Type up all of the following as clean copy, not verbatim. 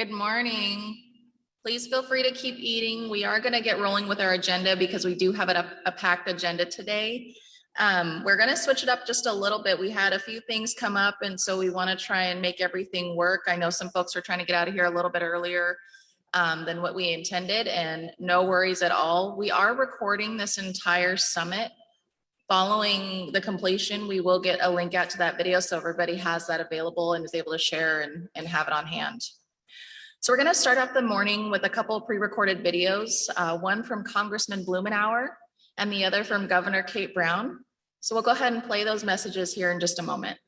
Good morning. Please feel free to keep eating. We are going to get rolling with our agenda because we do have a packed agenda today. We're going to switch it up just a little bit. We had a few things come up, and so we want to try and make everything work. I know some folks are trying to get out of here a little bit earlier than what we intended, and no worries at all. We are recording this entire summit. Following the completion, we will get a link out to that video so everybody has that available and is able to share and have it on hand. So we're going to start off the morning with a couple of pre-recorded videos, one from Congressman Blumenauer and the other from Governor Kate Brown. So we'll go ahead and play those messages here in just a moment.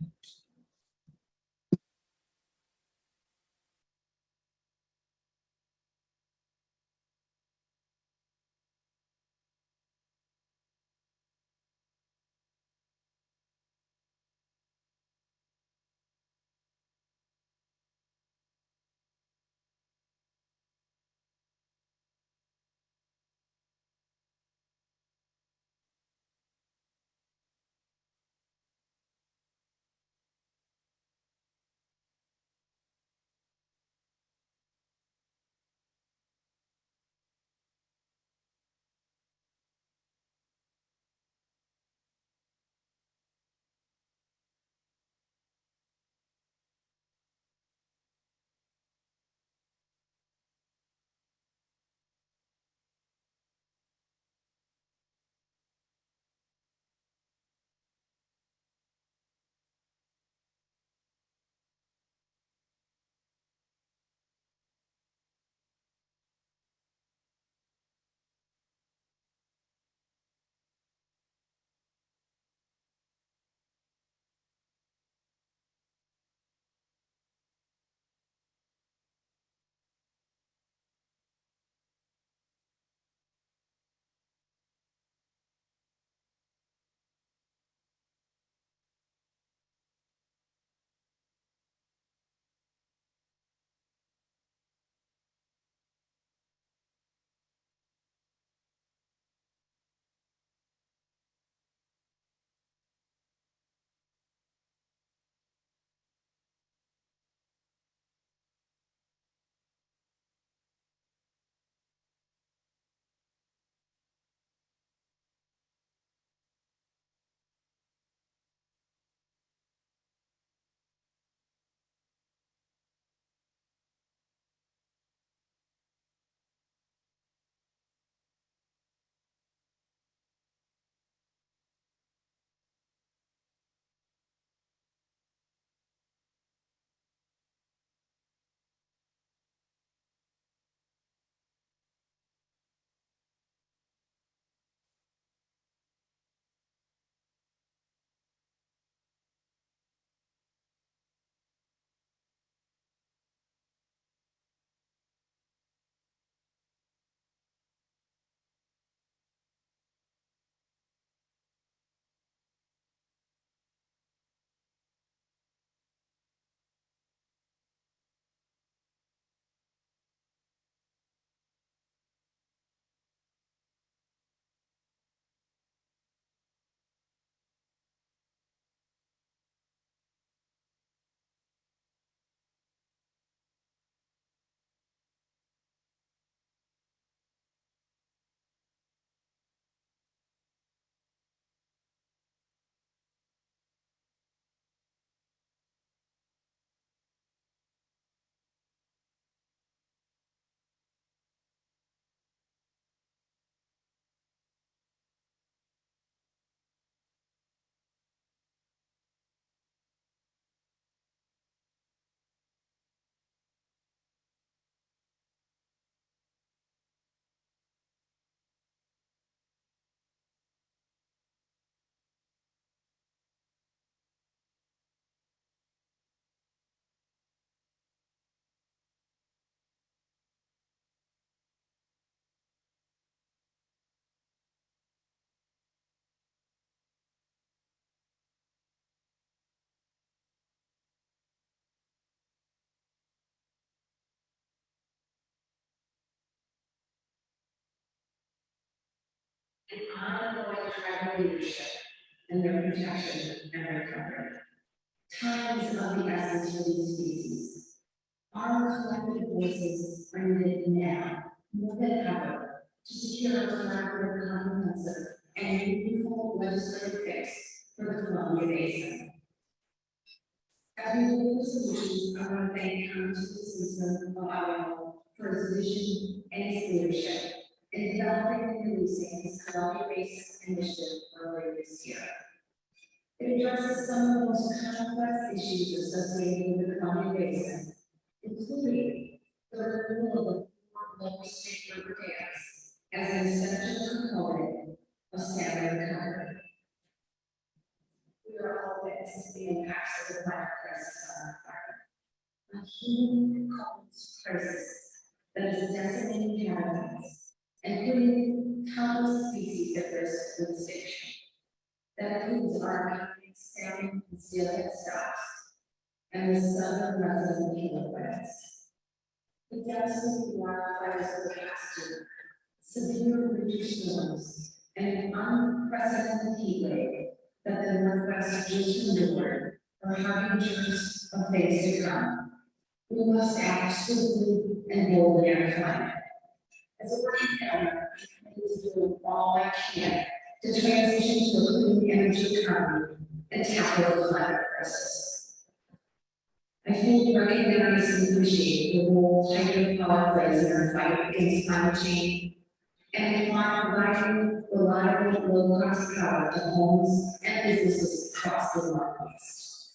Ongoing tribal leadership and their protection and recovery. Time is of the essence for these species. Our collective voices are needed now, more than ever, to secure a collaborative, comprehensive, and meaningful legislative fix for the Columbia Basin. As we look for solutions, I want to thank County Citizen of Iowa for his vision and his leadership in developing and releasing his Columbia Basin initiative earlier this year. It addresses some of the most complex issues associated with the Columbia Basin, including the removal of the local state river dams as an essential component of salmon recovery. We are all witnessing the impacts of the climate crisis on our planet, a human crisis that is decimating habitats and putting countless species at risk of extinction. That includes our American salmon and steelhead stocks and the southern resident keelheads. The devastating wildfires of the past year, severe winter storms, and an unprecedented heat wave that the Northwest just endured are harbingers of things to come. We must act swiftly and boldly on climate. As a working family, I need to do all I can to transition to a clean energy economy and tackle the climate crisis. I fully recognize and appreciate the role hydropower plays in our fight against climate change and providing reliable, low-cost power to homes and businesses across the Northwest.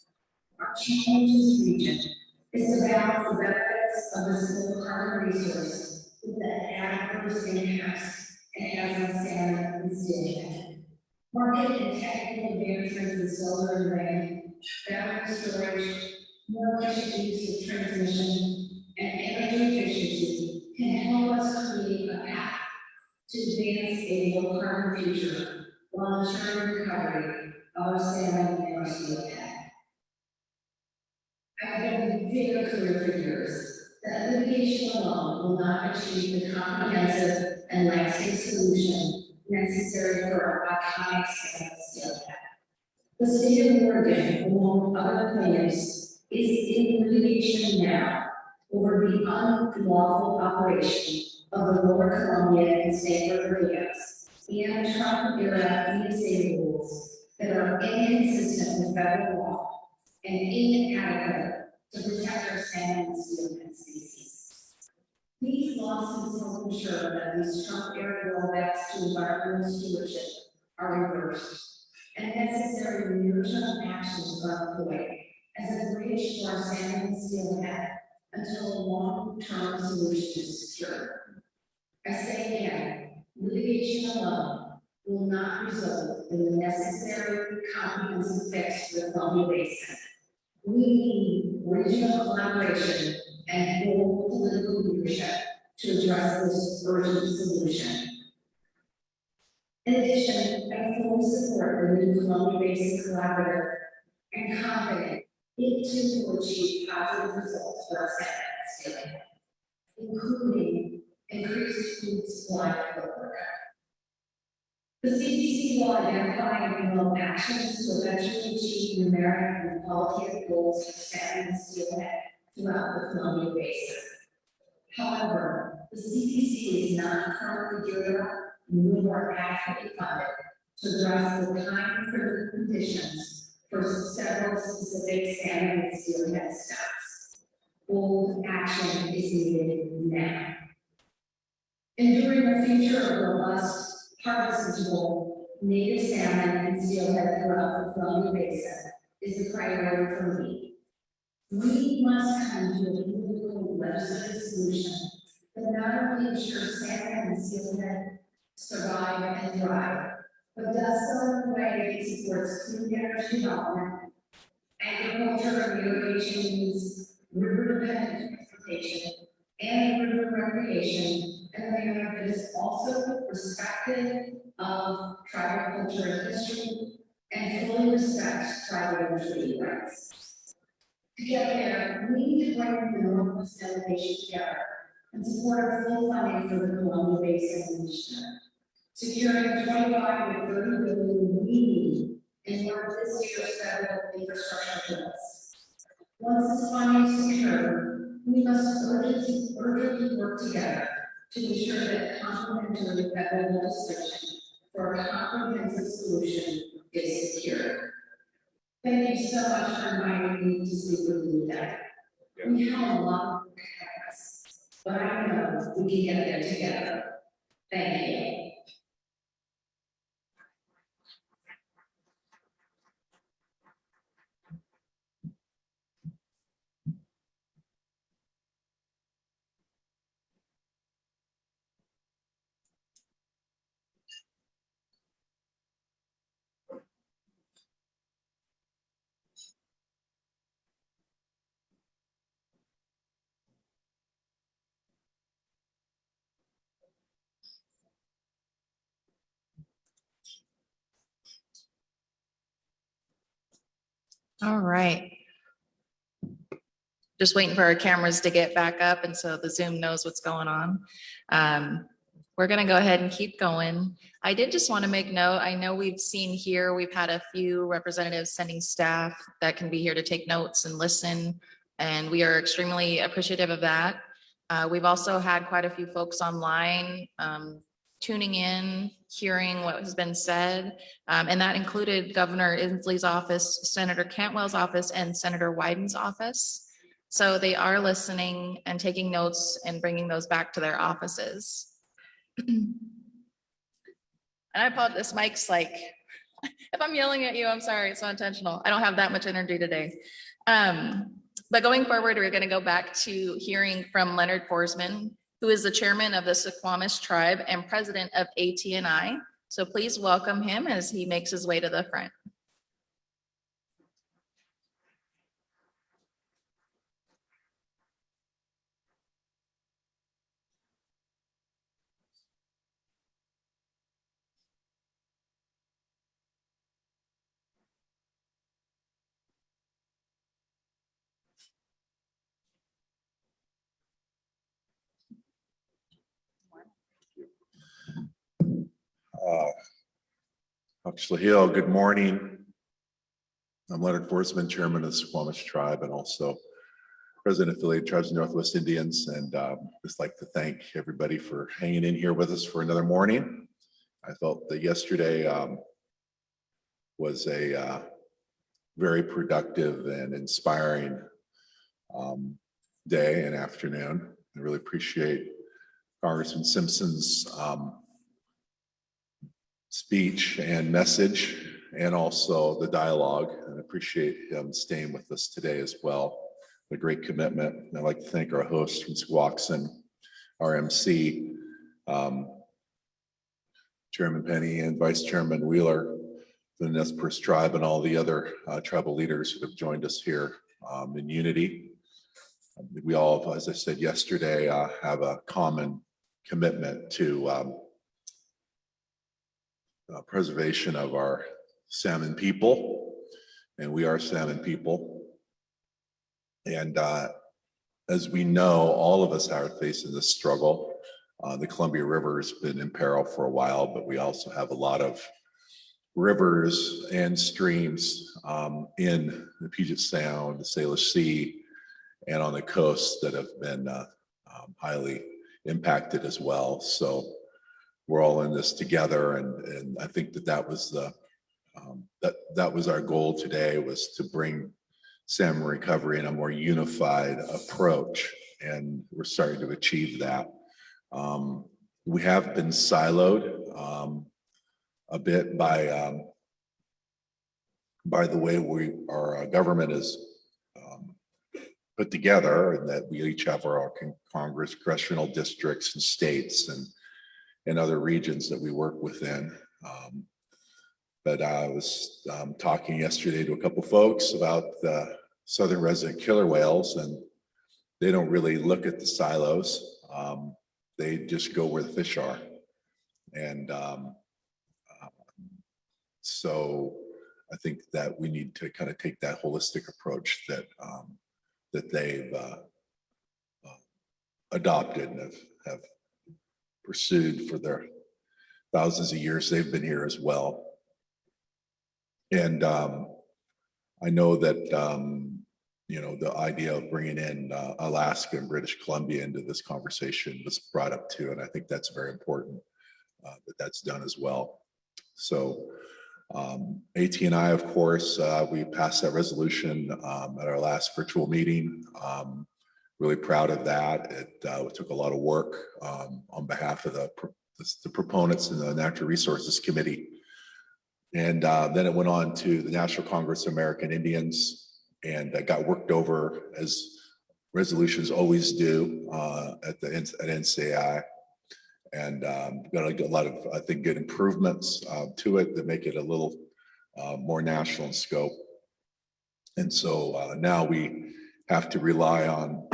Our challenge in this region is to balance the benefits of this low-carbon resource with the adverse impacts it has on salmon and steelhead. Market and technical advancements in solar and wind, battery storage, more efficient use of transmission, and energy efficiency can help us create a path to advance a low-carbon future while ensuring recovery of our salmon and our steelhead. I've been very clear for years that litigation alone will not achieve the comprehensive and lasting solution necessary for our iconic salmon steelhead. The state of Oregon, along with other plaintiffs, is in litigation now over the unlawful operation of the Lower Columbia and Snake River dams and Trump-era ESA rules that are inconsistent with federal law and inadequate to protect our salmon and steelhead species. These lawsuits help ensure that these Trump-era drawbacks to environmental stewardship are reversed, and necessary near-term actions are employed as a bridge to our salmon and steelhead until a long-term solution is secured. I say again, litigation alone will not result in the necessary comprehensive fix for the Columbia Basin. We need regional collaboration and bold political leadership to address this urgent solution. In addition, I fully support the new Columbia Basin Collaborative and confident it too will achieve positive results for our salmon and steelhead, including increased food supply for the Orca. The CDC will identify and promote actions to eventually achieve numeric and qualitative goals for salmon and steelhead throughout the Columbia Basin. However, the CDC is not currently geared up nor adequately funded to address the time-critical conditions for several specific salmon and steelhead stocks. Bold action is needed now. Ensuring a future of robust, harvestable native salmon and steelhead throughout the Columbia Basin is a priority for me. We must come to a political legislative solution that not only ensures salmon and steelhead survive and thrive, but does so in a way that supports clean energy development, agriculture and irrigation needs, river-dependent transportation, and river recreation, and a manner that is also respectful of tribal culture and history, and fully respects tribal and treaty rights. To get there, we need to bring the Northwest delegation together and support full funding for the Columbia Basin Initiative, securing 25 to 30 billion we need in one of this year's federal infrastructure bills. Once this funding is secured, We must urgently work together to ensure that complementary federal legislation for a comprehensive solution is secured. Thank you so much for inviting me to speak with you today. We have a lot of work ahead of us, but I know we can get there together. Thank you. All right. Just waiting for our cameras to get back up and so the Zoom knows what's going on. We're gonna go ahead and keep going. I did just want to make note, I know we've seen here, we've had a few representatives sending staff that can be here to take notes and listen, and we are extremely appreciative of that. We've also had quite a few folks online tuning in, hearing what has been said, and that included Governor Inslee's office, Senator Cantwell's office, and Senator Wyden's office. So they are listening and taking notes and bringing those back to their offices. And I apologize, this mic's like, if I'm yelling at you, I'm sorry, it's not intentional. I don't have that much energy today. But going forward, we're gonna go back to hearing from Leonard Forsman, who is the chairman of the Suquamish tribe and president of AT&I. So please welcome him as he makes his way to the front. Hill, good morning. I'm Leonard Forsman, chairman of the Suquamish tribe and also president of affiliated tribes of Northwest Indians. And just like to thank everybody for hanging in here with us for another morning. I felt that yesterday was a very productive and inspiring day and afternoon. I really appreciate Congressman Simpson's speech and message, and also the dialogue, and appreciate him staying with us today as well. A great commitment. And I'd like to thank our hosts from Squaxin, our MC, Chairman Penny and Vice Chairman Wheeler, the Nez Perce tribe, and all the other tribal leaders who have joined us here in unity. We all, as I said yesterday, have a common commitment to preservation of our salmon people, and we are salmon people. And as we know, all of us are facing this struggle. The Columbia River has been in peril for a while, but we also have a lot of rivers and streams in the Puget Sound, the Salish Sea, and on the coast that have been highly impacted as well. So we're all in this together, and I think that was the that was our goal today, was to bring salmon recovery in a more unified approach, and we're starting to achieve that. We have been siloed a bit by the way our government is put together, and that we each have our congressional districts and states and other regions that we work within. But I was talking yesterday to a couple folks about the southern resident killer whales, and they don't really look at the silos. They just go where the fish are. And so I think that we need to kind of take that holistic approach that they've adopted and have pursued for their thousands of years they've been here as well. And I know that the idea of bringing in Alaska and British Columbia into this conversation was brought up too, and I think that's very important that that's done as well. So AT&I, of course, we passed that resolution at our last virtual meeting. Really proud of that. It took a lot of work on behalf of the proponents in the Natural Resources Committee. And then it went on to the National Congress of American Indians and got worked over as resolutions always do at NCAI. And got a lot of, I think, good improvements to it that make it a little more national in scope. And so now we have to rely on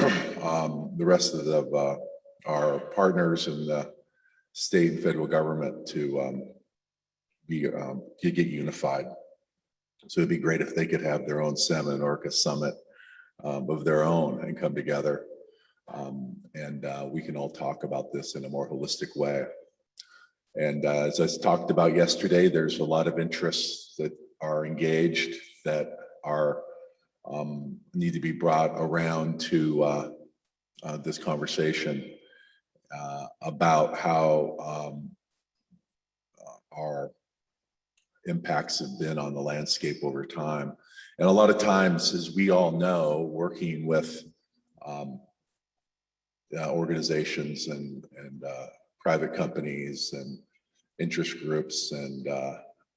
the rest of our partners in the state and federal government to get unified. So it'd be great if they could have their own Salmon and Orca summit of their own and come together. And we can all talk about this in a more holistic way. And as I talked about yesterday, there's a lot of interests that are engaged that are need to be brought around to this conversation about how our impacts have been on the landscape over time. And a lot of times, as we all know, working with organizations and private companies and interest groups and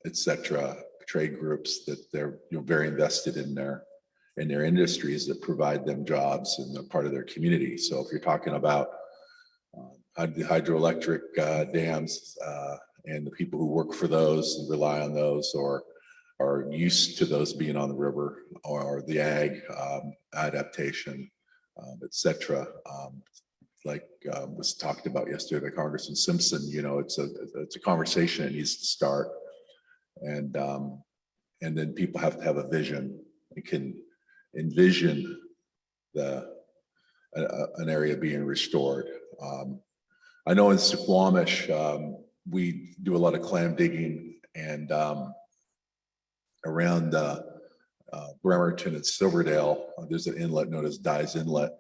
et cetera, trade groups, that they're very invested in their industries that provide them jobs and they're part of their community. So if you're talking about the hydroelectric dams and the people who work for those and rely on those or are used to those being on the river, or the ag adaptation, et cetera, like was talked about yesterday by Congressman Simpson, it's a conversation that needs to start. And then people have to have a vision and can envision an area being restored. I know in Suquamish, we do a lot of clam digging, and around Bremerton and Silverdale, there's an inlet known as Dyes Inlet.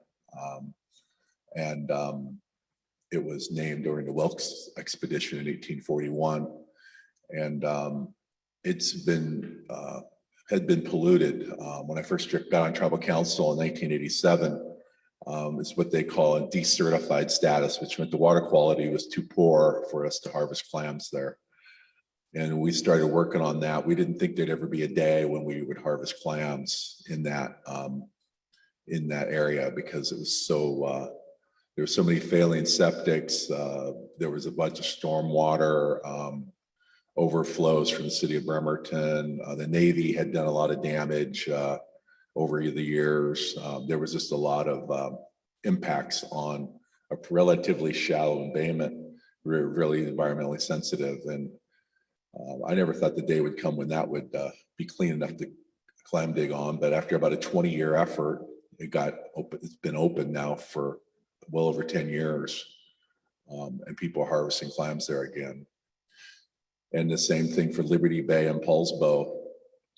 And it was named during the Wilkes expedition in 1841. And it's been, had been polluted. When I first got on tribal council in 1987, it's what they call a decertified status, which meant the water quality was too poor for us to harvest clams there. And we started working on that. We didn't think there'd ever be a day when we would harvest clams in that area, because it was so, there were so many failing septics. There was a bunch of stormwater overflows from the city of Bremerton. The Navy had done a lot of damage over the years. There was just a lot of impacts on a relatively shallow embayment, really environmentally sensitive. And I never thought the day would come when that would be clean enough to clam dig on. But after about a 20-year effort, it got open. It's been open now for well over 10 years, and people are harvesting clams there again. And the same thing for Liberty Bay and Paulsbo.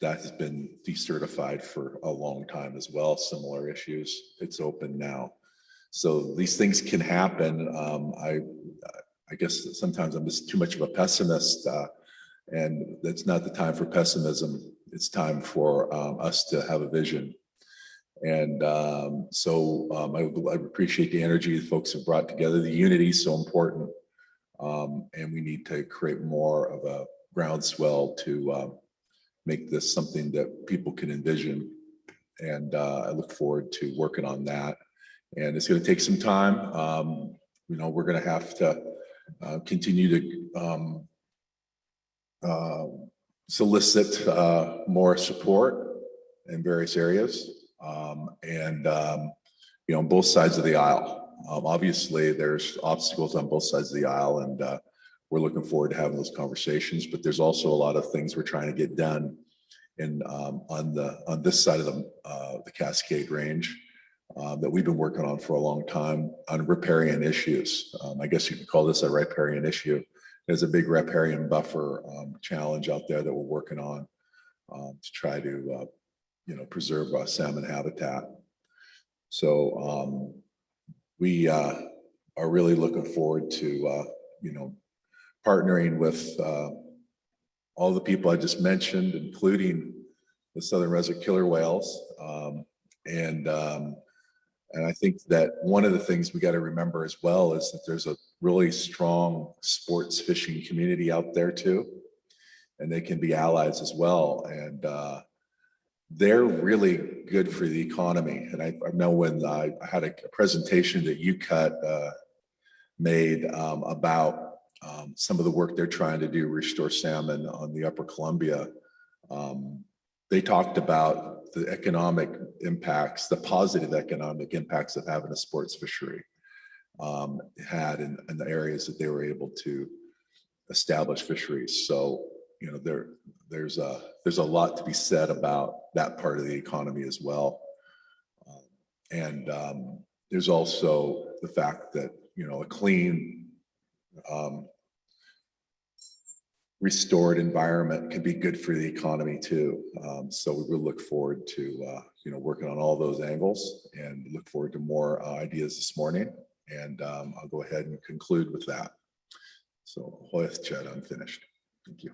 That has been decertified for a long time as well. Similar issues. It's open now. So these things can happen. I guess sometimes I'm just too much of a pessimist, and that's not the time for pessimism. It's time for us to have a vision. And so I appreciate the energy the folks have brought together. The unity is so important, and we need to create more of a groundswell to make this something that people can envision. And I look forward to working on that. And it's going to take some time. We're going to have to continue to solicit more support in various areas. On both sides of the aisle. Obviously, there's obstacles on both sides of the aisle, and we're looking forward to having those conversations. But there's also a lot of things we're trying to get done on this side of the Cascade Range that we've been working on for a long time on riparian issues. I guess you could call this a riparian issue. There's a big riparian buffer challenge out there that we're working on to try to preserve salmon habitat. So we are really looking forward to, partnering with all the people I just mentioned, including the southern resident killer whales. And I think that one of the things we got to remember as well is that there's a really strong sports fishing community out there too, and they can be allies as well. And they're really good for the economy. And I know when I had a presentation that UCUT made about some of the work they're trying to do to restore salmon on the Upper Columbia. They talked about the economic impacts, the positive economic impacts of having a sports fishery had in the areas that they were able to establish fisheries. So, there's a lot to be said about that part of the economy as well. And there's also the fact that, a clean, restored environment can be good for the economy too. So we will look forward to, working on all those angles, and look forward to more ideas this morning. And I'll go ahead and conclude with that. So, Hoyth Chet, I'm finished. Thank you.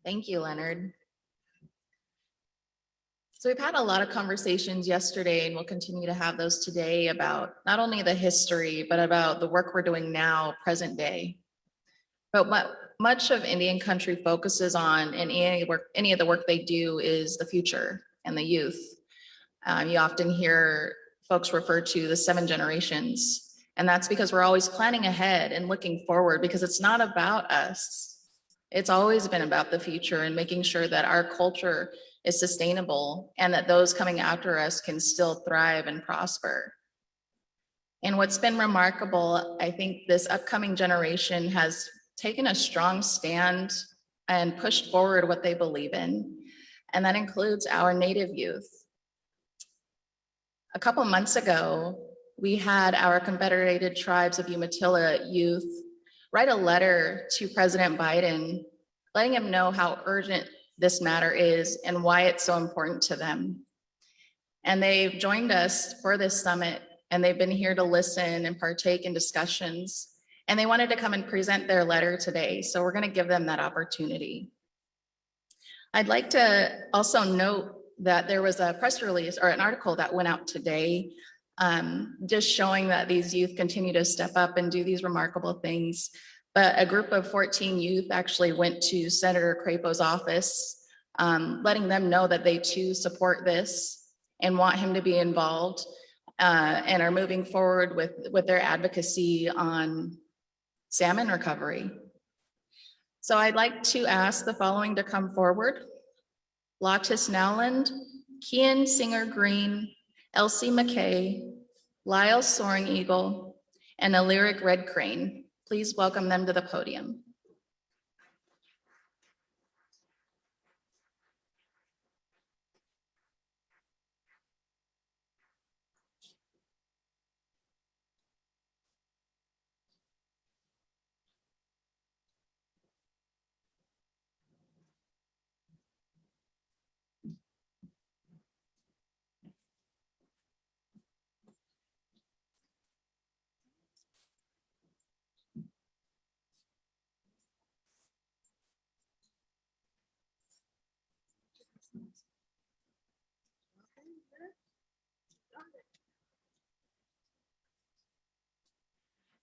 Thank you, Leonard. So we've had a lot of conversations yesterday, and we'll continue to have those today about not only the history, but about the work we're doing now, present day. But much of Indian country focuses on, and any of the work they do is the future and the youth. You often hear folks refer to the 7 generations, and that's because we're always planning ahead and looking forward, because it's not about us. It's always been about the future and making sure that our culture is sustainable and that those coming after us can still thrive and prosper. And what's been remarkable, I think this upcoming generation has taken a strong stand and pushed forward what they believe in. And that includes our Native youth. A couple months ago, we had our Confederated Tribes of Umatilla youth write a letter to President Biden, letting him know how urgent this matter is and why it's so important to them. And they've joined us for this summit, and they've been here to listen and partake in discussions. And they wanted to come and present their letter today. So we're going to give them that opportunity. I'd like to also note that there was a press release or an article that went out today, just showing that these youth continue to step up and do these remarkable things. But a group of 14 youth actually went to Senator Crapo's office, letting them know that they too support this and want him to be involved, and are moving forward with their advocacy on salmon recovery. So I'd like to ask the following to come forward: Lotus Nowland, Kian Singer Green, Elsie McKay, Lyle Soaring Eagle, and a Lyric Red Crane. Please welcome them to the podium.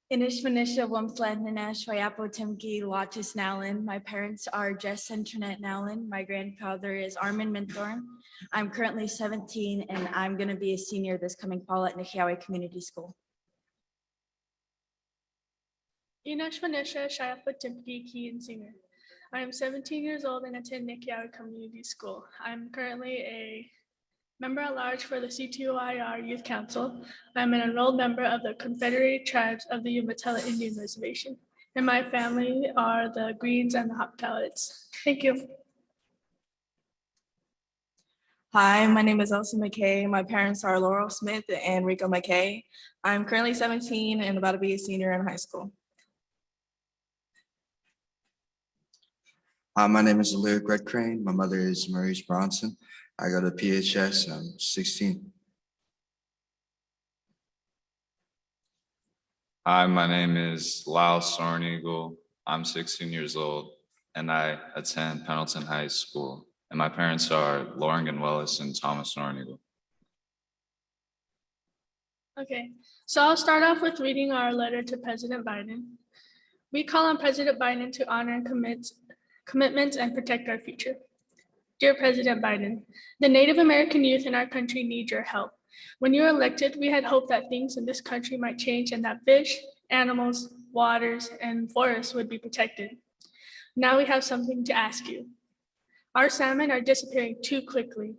Inishmanisha Wumflet Nanesh Wayapo Timki Lotus Nowlin. My parents are Jess and Trinette Nowlin. My grandfather is Armin Minthorn. I'm currently 17 and I'm going to be a senior this coming fall at Nikiawe Community School. Inashmanisha Shayapa Timki Kian Singer. I am 17 years old and attend Nikiawe Community School. I'm currently a member at large for the C2IR Youth Council. I'm an enrolled member of the Confederated Tribes of the Umatilla Indian Reservation. And my family are the Greens and the Hop Pellets. Thank you. Hi, my name is Elsie McKay. My parents are Laurel Smith and Rico McKay. I'm currently 17 and about to be a senior in high school. Hi, my name is Lyric Red Crane. My mother is Maurice Bronson. I go to PHS. I'm 16. Hi, my name is Lyle Soren Eagle. I'm 16 years old and I attend Pendleton High School. And my parents are Lauren Willis and Thomas Soren Eagle. Okay, so I'll start off with reading our letter to President Biden. We call on President Biden to honor and commitments and protect our future. Dear President Biden, the Native American youth in our country need your help. When you were elected, we had hoped that things in this country might change and that fish, animals, waters, and forests would be protected. Now we have something to ask you. Our salmon are disappearing too quickly,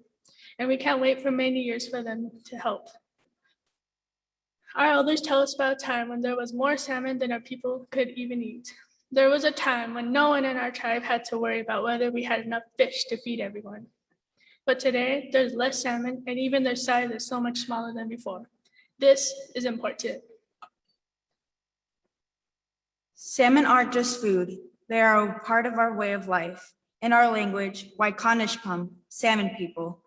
and we can't wait for many years for them to help. Our elders tell us about a time when there was more salmon than our people could even eat. There was a time when no one in our tribe had to worry about whether we had enough fish to feed everyone. But today, there's less salmon, and even their size is so much smaller than before. This is important. Salmon aren't just food. They are a part of our way of life. In our language, Waikanish salmon people,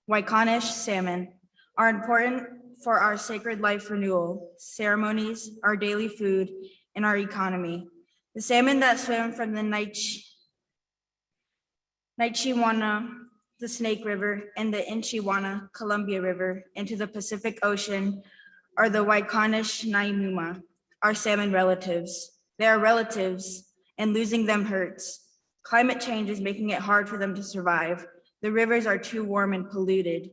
Waikanish salmon, are important for our sacred life renewal, ceremonies, our daily food, and our economy. The salmon that swim from the Naichiwana, the Snake River, and the Inchiwana, Columbia River, into the Pacific Ocean are the Waikanish Nainuma, our salmon relatives. They are relatives, and losing them hurts. Climate change is making it hard for them to survive. The rivers are too warm and polluted,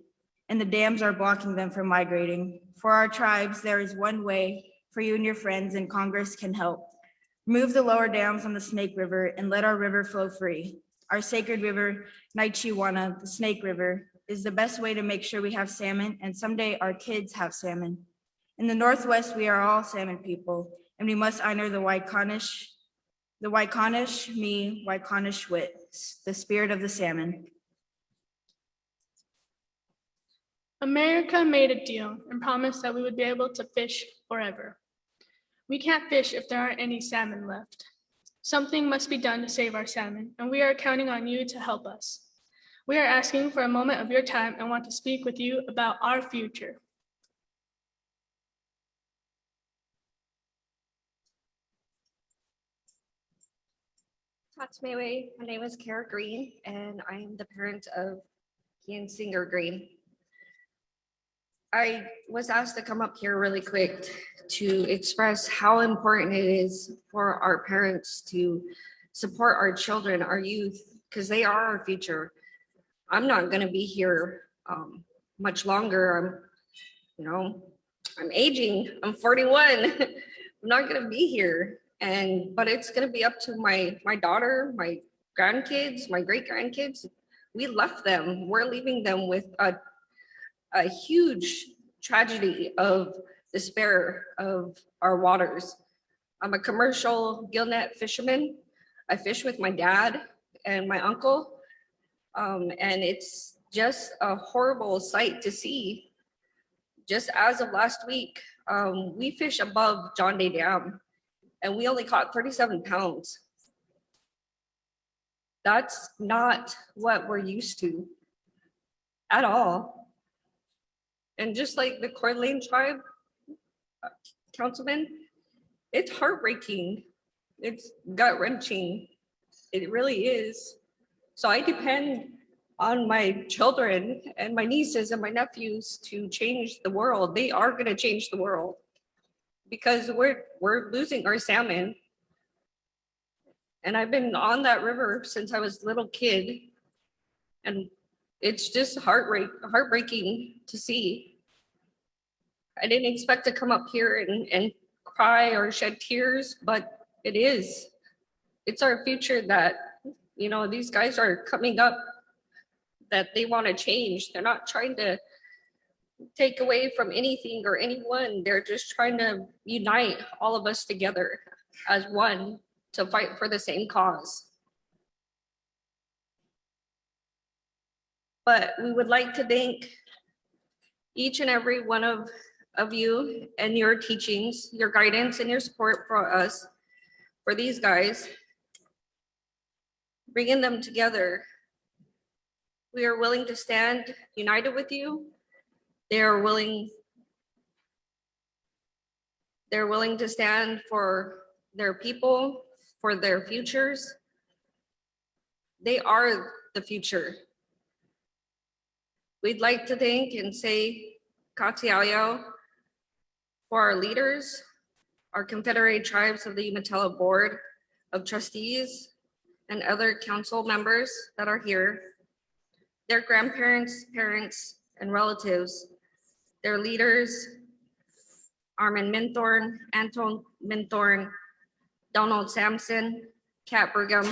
and the dams are blocking them from migrating. For our tribes, there is one way for you and your friends and Congress can help. Remove the lower dams on the Snake River and let our river flow free. Our sacred river, Naichiwana, the Snake River, is the best way to make sure we have salmon and someday our kids have salmon. In the Northwest, we are all salmon people, and we must honor the Waikanish me, Waikanish wit, the spirit of the salmon. America made a deal and promised that we would be able to fish forever. We can't fish if there aren't any salmon left. Something must be done to save our salmon, and we are counting on you to help us. We are asking for a moment of your time and want to speak with you about our future. Tatsmewe. My name is Kara Green, and I am the parent of Ian Singer Green. I was asked to come up here really quick to express how important it is for our parents to support our children, our youth, because they are our future. I'm not going to be here much longer. I'm aging. I'm 41. I'm not going to be here, but it's going to be up to my daughter, my grandkids, my great grandkids. We left them. We're leaving them with a huge tragedy of despair of our waters. I'm a commercial gillnet fisherman. I fish with my dad and my uncle, and it's just a horrible sight to see. Just as of last week, we fish above John Day Dam, and we only caught 37 pounds. That's not what we're used to at all. And just like the Coeur d'Alene tribe, councilman, it's heartbreaking. It's gut-wrenching. It really is. So I depend on my children and my nieces and my nephews to change the world. They are going to change the world because we're losing our salmon. And I've been on that river since I was a little kid. And it's just heartbreaking to see. I didn't expect to come up here and cry or shed tears, but it is. It's our future that, these guys are coming up that they want to change. They're not trying to take away from anything or anyone. They're just trying to unite all of us together as one to fight for the same cause. But we would like to thank each and every one of you and your teachings, your guidance and your support for us, for these guys, bringing them together. We are willing to stand united with you. They're willing to stand for their people, for their futures. They are the future. We'd like to thank and say Katiayo for our leaders, our Confederated Tribes of the Umatilla Board of Trustees, and other council members that are here, their grandparents, parents, and relatives, their leaders, Armin Minthorn, Anton Minthorn, Donald Sampson, Kat Brigham,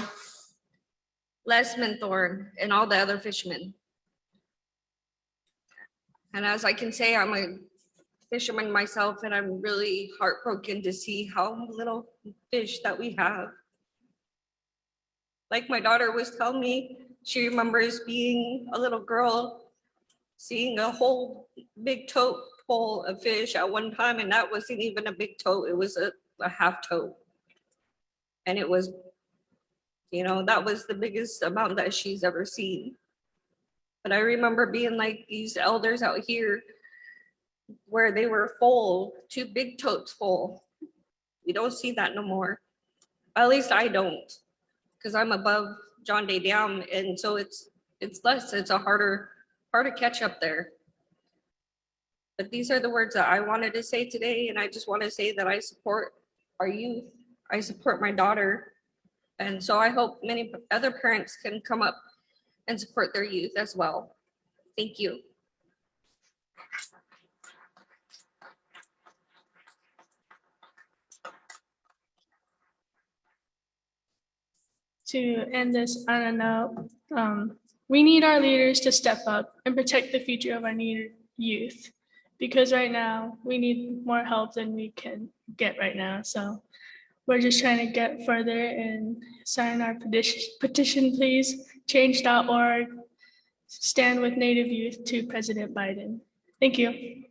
Les Minthorn, and all the other fishermen. And as I can say, I'm a fisherman myself, and I'm really heartbroken to see how little fish that we have. Like my daughter was telling me, she remembers being a little girl, seeing a whole big tote full of fish at one time, and that wasn't even a big tote, it was a half tote. And it was, you know, that was the biggest amount that she's ever seen. But I remember being like these elders out here where they were full, 2 big totes full. We don't see that no more. At least I don't, because I'm above John Day Dam, and so it's less, it's a harder to catch up there. But these are the words that I wanted to say today, and I just want to say that I support our youth. I support my daughter, and so I hope many other parents can come up and support their youth as well. Thank you. To end this on a note, we need our leaders to step up and protect the future of our youth. Because right now, we need more help than we can get right now. So we're just trying to get further and sign our petition, please. Change.org, stand with Native youth to President Biden. Thank you.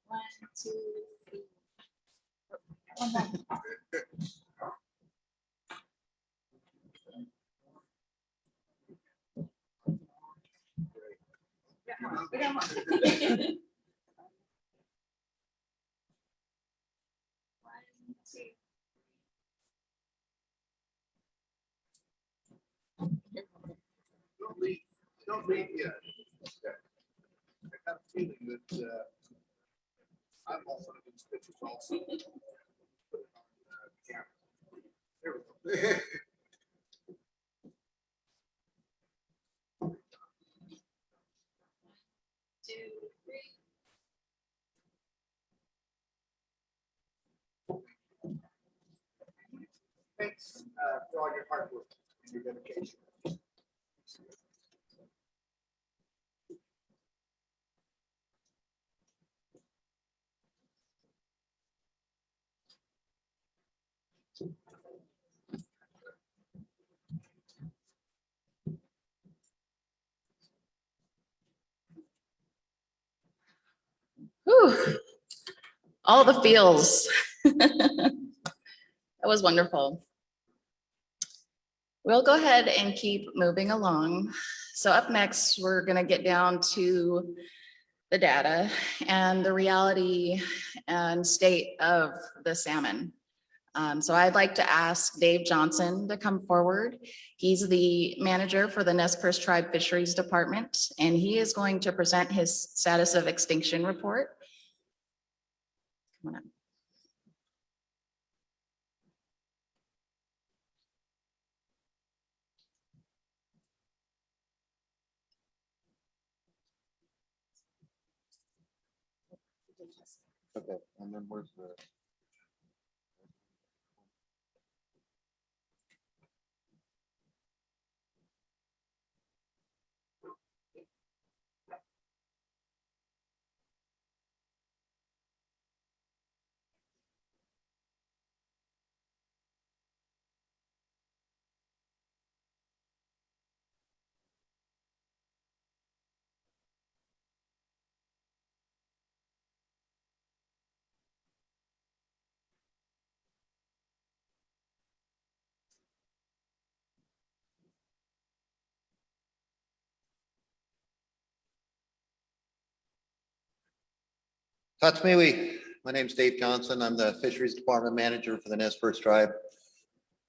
One, two, three. Don't leave yet. I have a feeling that I'm also in these pictures also. Put it on camera. There we go. Two, three. Thanks for all your hard work and your dedication. Whew. All the feels. That was wonderful. We'll go ahead and keep moving along. So up next, we're going to get down to the data and the reality and state of the salmon. So I'd like to ask Dave Johnson to come forward. He's the manager for the Nez Perce Tribe Fisheries Department, and he is going to present his status of extinction report. Come on up. Okay, and then where's the? Tatsmiwi, my name's Dave Johnson. I'm the Fisheries Department Manager for the Nez Perce Tribe.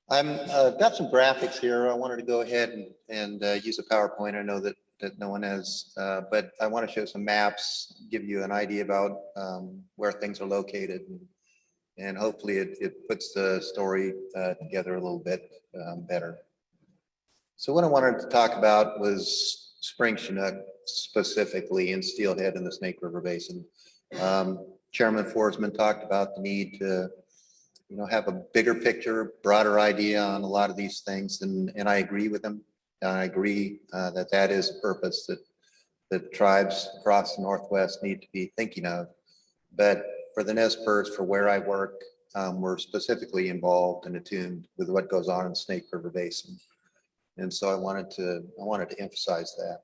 I've got some graphics here. I wanted to go ahead and use a PowerPoint. I know that no one has, but I want to show some maps, give you an idea about where things are located. And hopefully it puts the story together a little bit better. So what I wanted to talk about was spring Chinook, specifically in Steelhead in the Snake River Basin. Chairman Forsman talked about the need to, have a bigger picture, broader idea on a lot of these things, and I agree with him. I agree that is a purpose that tribes across the Northwest need to be thinking of. But for the Nez Perce, for where I work, we're specifically involved and attuned with what goes on in the Snake River Basin. And so I wanted to emphasize that.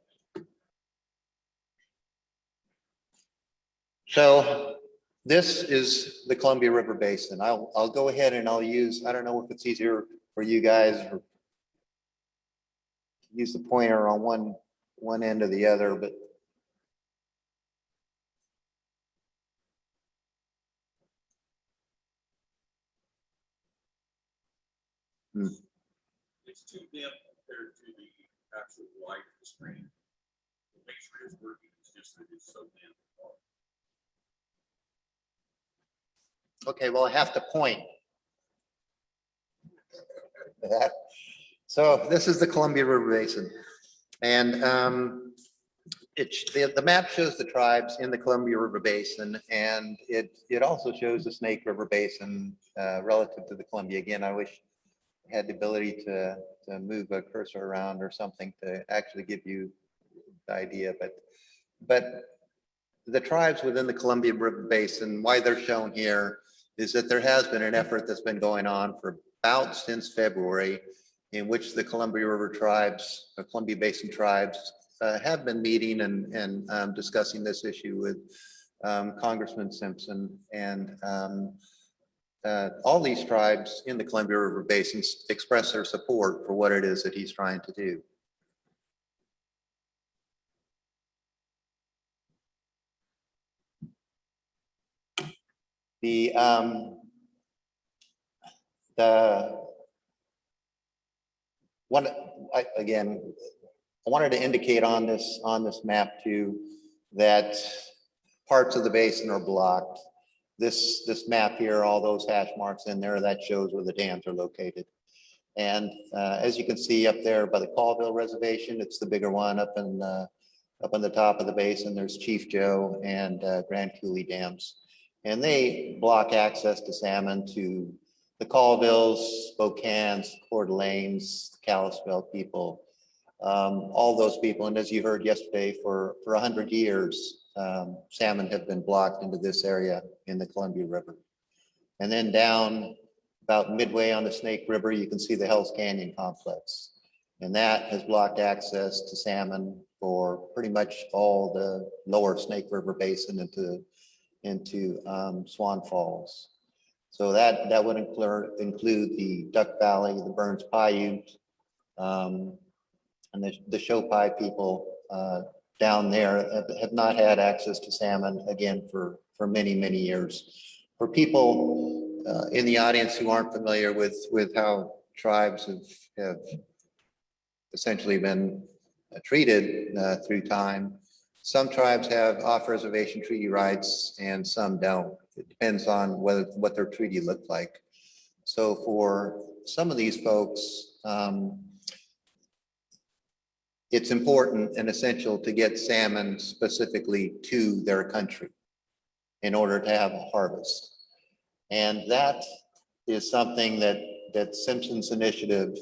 So this is the Columbia River Basin. I'll go ahead and I'll use, I don't know if it's easier for you guys or use the pointer on one end or the other, but It's too dim compared to the actual light of the screen. It makes sure it's working, it's just that it's so dim. okay, well, I have to point. So this is the Columbia River Basin. And the map shows the tribes in the Columbia River Basin, and it also shows the Snake River Basin relative to the Columbia. Again, I wish I had the ability to move a cursor around or something to actually give you the idea, but the tribes within the Columbia River Basin, why they're shown here is that there has been an effort that's been going on for about since February, in which the Columbia River tribes, the Columbia Basin tribes, have been meeting and discussing this issue with Congressman Simpson, and all these tribes in the Columbia River Basin express their support for what it is that he's trying to do. The one, again, I wanted to indicate on this map too that parts of the basin are blocked. This map here, all those hash marks in there, that shows where the dams are located. And as you can see up there by the Colville Reservation, it's the bigger one up on the top of the basin. There's Chief Joe and Grand Coulee dams, and they block access to salmon to the Colvilles, Spokanes, Coeur d'Alenes, Kalispell people, all those people. And as you heard yesterday, for 100 years, salmon have been blocked into this area in the Columbia River. And then down about midway on the Snake River, you can see the Hell's Canyon complex. And that has blocked access to salmon for pretty much all the lower Snake River Basin into Swan Falls. So that would include the Duck Valley, the Burns Paiute, and the Shopai people down there have not had access to salmon, again, for many, many years. For people in the audience who aren't familiar with how tribes have essentially been treated through time, some tribes have off-reservation treaty rights and some don't. It depends on what their treaty looked like. So for some of these folks, it's important and essential to get salmon specifically to their country. in order to have a harvest. And that is something that Simpson's initiative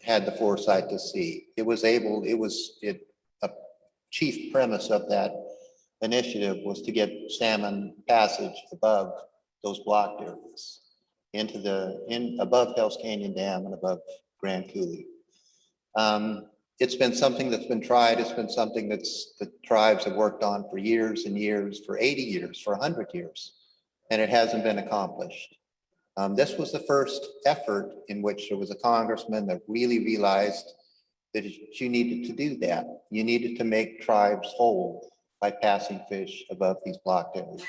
had the foresight to see. A chief premise of that initiative was to get salmon passage above those blocked areas above Hell's Canyon Dam and above Grand Coulee. It's been something that's been tried. It's been something that tribes have worked on for years and years, for 80 years, for 100 years, and it hasn't been accomplished. This was the first effort in which there was a congressman that really realized that you needed to do that. You needed to make tribes whole by passing fish above these blocked areas.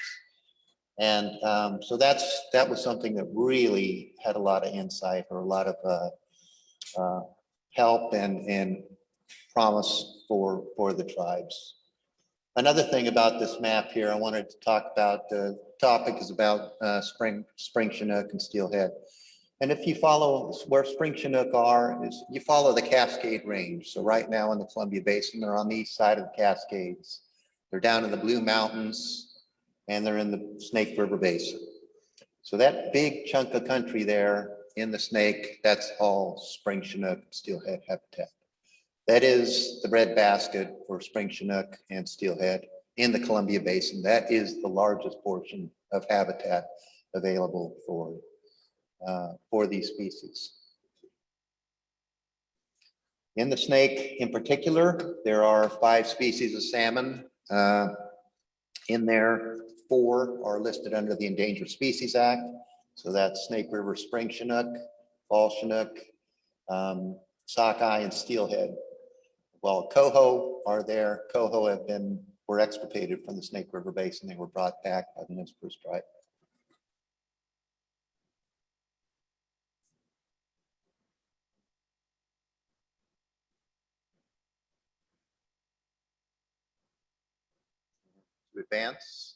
And so that was something that really had a lot of insight, or a lot of help and promise for the tribes. Another thing about this map here, I wanted to talk about, the topic is about spring Chinook and steelhead. And if you follow where spring Chinook are, you follow the Cascade Range. So right now in the Columbia Basin, they're on the east side of the Cascades. They're down in the Blue Mountains, and they're in the Snake River Basin. So that big chunk of country there in the Snake, that's all spring Chinook steelhead habitat. That is the breadbasket for spring Chinook and steelhead in the Columbia Basin. That is the largest portion of habitat available for these species. In the Snake in particular, there are 5 species of salmon in there. 4 are listed under the Endangered Species Act. So that's Snake River spring Chinook, fall Chinook, sockeye, and steelhead. Well, coho are there. Coho were extirpated from the Snake River Basin. They were brought back by the Nez Perce tribe. To advance.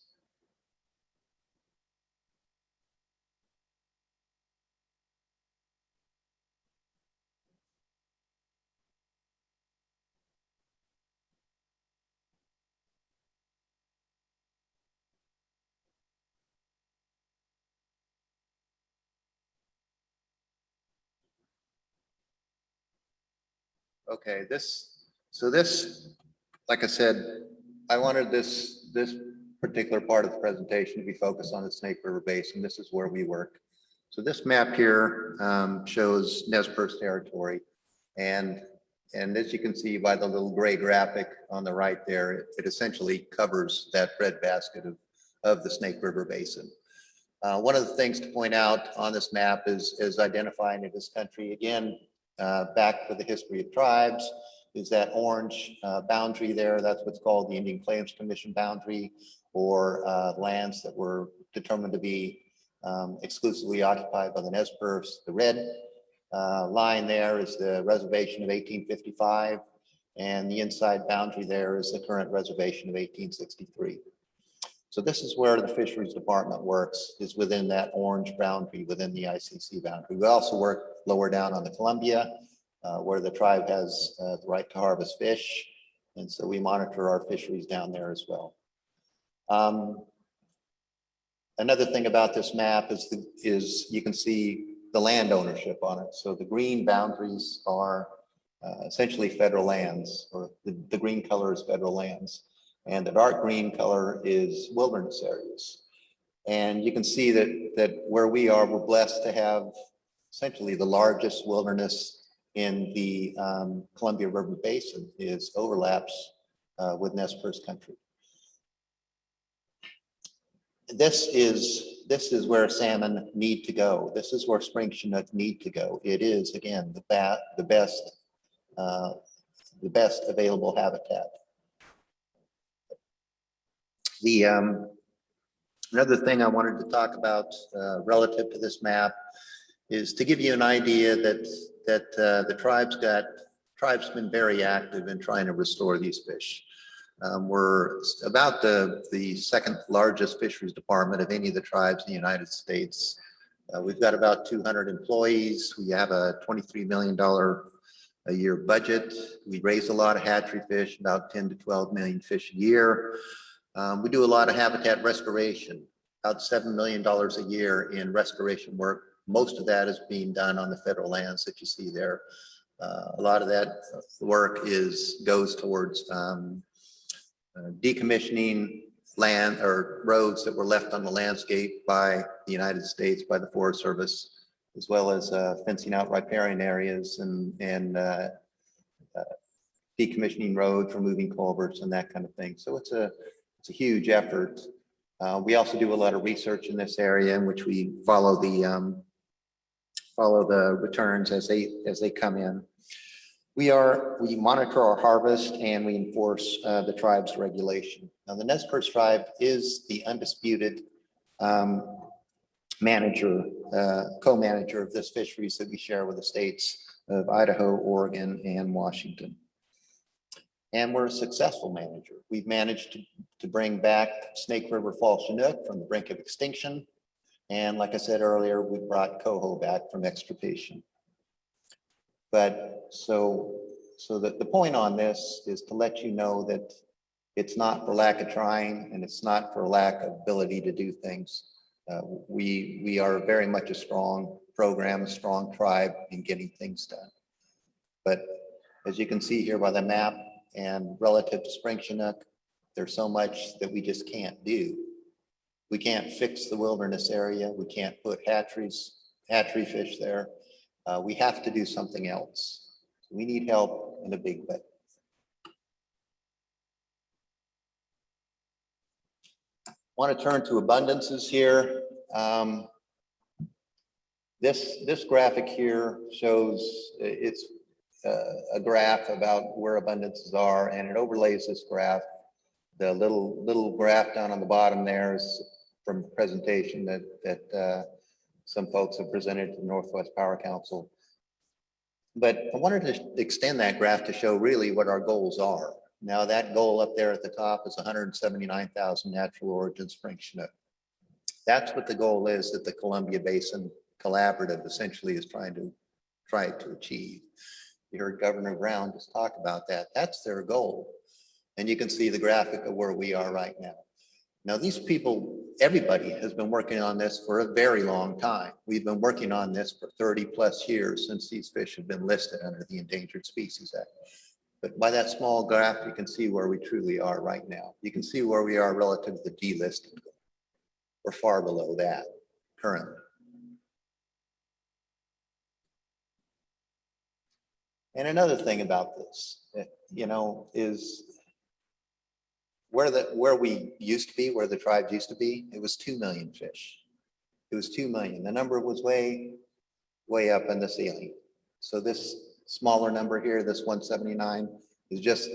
Okay, like I said, I wanted this particular part of the presentation to be focused on the Snake River Basin. This is where we work. So this map here shows Nez Perce territory, and as you can see by the little gray graphic on the right there, it essentially covers that breadbasket of the Snake River Basin. One of the things to point out on this map is identifying this country again. Back for the history of tribes is that orange boundary there. That's what's called the Indian Claims Commission boundary, or lands that were determined to be exclusively occupied by the Nez Perce. The red line there is the reservation of 1855, and the inside boundary there is the current reservation of 1863. So this is where the Fisheries Department works, is within that orange boundary, within the ICC boundary. We also work lower down on the Columbia, where the tribe has the right to harvest fish. And so we monitor our fisheries down there as well. Another thing about this map is you can see the land ownership on it. So the green boundaries are essentially federal lands, or the green color is federal lands. And the dark green color is wilderness areas. And you can see that where we are, we're blessed to have essentially the largest wilderness in the Columbia River Basin overlaps with Nez Perce country. This is where salmon need to go. This is where spring Chinook need to go. It is, again, the best available habitat. Another thing I wanted to talk about relative to this map is to give you an idea that the tribe's been very active in trying to restore these fish. We're about the second largest fisheries department of any of the tribes in the United States. We've got about 200 employees. We have a $23 million a year budget. We raise a lot of hatchery fish, about 10 to 12 million fish a year. We do a lot of habitat restoration, about $7 million a year in restoration work. Most of that is being done on the federal lands that you see there. A lot of that work goes towards decommissioning land or roads that were left on the landscape by the United States, by the Forest Service, as well as fencing out riparian areas and decommissioning roads, removing culverts and that kind of thing. So it's a huge effort. We also do a lot of research in this area in which we follow the returns as they come in. We monitor our harvest and we enforce the tribe's regulation. Now, the Nez Perce tribe is the undisputed co-manager of this fisheries that we share with the states of Idaho, Oregon, and Washington. And we're a successful manager. We've managed to bring back Snake River Fall Chinook from the brink of extinction. And like I said earlier, we brought coho back from extirpation. But so the point on this is to let you know that it's not for lack of trying and it's not for lack of ability to do things. We are very much a strong program, a strong tribe in getting things done. But as you can see here by the map and relative to spring Chinook, there's so much that we just can't do. We can't fix the wilderness area. We can't put hatchery fish there. We have to do something else. We need help in a big way. Want to turn to abundances here. This graphic here shows it's a graph about where abundances are, and it overlays this graph. The little graph down on the bottom there is from a presentation that some folks have presented to the Northwest Power Council. But I wanted to extend that graph to show really what our goals are. Now that goal up there at the top is 179,000 natural origin spring Chinook. That's what the goal is that the Columbia Basin Collaborative essentially is trying to achieve. You heard Governor Brown just talk about that. That's their goal. And you can see the graphic of where we are right now. Now these people, everybody has been working on this for a very long time. We've been working on this for 30 plus years since these fish have been listed under the Endangered Species Act. But by that small graph, you can see where we truly are right now. You can see where we are relative to the delisted goal. We're far below that currently. And another thing about this, is where we used to be, where the tribe used to be, it was 2 million fish. It was 2 million. The number was way up in the ceiling. So this smaller number here, this 179, is just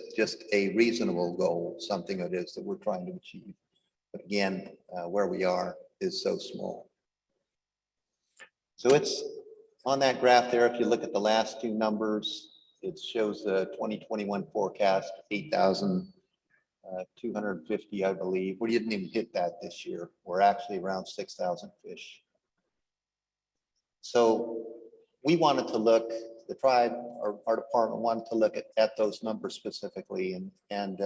a reasonable goal, something it is that we're trying to achieve. But again, where we are is so small. So it's on that graph there. If you look at the last two numbers, it shows the 2021 forecast, 8,250, I believe. We didn't even hit that this year. We're actually around 6,000 fish. So we wanted to look, the tribe, our department wanted to look at those numbers specifically and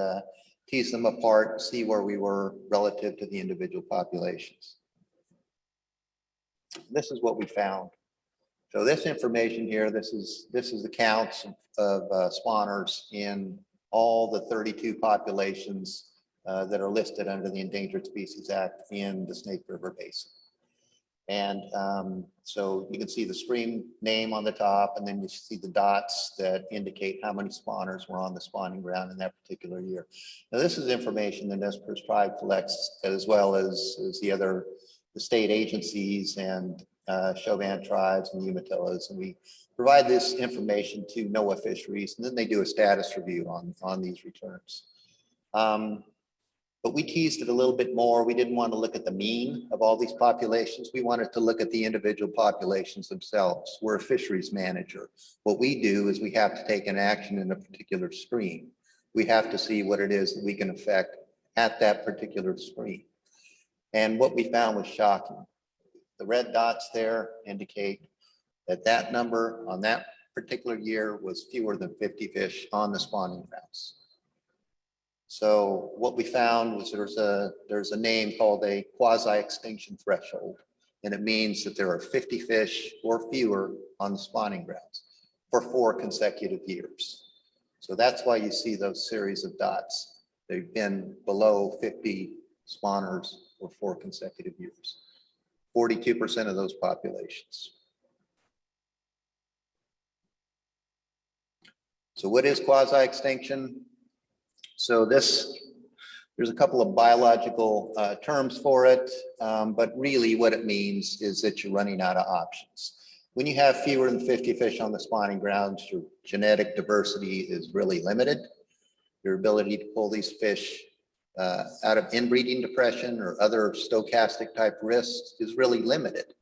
tease them apart, see where we were relative to the individual populations. This is what we found. So this information here, this is the counts of spawners in all the 32 populations that are listed under the Endangered Species Act in the Snake River Basin. And so you can see the stream name on the top, and then you see the dots that indicate how many spawners were on the spawning ground in that particular year. Now this is information the Nez Perce tribe collects, as well as the state agencies and Chauvin tribes and Umatillas, and we provide this information to NOAA Fisheries, and then they do a status review on these returns. But we teased it a little bit more. We didn't want to look at the mean of all these populations. We wanted to look at the individual populations themselves. We're a fisheries manager. What we do is we have to take an action in a particular stream. We have to see what it is that we can affect at that particular stream. And what we found was shocking. The red dots there indicate that number on that particular year was fewer than 50 fish on the spawning grounds. So what we found was there's a name called a quasi-extinction threshold. And it means that there are 50 fish or fewer on the spawning grounds for 4 consecutive years. So that's why you see those series of dots. They've been below 50 spawners for 4 consecutive years. 42% of those populations. So what is quasi-extinction? So there's a couple of biological terms for it, but really what it means is that you're running out of options. When you have fewer than 50 fish on the spawning grounds, your genetic diversity is really limited. Your ability to pull these fish out of inbreeding depression or other stochastic type risks is really limited.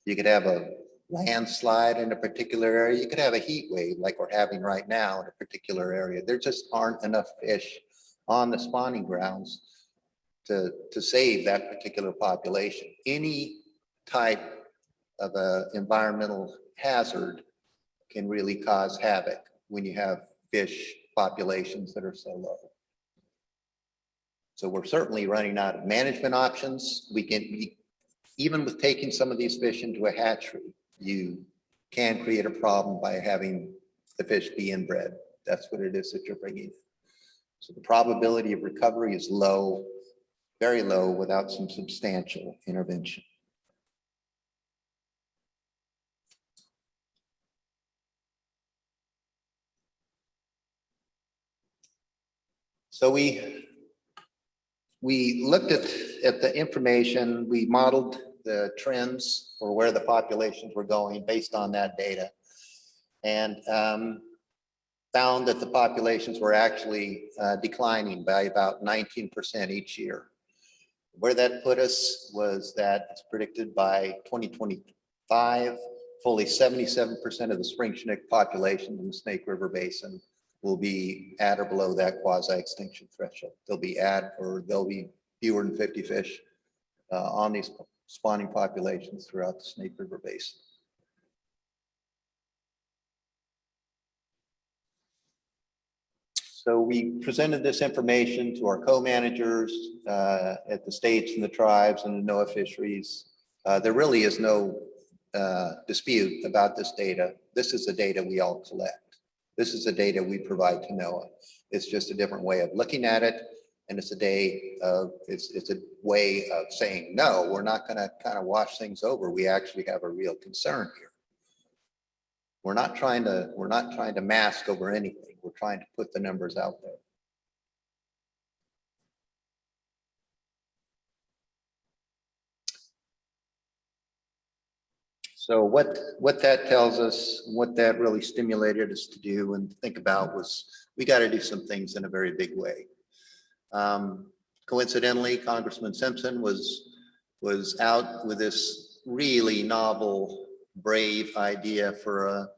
You could have a landslide in a particular area. You could have a heat wave like we're having right now in a particular area. There just aren't enough fish on the spawning grounds to save that particular population. Any type of a environmental hazard can really cause havoc when you have fish populations that are so low. So we're certainly running out of management options. Even with taking some of these fish into a hatchery, you can create a problem by having the fish be inbred. That's what it is that you're bringing in. So the probability of recovery is low, very low, without some substantial intervention. So we looked at the information, we modeled the trends for where the populations were going based on that data, and found that the populations were actually declining by about 19% each year. Where that put us was that it's predicted by 2025, fully 77% of the spring chinook population in the Snake River Basin will be at or below that quasi-extinction threshold. They'll be at, or they'll be fewer than 50 fish on these spawning populations throughout the Snake River Basin. So we presented this information to our co-managers at the states and the tribes and the NOAA fisheries. There really is no dispute about this data. This is the data we all collect. This is the data we provide to NOAA. It's just a different way of looking at it. And it's a way of saying, no, we're not going to kind of wash things over. We actually have a real concern here. We're not trying to mask over anything. We're trying to put the numbers out there. So what that tells us, what that really stimulated us to do and think about was we got to do some things in a very big way. Coincidentally, Congressman Simpson was out with this really novel, brave idea for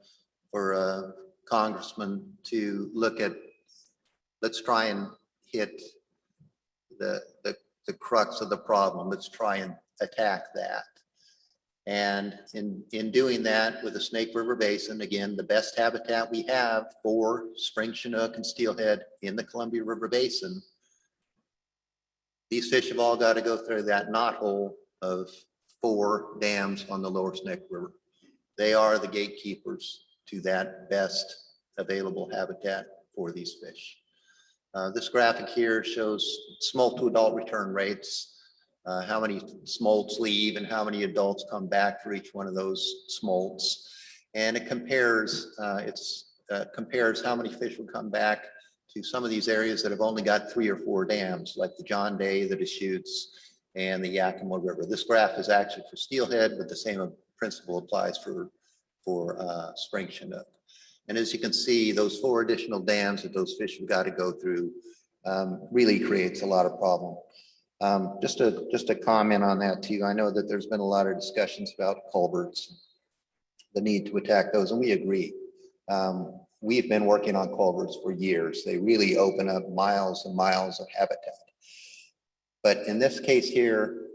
a congressman to look at, let's try and hit the crux of the problem. Let's try and attack that. And in doing that with the Snake River Basin, again, the best habitat we have for spring chinook and steelhead in the Columbia River Basin, these fish have all got to go through that knothole of 4 dams on the lower Snake River. They are the gatekeepers to that best available habitat for these fish. This graphic here shows smolt to adult return rates, how many smolts leave and how many adults come back for each one of those smolts. And it compares, compares how many fish will come back to some of these areas that have only got 3 or 4 dams, like the John Day, the Deschutes, and the Yakima River. This graph is actually for steelhead, but the same principle applies for spring chinook. And as you can see, those 4 additional dams that those fish have got to go through really creates a lot of problem. Just a comment on that too. I know that there's been a lot of discussions about culverts, the need to attack those, and we agree. We've been working on culverts for years. They really open up miles and miles of habitat. But in this case here,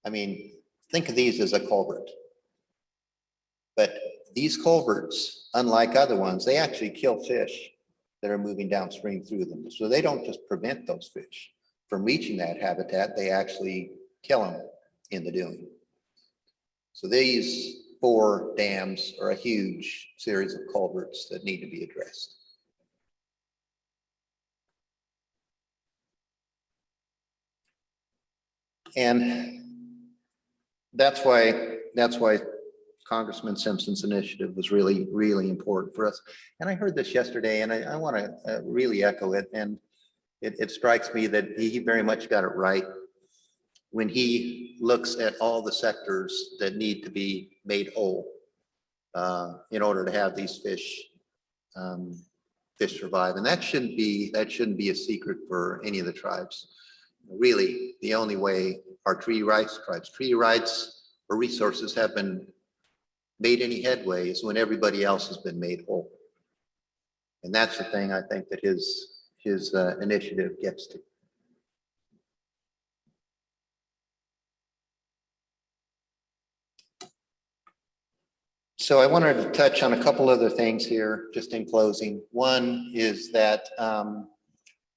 I mean, think of these as a culvert. But these culverts, unlike other ones, they actually kill fish that are moving downstream through them. So they don't just prevent those fish from reaching that habitat, they actually kill them in the doing. So these 4 dams are a huge series of culverts that need to be addressed. And that's why Congressman Simpson's initiative was really, really important for us. And I heard this yesterday, and I want to really echo it. And it strikes me that he very much got it right when he looks at all the sectors that need to be made whole in order to have these fish survive. And that shouldn't be a secret for any of the tribes. Really, the only way our tree rights or resources have been made any headway is when everybody else has been made whole. And that's the thing I think that his initiative gets to. So I wanted to touch on a couple other things here, just in closing. One is that,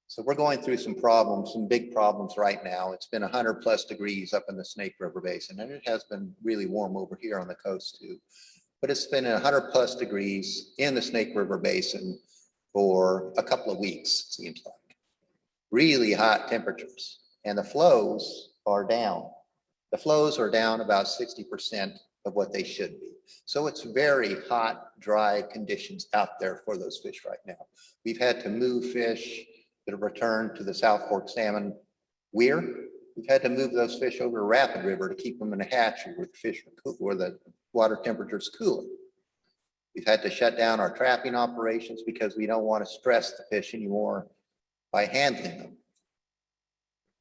so we're going through some problems, some big problems right now. It's been 100+ degrees up in the Snake River Basin, and it has been really warm over here on the coast too. But it's been 100+ degrees in the Snake River Basin for a couple of weeks, it seems like. Really hot temperatures, and the flows are down. The flows are down about 60% of what they should be. So it's very hot, dry conditions out there for those fish right now. We've had to move fish that have returned to the South Fork salmon weir. We've had to move those fish over to Rapid River to keep them in a hatchery where the fish are cool, where the water temperature is cooler. We've had to shut down our trapping operations because we don't want to stress the fish anymore by handling them.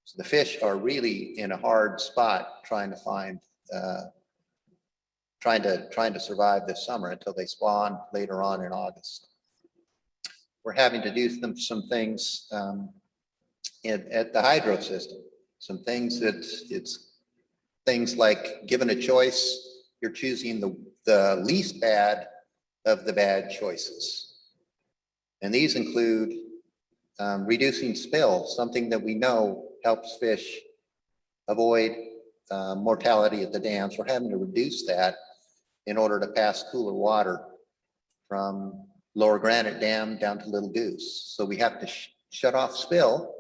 So the fish are really in a hard spot trying to find, trying to survive this summer until they spawn later on in August. We're having to do some things at the hydro system. Some things that it's things like, given a choice, you're choosing the least bad of the bad choices. And these include reducing spill, something that we know helps fish avoid mortality at the dams. We're having to reduce that in order to pass cooler water from Lower Granite Dam down to Little Goose. So we have to shut off spill.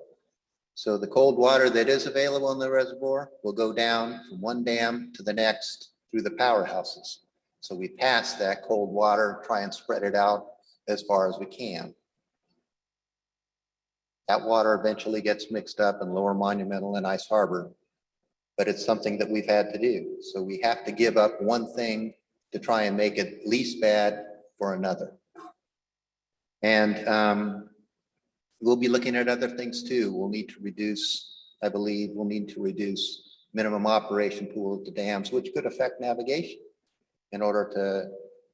So the cold water that is available in the reservoir will go down from one dam to the next through the powerhouses. So we pass that cold water, try and spread it out as far as we can. That water eventually gets mixed up in Lower Monumental and Ice Harbor, but it's something that we've had to do. So we have to give up one thing to try and make it least bad for another. And we'll be looking at other things too. We'll need to reduce, I believe, we'll need to reduce minimum operation pool at the dams, which could affect navigation in order to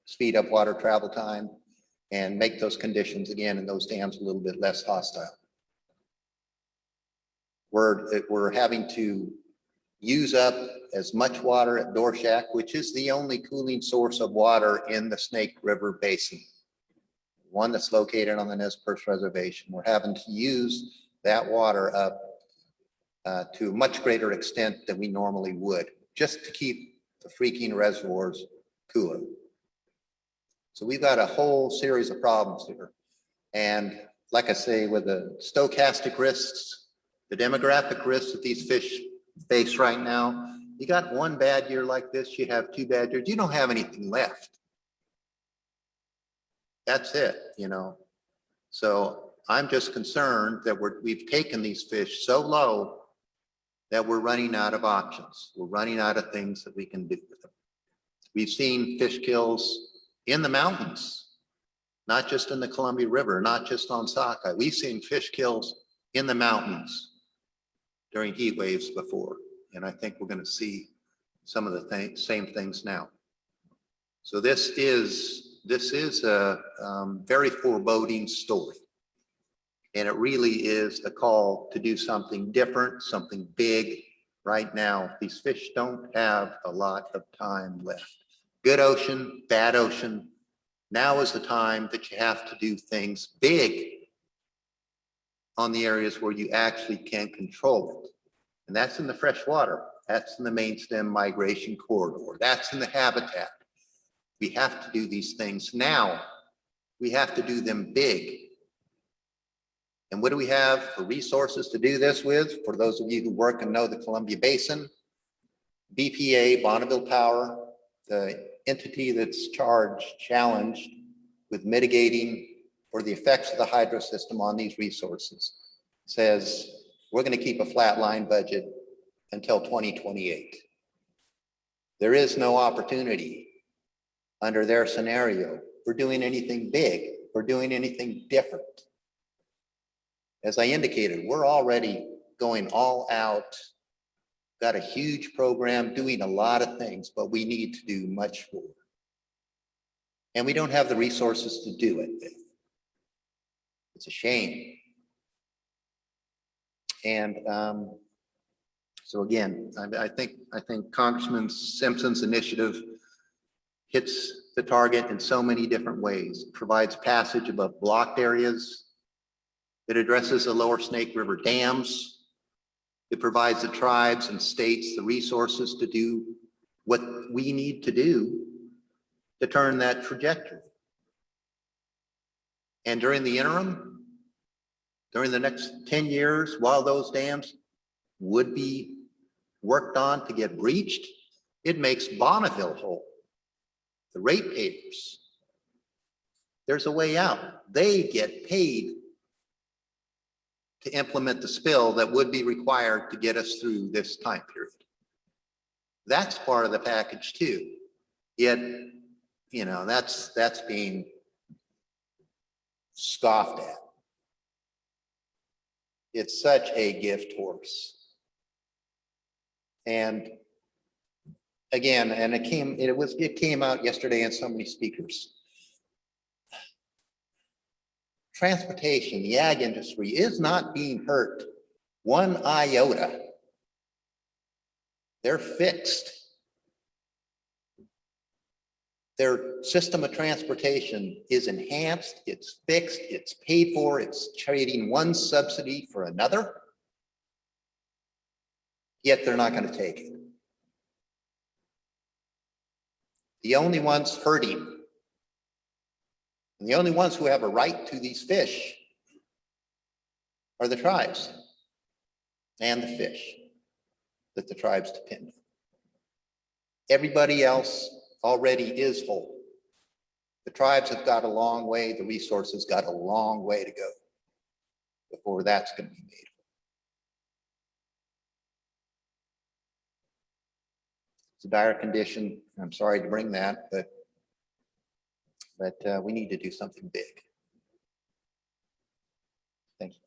speed up water travel time and make those conditions again in those dams a little bit less hostile. We're having to use up as much water at Dorshak, which is the only cooling source of water in the Snake River Basin, one that's located on the Nez Perce Reservation. We're having to use that water up to a much greater extent than we normally would, just to keep the freaking reservoirs cooler. So we've got a whole series of problems here. And like I say, with the stochastic risks, the demographic risks that these fish face right now, you got one bad year like this, you have 2 bad years, you don't have anything left. That's it, you know. So I'm just concerned that we've taken these fish so low that we're running out of options. We're running out of things that we can do with them. We've seen fish kills in the mountains, not just in the Columbia River, not just on Sockeye. We've seen fish kills in the mountains during heat waves before. And I think we're going to see some of the same things now. So this is a very foreboding story. And it really is a call to do something different, something big right now. These fish don't have a lot of time left. Good ocean, bad ocean. Now is the time that you have to do things big on the areas where you actually can control it. And that's in the freshwater. That's in the main stem migration corridor. That's in the habitat. We have to do these things now. We have to do them big. And what do we have for resources to do this with? For those of you who work and know the Columbia Basin, BPA, Bonneville Power, the entity that's challenged with mitigating or the effects of the hydro system on these resources, says we're going to keep a flat line budget until 2028. There is no opportunity under their scenario for doing anything big, for doing anything different. As I indicated, we're already going all out, got a huge program, doing a lot of things, but we need to do much more. And we don't have the resources to do it with. It's a shame. And so again, I think Congressman Simpson's initiative hits the target in so many different ways. It provides passage above blocked areas. It addresses the lower Snake River dams. It provides the tribes and states the resources to do what we need to do to turn that trajectory. And during the interim, during the next 10 years, while those dams would be worked on to get breached, it makes Bonneville whole. The ratepayers, there's a way out. They get paid to implement the spill that would be required to get us through this time period. That's part of the package too. Yet, you know, that's being scoffed at. It's such a gift horse. And again, and it came out yesterday in so many speakers. Transportation, the ag industry is not being hurt one iota. They're fixed. Their system of transportation is enhanced, it's fixed, it's paid for, it's trading one subsidy for another. Yet they're not going to take it. The only ones hurting and the only ones who have a right to these fish are the tribes and the fish that the tribes depend on. Everybody else already is whole. The tribes have got a long way, the resources got a long way to go before that's going to be made. It's a dire condition. I'm sorry to bring that, but we need to do something big. Thank you.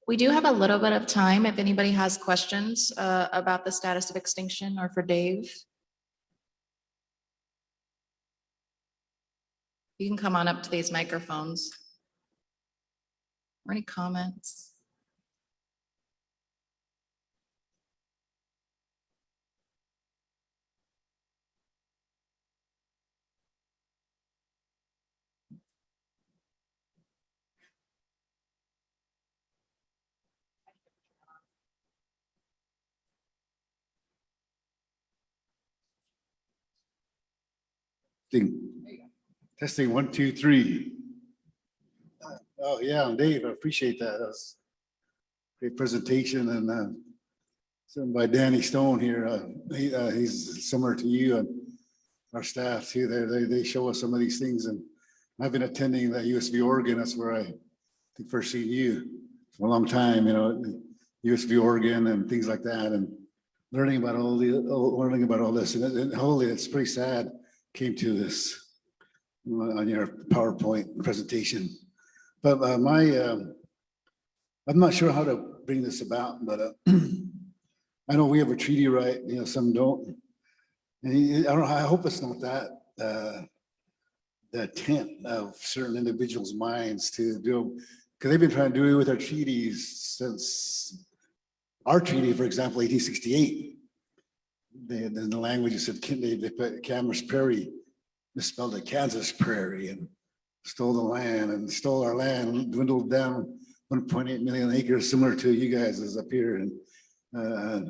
We do have a little bit of time if anybody has questions about the status of extinction or for Dave. You can come on up to these microphones. Or any comments? Testing 1, 2, 3. Oh yeah, Dave, I appreciate that. That was a great presentation, and something by Danny Stone here. He's similar to you and our staff too. They show us some of these things, and I've been attending the USV Oregon. That's where I think first seen you for a long time. You know, USV Oregon and things like that, and learning about all this. And holy, it's pretty sad. Came to this on your PowerPoint presentation, but I'm not sure how to bring this about, but I know we have a treaty right, you know, some don't, and I don't know, I hope it's not that the intent of certain individuals' minds to do, because they've been trying to do it with our treaties since our treaty, for example, 1868. the language is said, they put Cameras Prairie, misspelled it Kansas Prairie, and stole the land and stole our land, dwindled down 1.8 million acres, similar to you guys is up here in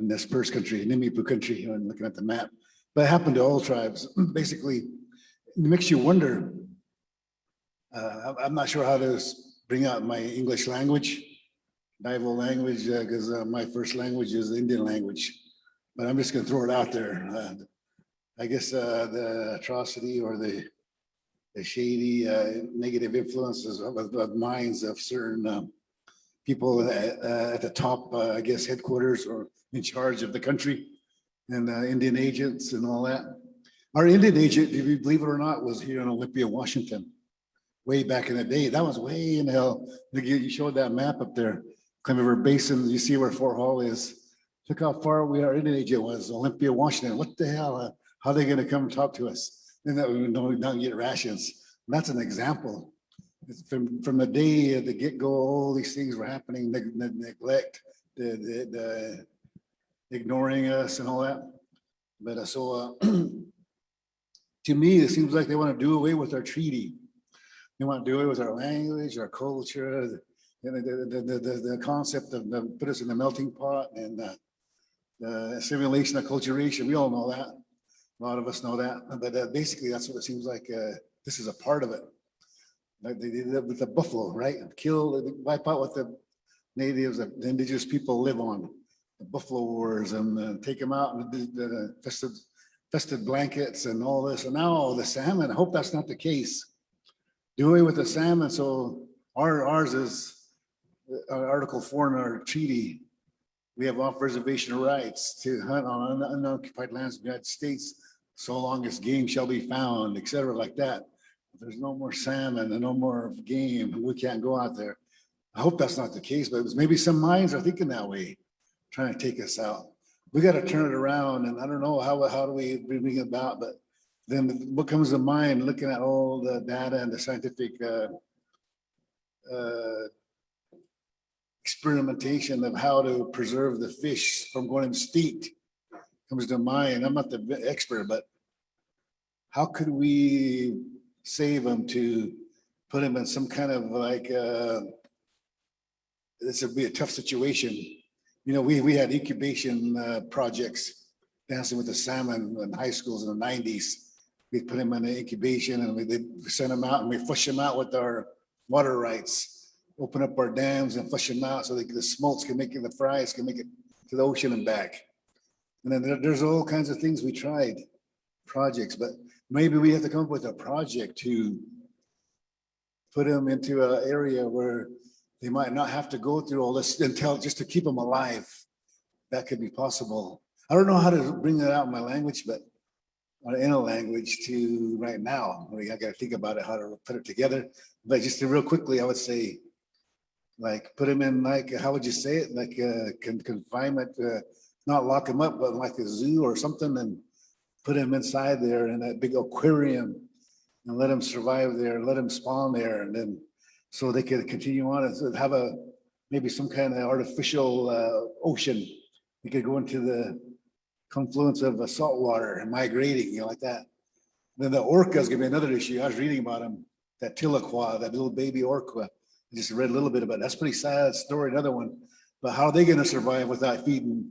this Perc country, Nimipu country, and looking at the map. But it happened to all tribes. Basically, it makes you wonder. I'm not sure how to bring out my English language, Naivo language, because my first language is Indian language. But I'm just going to throw it out there. I guess the atrocity or the shady negative influences of minds of certain people at the top, I guess, headquarters or in charge of the country, and Indian agents and all that. Our Indian agent, if you believe it or not, was here in Olympia, Washington, way back in the day. That was way in hell. You showed that map up there, Clean River Basin. You see where Fort Hall is. Look how far our Indian agent was, Olympia, Washington. What the hell? How are they going to come talk to us? And that we don't get rations. And that's an example. It's from the day at the get-go, all these things were happening, neglect, the ignoring us and all that. But to me, it seems like they want to do away with our treaty. They want to do away with our language, our culture, the concept of put us in the melting pot and the assimilation, acculturation. We all know that. A lot of us know that. But basically, that's what it seems like. This is a part of it. Like they did it with the buffalo, right? Kill, wipe out what the natives, the indigenous people live on. The buffalo wars and take them out and the festive blankets and all this. And now the salmon, I hope that's not the case. Do away with the salmon. So ours is Article 4 in our treaty. We have off reservation rights to hunt on unoccupied lands of the United States so long as game shall be found, et cetera, like that. If there's no more salmon and no more game, we can't go out there. I hope that's not the case, but maybe some minds are thinking that way, trying to take us out. We got to turn it around, and I don't know how do we bring it about, but then what comes to mind looking at all the data and the scientific experimentation of how to preserve the fish from going extinct comes to mind. I'm not the expert, but how could we save them to put them in some kind of like this would be a tough situation. You know, we had incubation projects dancing with the salmon in high schools in the 90s. We put them in the incubation and we send them out and we flush them out with our water rights, open up our dams and flush them out so that the smolts can make it, the fries can make it to the ocean and back. And then there's all kinds of things we tried, projects, but maybe we have to come up with a project to put them into an area where they might not have to go through all this until just to keep them alive. That could be possible. I don't know how to bring that out in my language, but in a language to right now. I mean, I got to think about it, how to put it together. But just real quickly, I would say, like, put them in, like, how would you say it? Like confinement, not lock them up, but like a zoo or something, and put them inside there in that big aquarium and let them survive there, let them spawn there, and then so they could continue on and have maybe some kind of artificial ocean. They could go into the confluence of salt water and migrating, you know, like that. Then the orca is gonna be another issue. I was reading about them, that Tilaqua, that little baby orca. I just read a little bit about it. That's a pretty sad story, another one. But how are they gonna survive without eating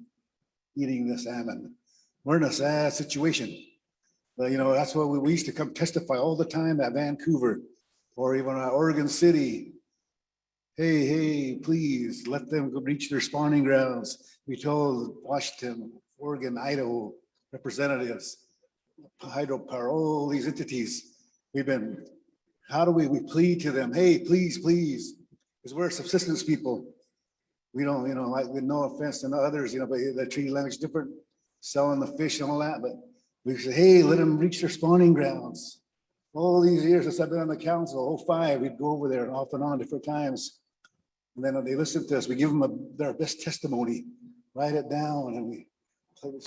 the salmon? We're in a sad situation. But you know, that's what we used to come testify all the time at Vancouver or even at Oregon City. Hey, please let them go reach their spawning grounds. We told Washington, Oregon, Idaho representatives, hydropower, all these entities. How do we plead to them? Hey, please, because we're subsistence people. We don't, you know, like with no offense to others, you know, but the treaty language different, selling the fish and all that. But we say, hey, let them reach their spawning grounds. All these years since I've been on the council, 05, we'd go over there off and on different times. And then they listen to us. We give them their best testimony, write it down, and we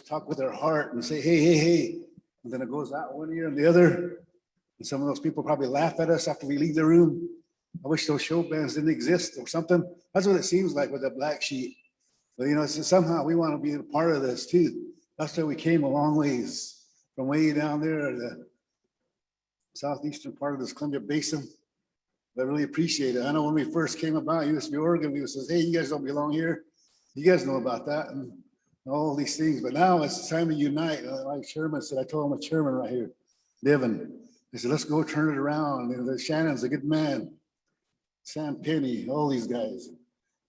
talk with their heart and say, hey. And then it goes out one ear and the other. And some of those people probably laugh at us after we leave the room. I wish those show bands didn't exist or something. That's what it seems like with the black sheep. But you know, so somehow we want to be a part of this too. That's why we came a long ways from way down there, the southeastern part of this Columbia Basin. I really appreciate it. I know when we first came about, USB Oregon, we says, hey, you guys don't belong here. You guys know about that and all these things. But now it's time to unite. Like Sherman said, I told him a chairman right here, Devin. I said, let's go turn it around. And Shannon's a good man. Sam Penny, all these guys.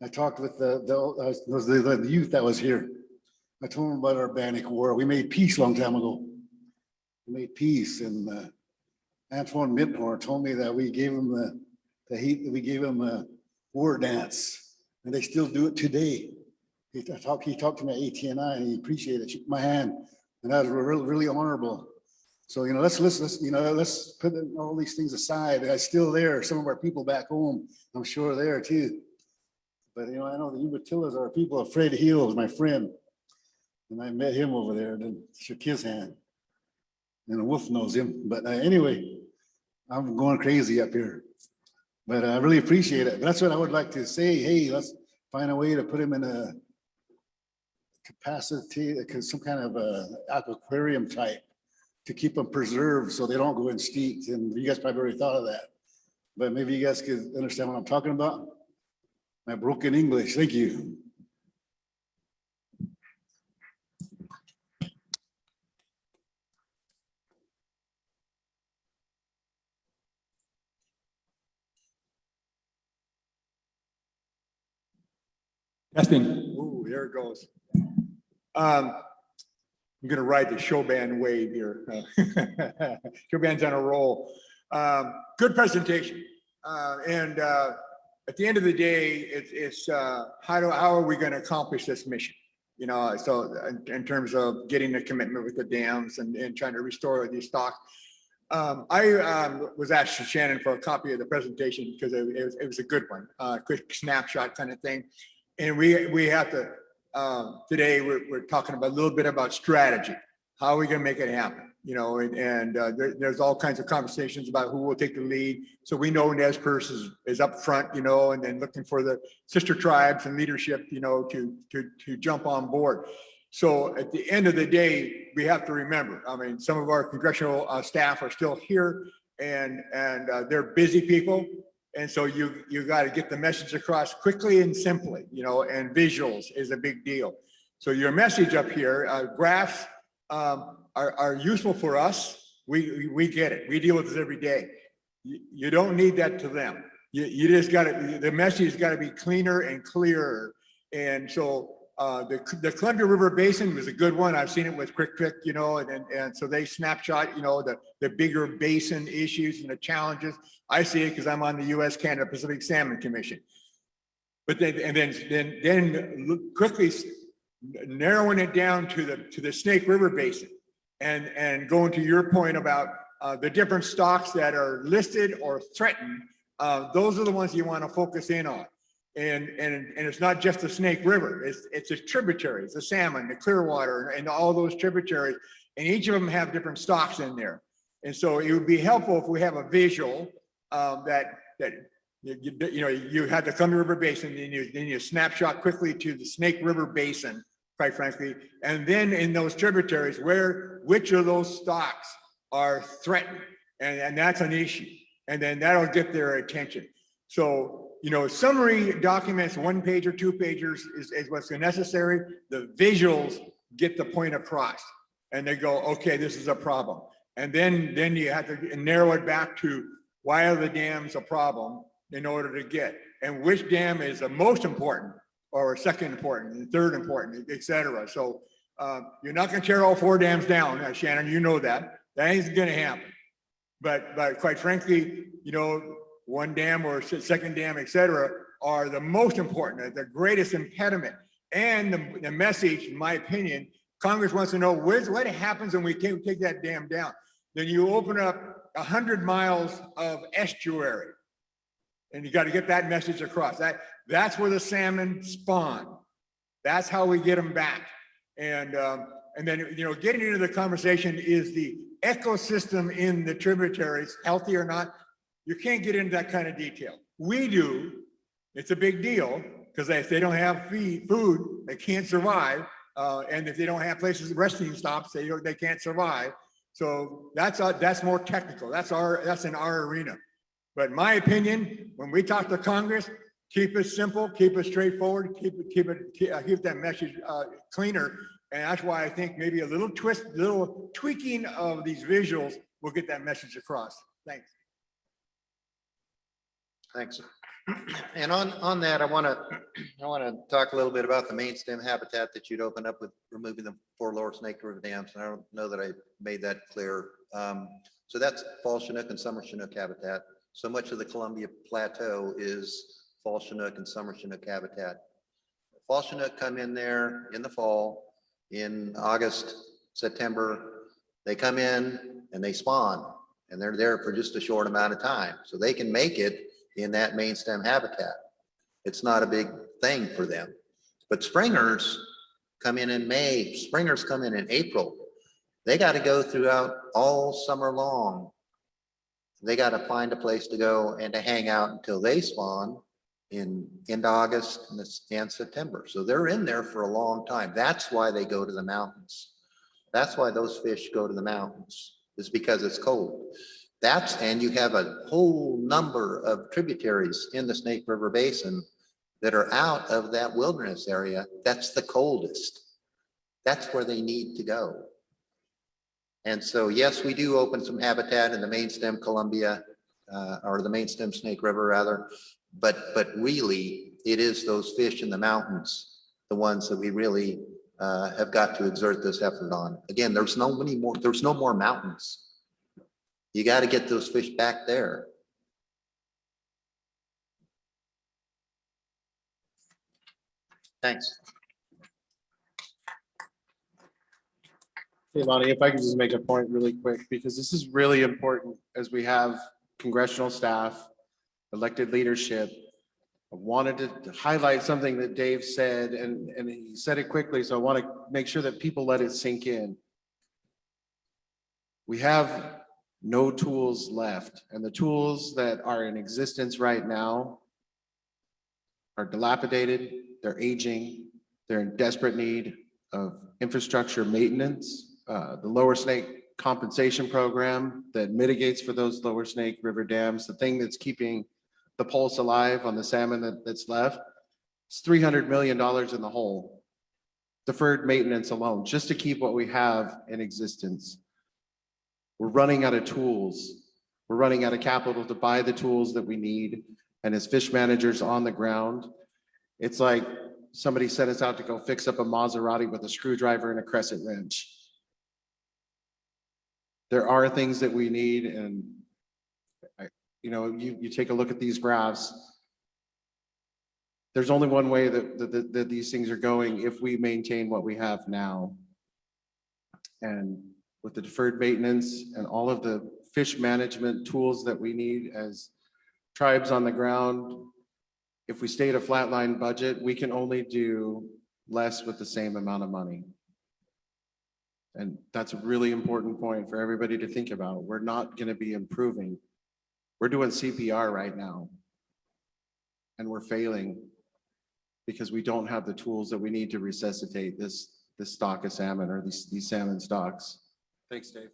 I talked with the youth that was here. I told them about our Bannock War. We made peace a long time ago. We made peace, and Antoine Mittenhor told me that we gave him we gave him a war dance, and they still do it today. He talked to me at ATNI, and he appreciated it. Shook my hand, and that was really, really honorable. So let's put all these things aside. It's still there. Some of our people back home, I'm sure, are there too. But I know the Umatillas are people. Fred Hill is my friend, and I met him over there and then shook his hand. And Wolf knows him. But anyway, I'm going crazy up here. But I really appreciate it. That's what I would like to say. Hey, let's find a way to put him in a capacity, some kind of aquarium type to keep them preserved so they don't go extinct. And you guys probably already thought of that. But maybe you guys could understand what I'm talking about. My broken English. Thank you. Testing. Ooh, there it goes. I'm gonna ride the show band wave here. Show band's on a roll. Good presentation. And at the end of the day, it's how are we going to accomplish this mission? So in terms of getting the commitment with the dams and trying to restore these stocks. I was asked Shannon for a copy of the presentation because it was a good one, quick snapshot kind of thing. And we have to, today we're talking about a little bit about strategy. How are we going to make it happen? There's all kinds of conversations about who will take the lead. So we know Nez Perce is up front, and then looking for the sister tribes and leadership, to jump on board. So at the end of the day, we have to remember, some of our congressional staff are still here and they're busy people. And so you got to get the message across quickly and simply, and visuals is a big deal. So your message up here, graphs are useful for us. We get it. We deal with this every day. You don't need that to them. You just got to, the message has got to be cleaner and clearer. And so the Columbia River Basin was a good one. I've seen it with Quick Pick, and so they snapshot, the bigger basin issues and the challenges. I see it because I'm on the U.S. Canada Pacific Salmon Commission. But then quickly narrowing it down to the Snake River Basin, and going to your point about the different stocks that are listed or threatened. Those are the ones you want to focus in on. And it's not just the Snake River, it's its tributaries, the salmon, the Clearwater, and all those tributaries, and each of them have different stocks in there. And so it would be helpful if we have a visual that you had the Columbia River Basin, then you snapshot quickly to the Snake River Basin, quite frankly, and then in those tributaries, which of those stocks are threatened, and that's an issue, and then that'll get their attention. So, summary documents, 1 page or 2 pages is what's necessary. The visuals get the point across, and they go, okay, this is a problem. And then you have to narrow it back to why are the dams a problem in order to get, and which dam is the most important, or second important, and third important, et cetera. So you're not going to tear all 4 dams down, Shannon, you know that. That ain't going to happen. But quite frankly, 1 dam or second dam, et cetera, are the most important, the greatest impediment. And the message, in my opinion, Congress wants to know what happens when we take that dam down. Then you open up 100 miles of estuary, and you got to get that message across. That's where the salmon spawn. That's how we get them back. And then getting into the conversation, is the ecosystem in the tributaries healthy or not? You can't get into that kind of detail. We do. It's a big deal because if they don't have food, they can't survive. And if they don't have places, resting stops, they can't survive. So that's more technical. That's in our arena. But in my opinion, when we talk to Congress, keep it simple, keep it straightforward, keep that message cleaner. And that's why I think maybe a little tweaking of these visuals will get that message across. Thanks. Thanks. And on that, I want to talk a little bit about the main stem habitat that you'd open up with removing the 4 lower Snake River dams. And I don't know that I made that clear. So that's fall Chinook and summer Chinook habitat. So much of the Columbia Plateau is fall Chinook and summer Chinook habitat. Fall Chinook come in there in the fall, in August, September. They come in and they spawn, and they're there for just a short amount of time. So they can make it in that main stem habitat. It's not a big thing for them. But springers come in May, springers come in April. They got to go throughout all summer long. They got to find a place to go and to hang out until they spawn in August and September. So they're in there for a long time. That's why they go to the mountains. That's why those fish go to the mountains, is because it's cold. And you have a whole number of tributaries in the Snake River Basin that are out of that wilderness area. That's the coldest. That's where they need to go. And so, yes, we do open some habitat in the main stem Columbia, or the main stem Snake River rather, but really it is those fish in the mountains, the ones that we really have got to exert this effort on. Again, there's no more mountains. You got to get those fish back there. Thanks. Hey, Lonnie, if I could just make a point really quick, because this is really important as we have congressional staff, elected leadership. I wanted to highlight something that Dave said, and he said it quickly, so I want to make sure that people let it sink in. We have no tools left, and the tools that are in existence right now are dilapidated, they're aging, they're in desperate need of infrastructure maintenance. The Lower Snake Compensation Program that mitigates for those Lower Snake River dams, the thing that's keeping the pulse alive on the salmon that's left, it's $300 million in the hole. Deferred maintenance alone, just to keep what we have in existence. We're running out of tools. We're running out of capital to buy the tools that we need. And as fish managers on the ground, it's like somebody sent us out to go fix up a Maserati with a screwdriver and a crescent wrench. There are things that we need, and you take a look at these graphs. There's only one way that these things are going if we maintain what we have now. And with the deferred maintenance and all of the fish management tools that we need as tribes on the ground, if we stay at a flatline budget, we can only do less with the same amount of money. And that's a really important point for everybody to think about. We're not going to be improving. We're doing CPR right now. And we're failing because we don't have the tools that we need to resuscitate this stock of salmon, or these salmon stocks. Thanks, Dave.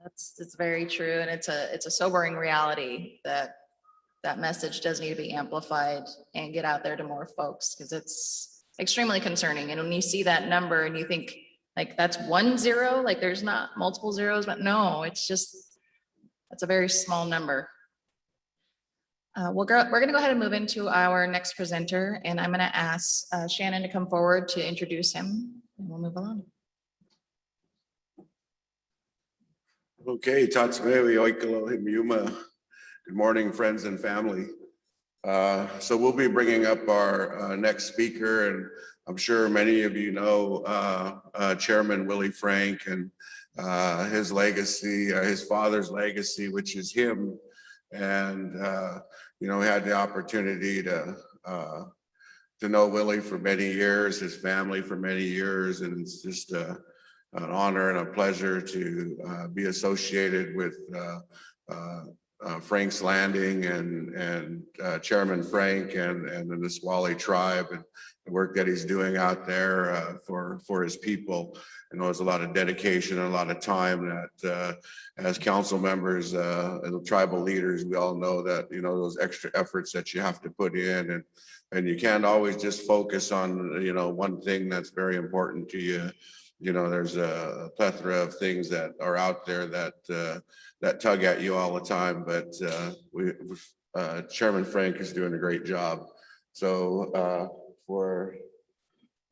It's very true, and it's a sobering reality that message does need to be amplified and get out there to more folks, because it's extremely concerning. And when you see that number and you think like that's 1 0, like there's not multiple zeros, but no, it's just, that's a very small number. We're gonna go ahead and move into our next presenter, and I'm gonna ask Shannon to come forward to introduce him, and we'll move along. Okay, Tatsumeli Oikalo Himyuma. Good morning, friends and family. So we'll be bringing up our next speaker, and I'm sure many of you know Chairman Willie Frank and his legacy, his father's legacy, which is him. And we had the opportunity to know Willie for many years, his family for many years, and it's just an honor and a pleasure to be associated with Frank's Landing and Chairman Frank and the Nisqually tribe and the work that he's doing out there for his people. I know there's a lot of dedication and a lot of time that as council members and tribal leaders, we all know that, you know, those extra efforts that you have to put in and you can't always just focus on, you know, one thing that's very important to you. You know, there's a plethora of things that are out there that tug at you all the time, but Chairman Frank is doing a great job. So we're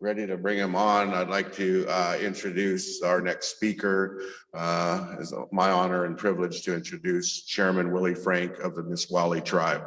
ready to bring him on. I'd like to introduce our next speaker. It's my honor and privilege to introduce Chairman Willie Frank of the Nisqually tribe.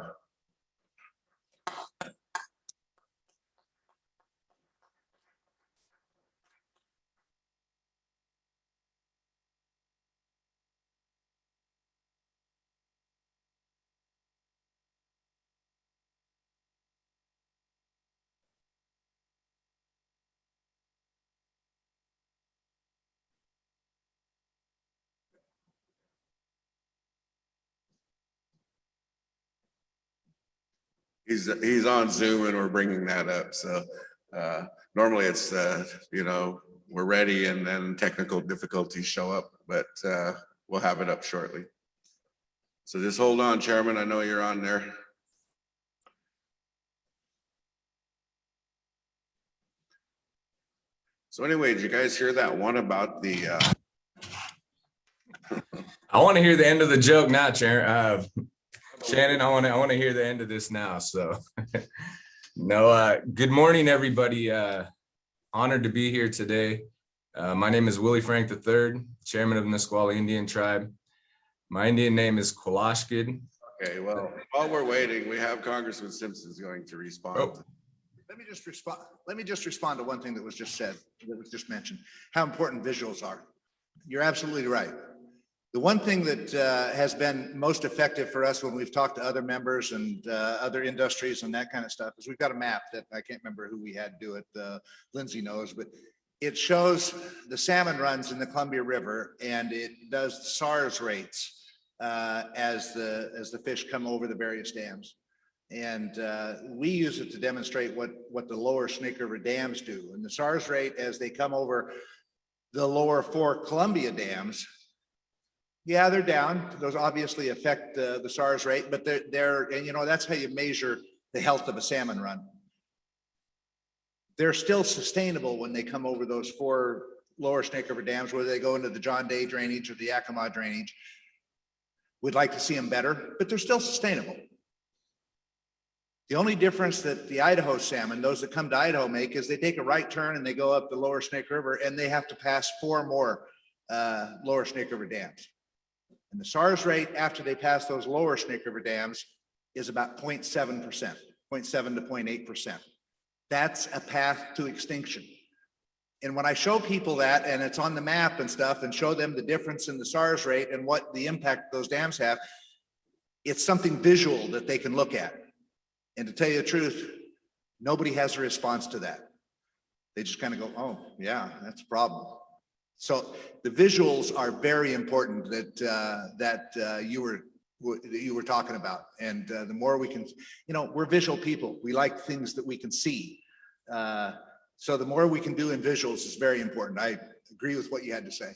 He's on Zoom and we're bringing that up. So normally it's, you know, we're ready and then technical difficulties show up, but we'll have it up shortly. So just hold on, Chairman. I know you're on there. So anyway, did you guys hear that one about the I want to hear the end of the joke now, Chair. Shannon, I want to hear the end of this now. So, no, good morning, everybody. Honored to be here today. My name is Willie Frank III, Chairman of the Nisqually Indian Tribe. My Indian name is Qualashkid. Okay, well, while we're waiting, we have Congressman Simpson's going to respond. Oh. Let me just respond to one thing that was just said, that was just mentioned, how important visuals are. You're absolutely right. The one thing that has been most effective for us when we've talked to other members and other industries and that kind of stuff is we've got a map that I can't remember who we had do it. Lindsay knows, but it shows the salmon runs in the Columbia River and it does SARS rates as the fish come over the various dams. And we use it to demonstrate what the lower Snake River dams do. And the SARS rate as they come over the lower 4 Columbia dams, yeah, they're down. Those obviously affect the SARS rate, but they're, and you know, that's how you measure the health of a salmon run. They're still sustainable when they come over those 4 lower Snake River dams, whether they go into the John Day drainage or the Yakima drainage. We'd like to see them better, but they're still sustainable. The only difference that the Idaho salmon, those that come to Idaho make, is they take a right turn and they go up the lower Snake River and they have to pass 4 more lower Snake River dams. And the SARS rate after they pass those lower Snake River dams is about 0.7%, 0.7 to 0.8%. That's a path to extinction. And when I show people that, and it's on the map and stuff, and show them the difference in the SARS rate and what the impact those dams have, it's something visual that they can look at. And to tell you the truth, nobody has a response to that. They just kind of go, oh, yeah, that's a problem. So the visuals are very important that you were talking about. And the more we can, you know, we're visual people. We like things that we can see. So the more we can do in visuals is very important. I agree with what you had to say.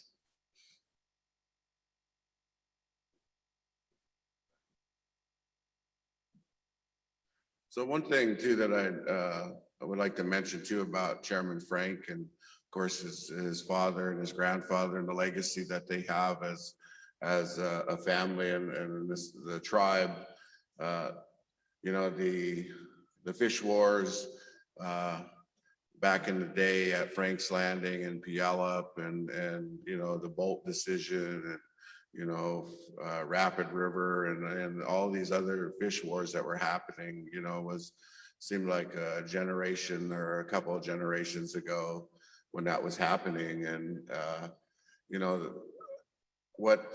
So one thing too that I would like to mention too about Chairman Frank and of course his father and his grandfather and the legacy that they have as a family and the tribe. You know, the fish wars back in the day at Frank's Landing and Puyallup and you know the Bolt decision and you know, Rapid River and all these other fish wars that were happening, you know, seemed like a generation or a couple of generations ago when that was happening. And, you know, what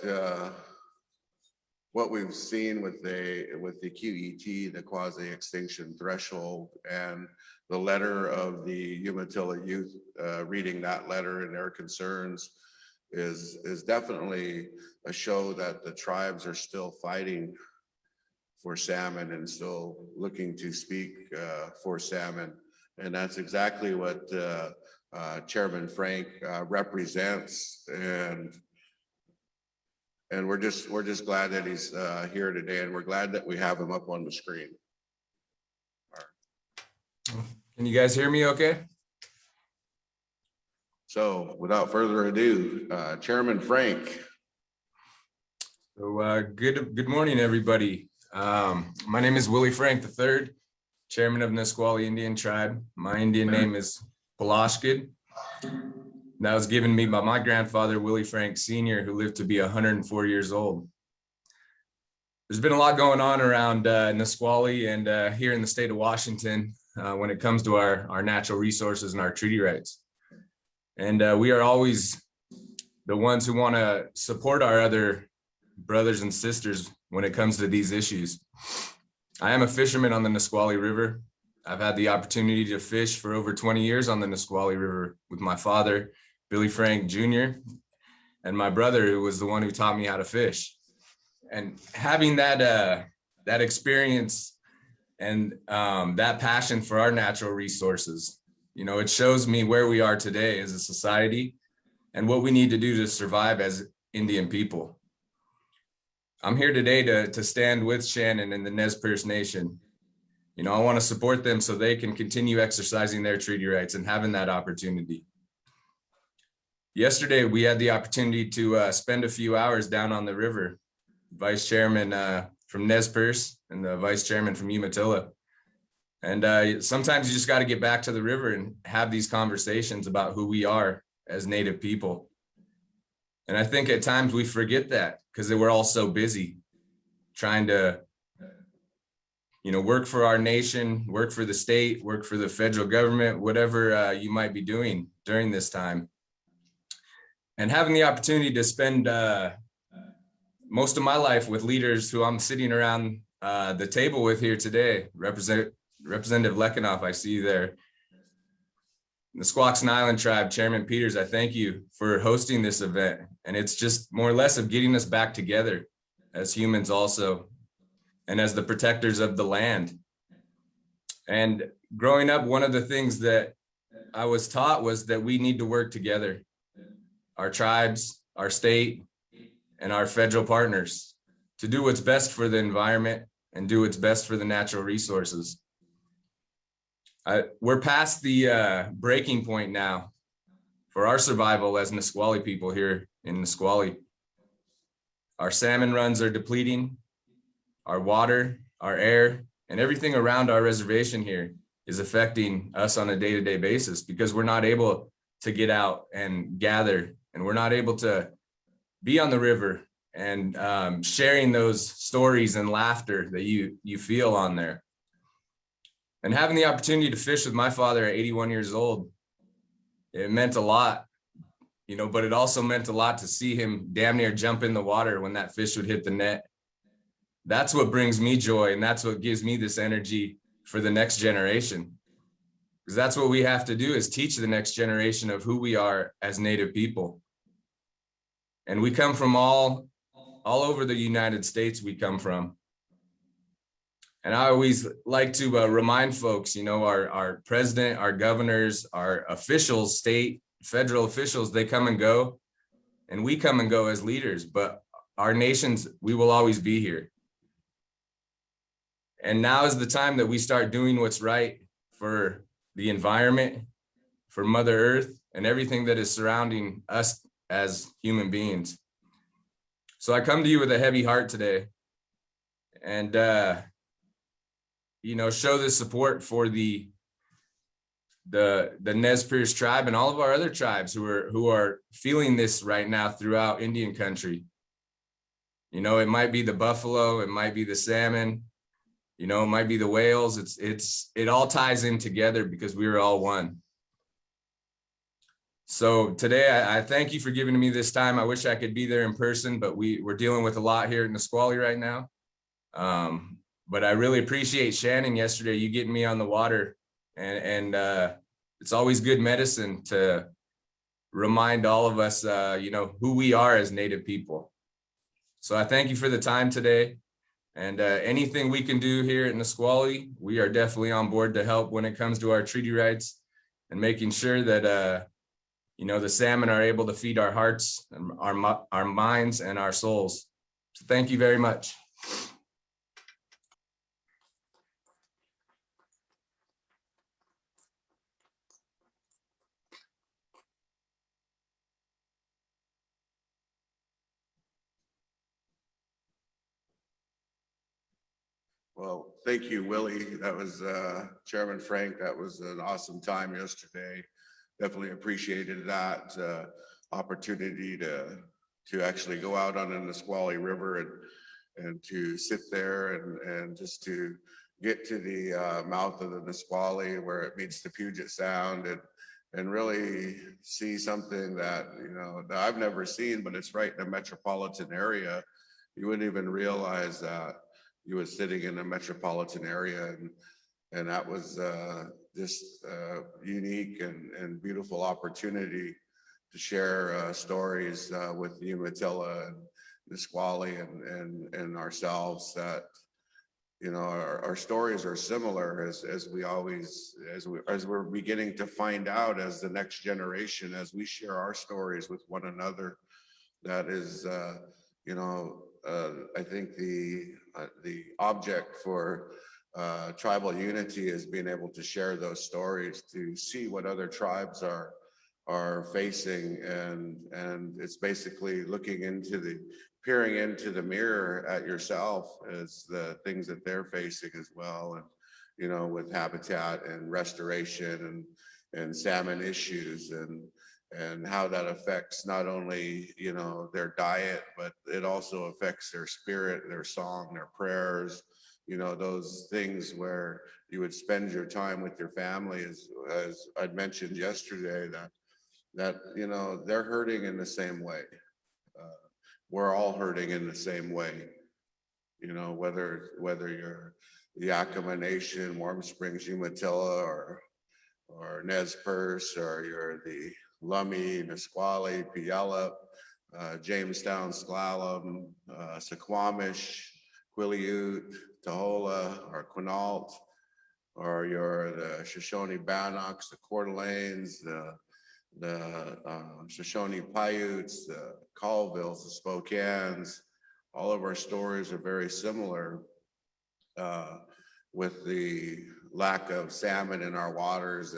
we've seen with the QET, the quasi-extinction threshold, and the letter of the Umatilla youth, reading that letter and their concerns, is definitely a show that the tribes are still fighting for salmon and still looking to speak for salmon. And that's exactly what Chairman Frank represents. And we're just glad that he's here today, and we're glad that we have him up on the screen. Can you guys hear me okay? So without further ado, Chairman Frank. So good morning, everybody. My name is Willie Frank III, Chairman of Nisqually Indian Tribe. My Indian name is Paloshkid. That was given me by my grandfather, Willie Frank Sr., who lived to be 104 years old. There's been a lot going on around Nisqually and here in the state of Washington when it comes to our natural resources and our treaty rights. And we are always the ones who want to support our other brothers and sisters when it comes to these issues. I am a fisherman on the Nisqually River. I've had the opportunity to fish for over 20 years on the Nisqually River with my father, Billy Frank Jr., and my brother, who was the one who taught me how to fish. And having that experience and that passion for our natural resources, you know, it shows me where we are today as a society and what we need to do to survive as Indian people. I'm here today to stand with Shannon and the Nez Perce Nation. You know, I want to support them so they can continue exercising their treaty rights and having that opportunity. Yesterday, we had the opportunity to spend a few hours down on the river. Vice Chairman from Nez Perce and the Vice Chairman from Umatilla. And sometimes you just got to get back to the river and have these conversations about who we are as Native people. And I think at times we forget that because we're all so busy trying to, you know, work for our nation, work for the state, work for the federal government, whatever you might be doing during this time. And having the opportunity to spend most of my life with leaders who I'm sitting around the table with here today, Representative Lekanoff, I see you there. The Squaxin Island Tribe, Chairman Peters, I thank you for hosting this event. And it's just more or less of getting us back together as humans also, and as the protectors of the land. And growing up, one of the things that I was taught was that we need to work together. Our tribes, our state, and our federal partners to do what's best for the environment and do what's best for the natural resources. We're past the breaking point now for our survival as Nisqually people here in Nisqually. Our salmon runs are depleting, our water, our air, and everything around our reservation here is affecting us on a day-to-day basis because we're not able to get out and gather, and we're not able to be on the river and sharing those stories and laughter that you feel on there. And having the opportunity to fish with my father at 81 years old, it meant a lot, you know, but it also meant a lot to see him damn near jump in the water when that fish would hit the net. That's what brings me joy, and that's what gives me this energy for the next generation. Because that's what we have to do, is teach the next generation of who we are as Native people. And we come from all over the United States, we come from. And I always like to remind folks, you know, our president, our governors, our officials, state, federal officials, they come and go, and we come and go as leaders, but our nations, we will always be here. And now is the time that we start doing what's right for the environment, for Mother Earth, and everything that is surrounding us as human beings. So I come to you with a heavy heart today, and you know, show the support for the Nez Perce tribe and all of our other tribes who are feeling this right now throughout Indian country. You know, it might be the buffalo, it might be the salmon, you know, it might be the whales. It all ties in together because we are all one. So today, I thank you for giving me this time. I wish I could be there in person, but we're dealing with a lot here in Nisqually right now. But I really appreciate Shannon yesterday, you getting me on the water, and it's always good medicine to remind all of us, who we are as Native people. So I thank you for the time today. And anything we can do here at Nisqually, we are definitely on board to help when it comes to our treaty rights and making sure that, the salmon are able to feed our hearts, and our minds, and our souls. So thank you very much. Well, thank you, Willie. That was Chairman Frank. That was an awesome time yesterday. Definitely appreciated that opportunity to actually go out on the Nisqually River and to sit there and just to get to the mouth of the Nisqually where it meets the Puget Sound and really see something that that I've never seen, but it's right in a metropolitan area. You wouldn't even realize that you were sitting in a metropolitan area, and that was just a unique and beautiful opportunity to share stories with Umatilla and Nisqually and ourselves that our stories are similar as we're beginning to find out as the next generation, as we share our stories with one another. That is I think the object for tribal unity is being able to share those stories, to see what other tribes are facing, and it's basically peering into the mirror at yourself as the things that they're facing as well, and with habitat and restoration and salmon issues and how that affects not only their diet, but it also affects their spirit, their song, their prayers, those things where you would spend your time with your family, as I'd mentioned yesterday, that they're hurting in the same way. We're all hurting in the same way, whether you're the Yakama Nation, Warm Springs, Umatilla, or Nez Perce, or you're the Lummi, Nisqually, Puyallup, Jamestown, S'Klallam, Suquamish, Quileute, Tahola, or Quinault, or you're the Shoshone Bannocks, the Coeur d'Alenes, the Shoshone Paiutes, the Colvilles, the Spokanes. All of our stories are very similar with the lack of salmon in our waters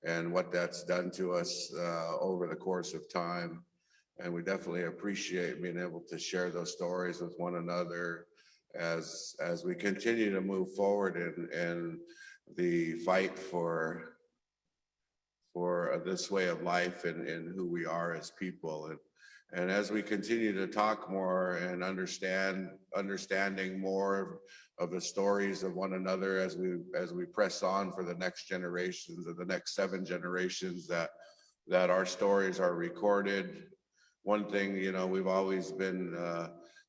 and what that's done to us over the course of time. And we definitely appreciate being able to share those stories with one another as we continue to move forward in the fight for this way of life and who we are as people. And as we continue to talk more and understanding more of the stories of one another as we press on for the next generations or the next 7 generations, that our stories are recorded. One thing, we've always been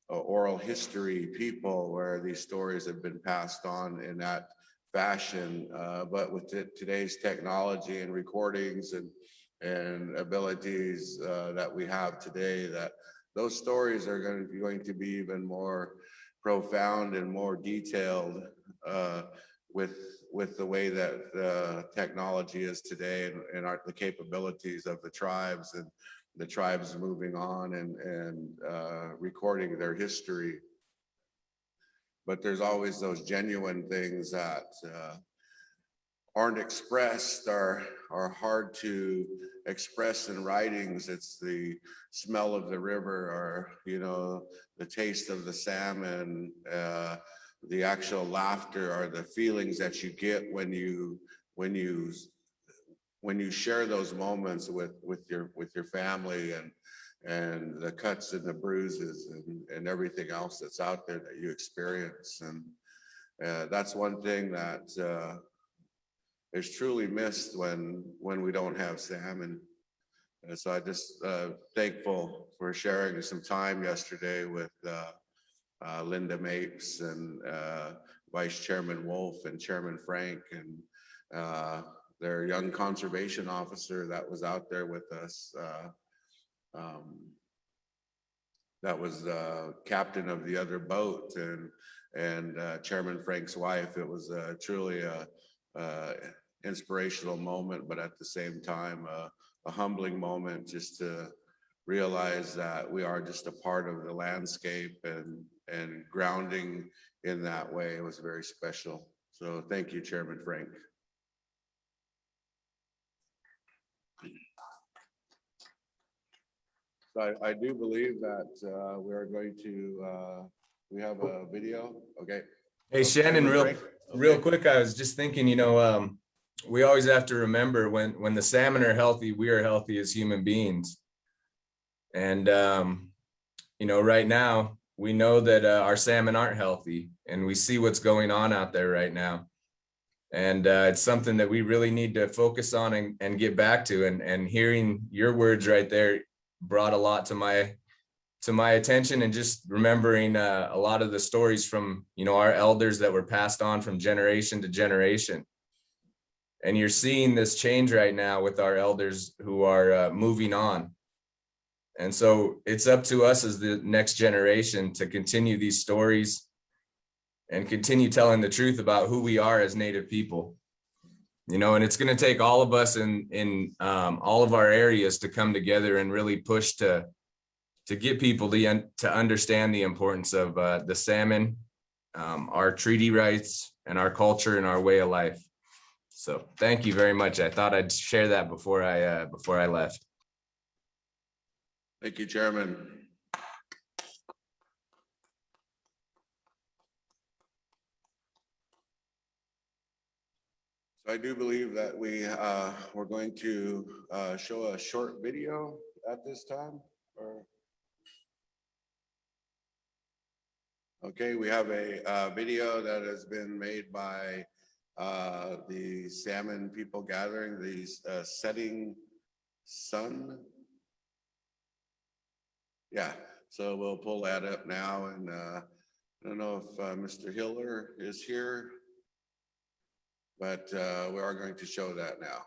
oral history people where these stories have been passed on in that fashion, but with today's technology and recordings and abilities that we have today, that those stories are going to be even more profound and more detailed with the way that technology is today and the capabilities of the tribes and the tribes moving on and recording their history. But there's always those genuine things that aren't expressed, are hard to express in writings. It's the smell of the river, or the taste of the salmon, the actual laughter, or the feelings that you get when you share those moments with your family, and the cuts and the bruises and everything else that's out there that you experience. And that's one thing that is truly missed when we don't have salmon. And so I just thankful for sharing some time yesterday with Linda Mapes and Vice Chairman Wolf and Chairman Frank, and their young conservation officer that was out there with us. That was captain of the other boat and Chairman Frank's wife. It was truly a inspirational moment, but at the same time, a humbling moment just to realize that we are just a part of the landscape and grounding in that way was very special. So thank you, Chairman Frank. So I do believe that we are going to, we have a video, okay? Hey, Shannon, Chairman Frank? real Okay. quick, I was just thinking, we always have to remember when the salmon are healthy, we are healthy as human beings. And, right now, we know that our salmon aren't healthy, and we see what's going on out there right now. And it's something that we really need to focus on and get back to. And hearing your words right there brought a lot to my attention, and just remembering a lot of the stories from, our elders that were passed on from generation to generation. And you're seeing this change right now with our elders who are moving on. And so it's up to us as the next generation to continue these stories and continue telling the truth about who we are as Native people. And it's going to take all of us in all of our areas to come together and really push to get people to understand the importance of the salmon, our treaty rights, and our culture and our way of life. So thank you very much. I thought I'd share that before I left. Thank you, Chairman. So I do believe that we're going to show a short video at this time. Okay, we have a video that has been made by the salmon people gathering, the setting sun. Yeah, so we'll pull that up now, and I don't know if Mr. Hiller is here, but we are going to show that now.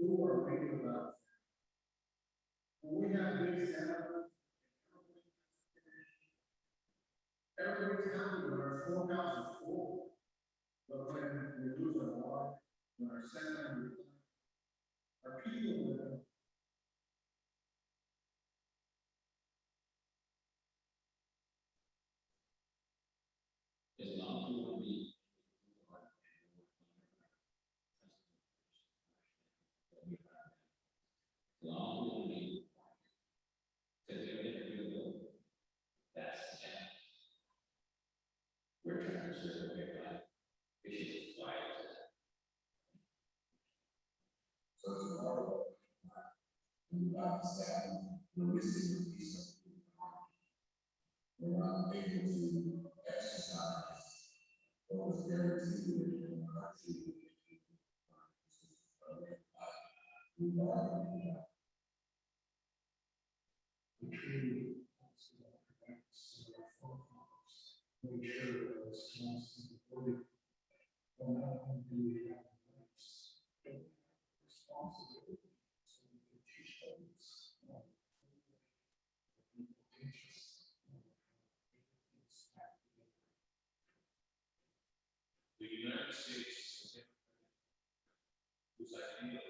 who are thinking about. When we have big salmon. Every county, our 4,000 is full. But when we lose our water, when our salmon, our people. The United States. Whose idea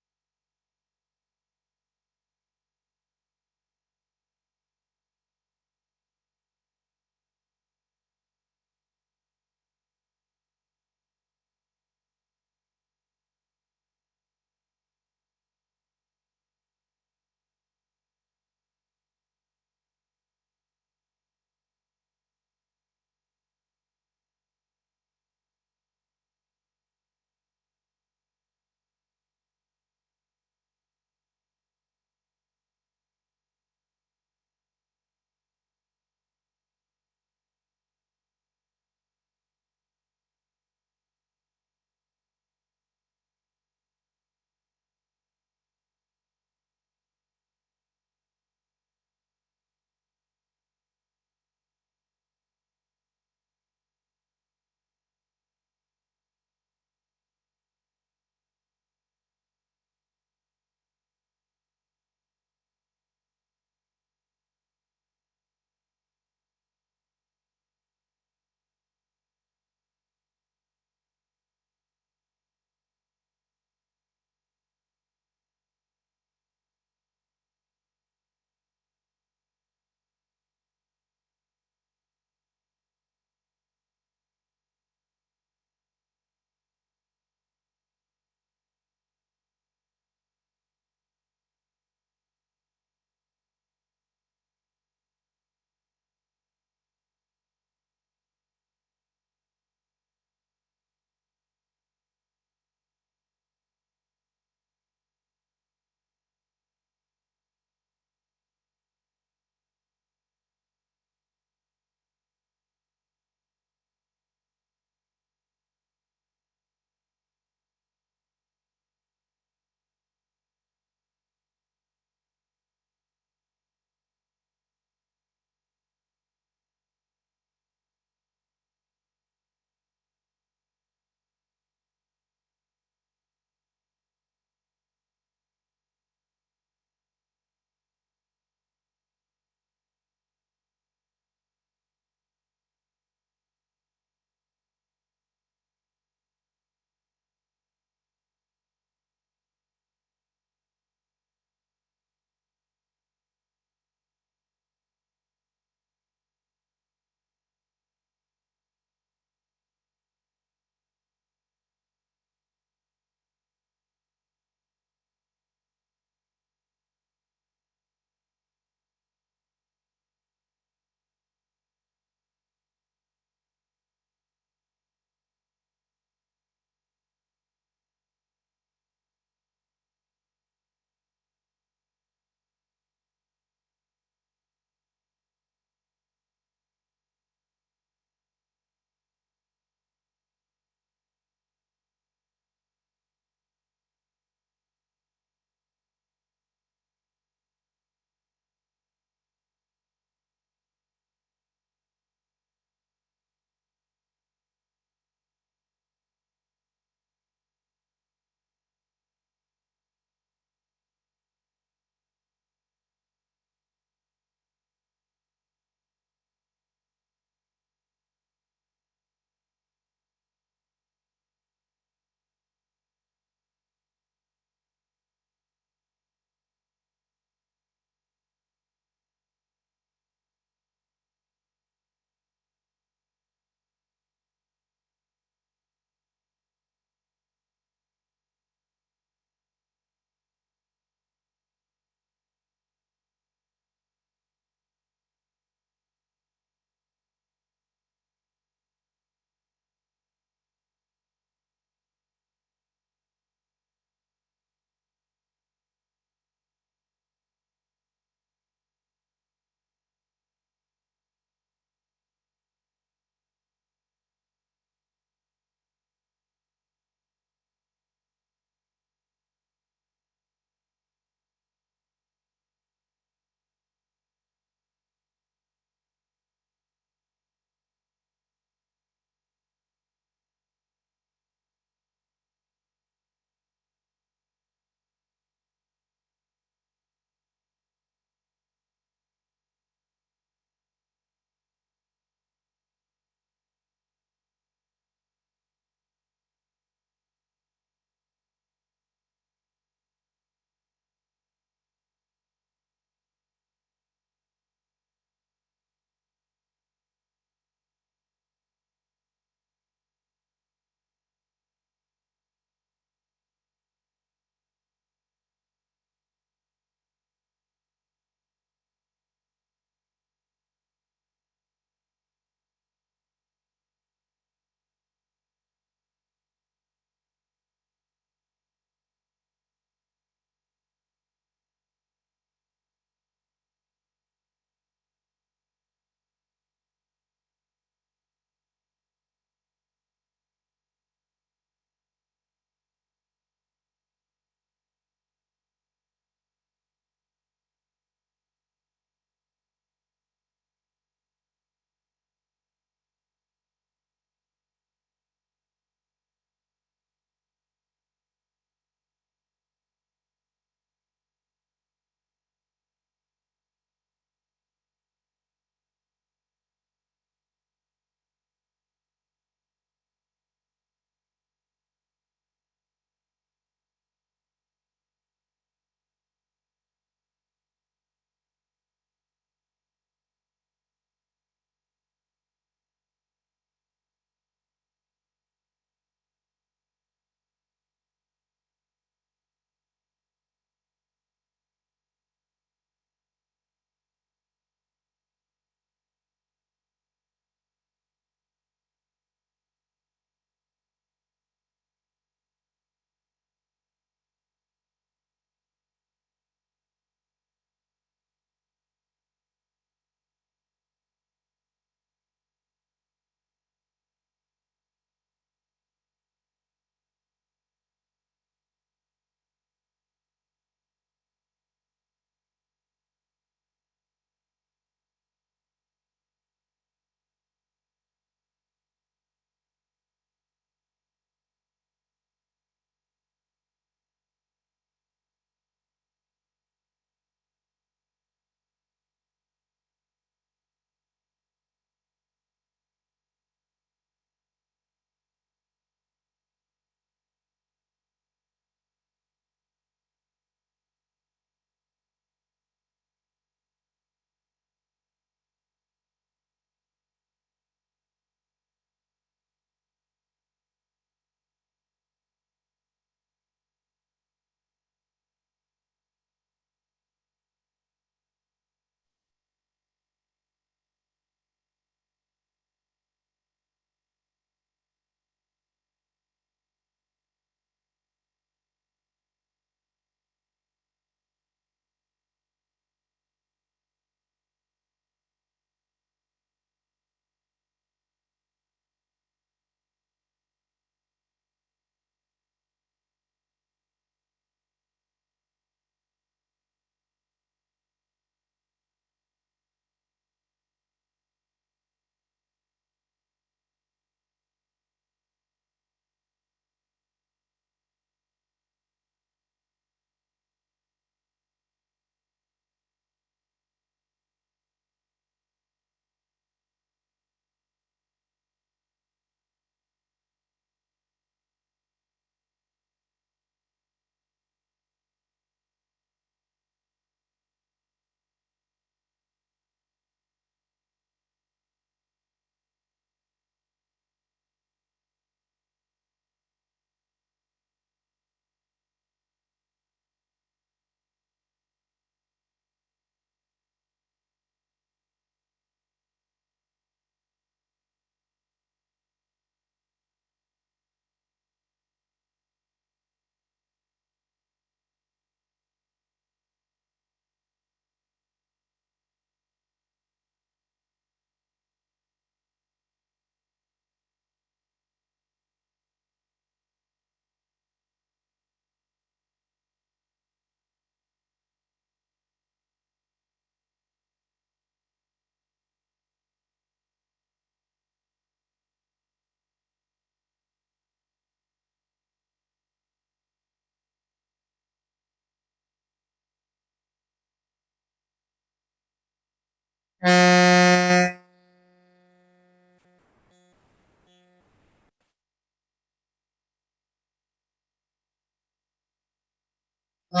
Hear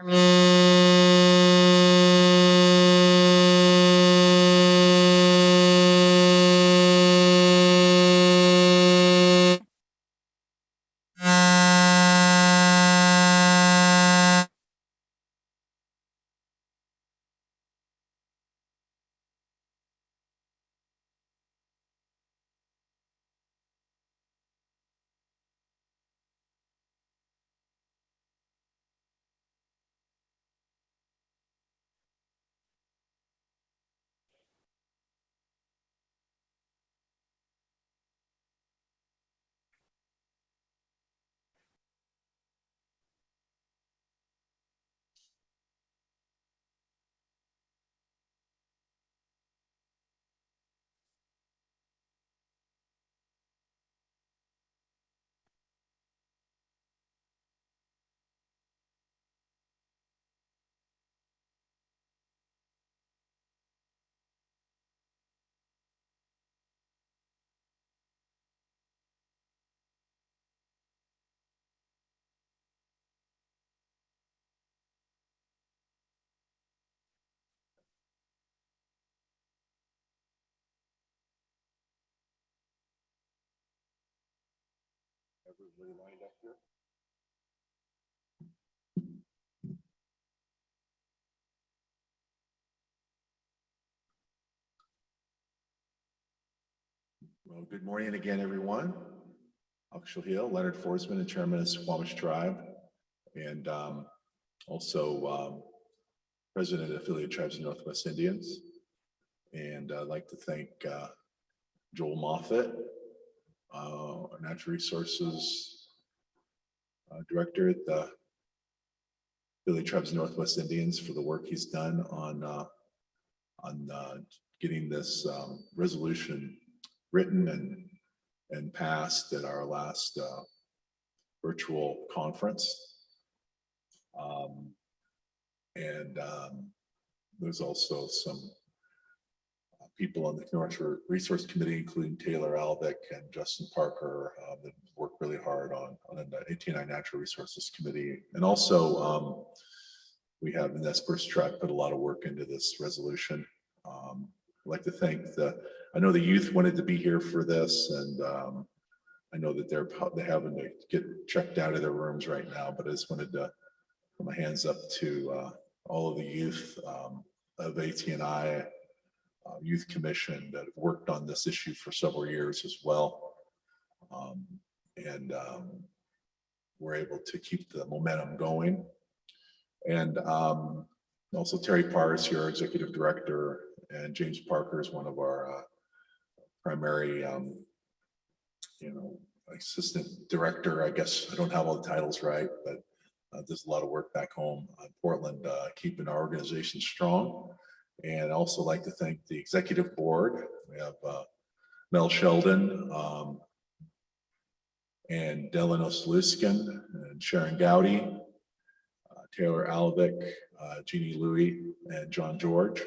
me? Everybody lined up here? Well, good morning again, everyone. Akshel Hill, Leonard Forsman, and Chairman of Squamish Tribe, and also President of Affiliate Tribes of Northwest Indians. And I'd like to thank Joel Moffett, our Natural Resources Director at the Affiliate Tribes of Northwest Indians, for the work he's done on getting this resolution written and passed at our last virtual conference. There's also some people on the Natural Resource Committee, including Taylor Albeck and Justin Parker, that worked really hard on the ATNI Natural Resources Committee. And also we have the Nez Perce Tribe put a lot of work into this resolution. I'd like to thank I know the youth wanted to be here for this, and I know that they're having to get checked out of their rooms right now, but I just wanted to put my hands up to all of the youth of ATNI Youth Commission that have worked on this issue for several years as well. We're able to keep the momentum going. And also Terry Parr is here, our Executive Director, and James Parker is one of our primary, Assistant Director. I guess I don't have all the titles right, but there's a lot of work back home in Portland, keeping our organization strong. And I'd also like to thank the Executive Board. We have Mel Sheldon and Delano Sluskin and Sharon Gowdy, Taylor Albeck, Jeannie Louie, and John George,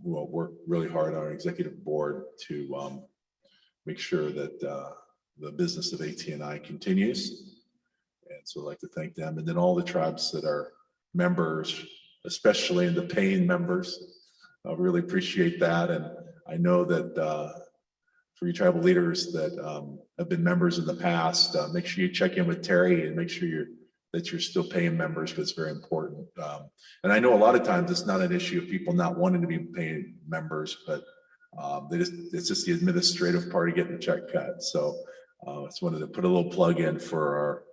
who have worked really hard on our Executive Board to make sure that the business of ATNI continues. And so I'd like to thank them. And then all the tribes that are members, especially the paying members. I really appreciate that. And I know that for you tribal leaders that have been members in the past, make sure you check in with Terry and make sure that you're still paying members, because it's very important. And I know a lot of times it's not an issue of people not wanting to be paying members, but it's just the administrative part of getting the check cut. So I just wanted to put a little plug in for our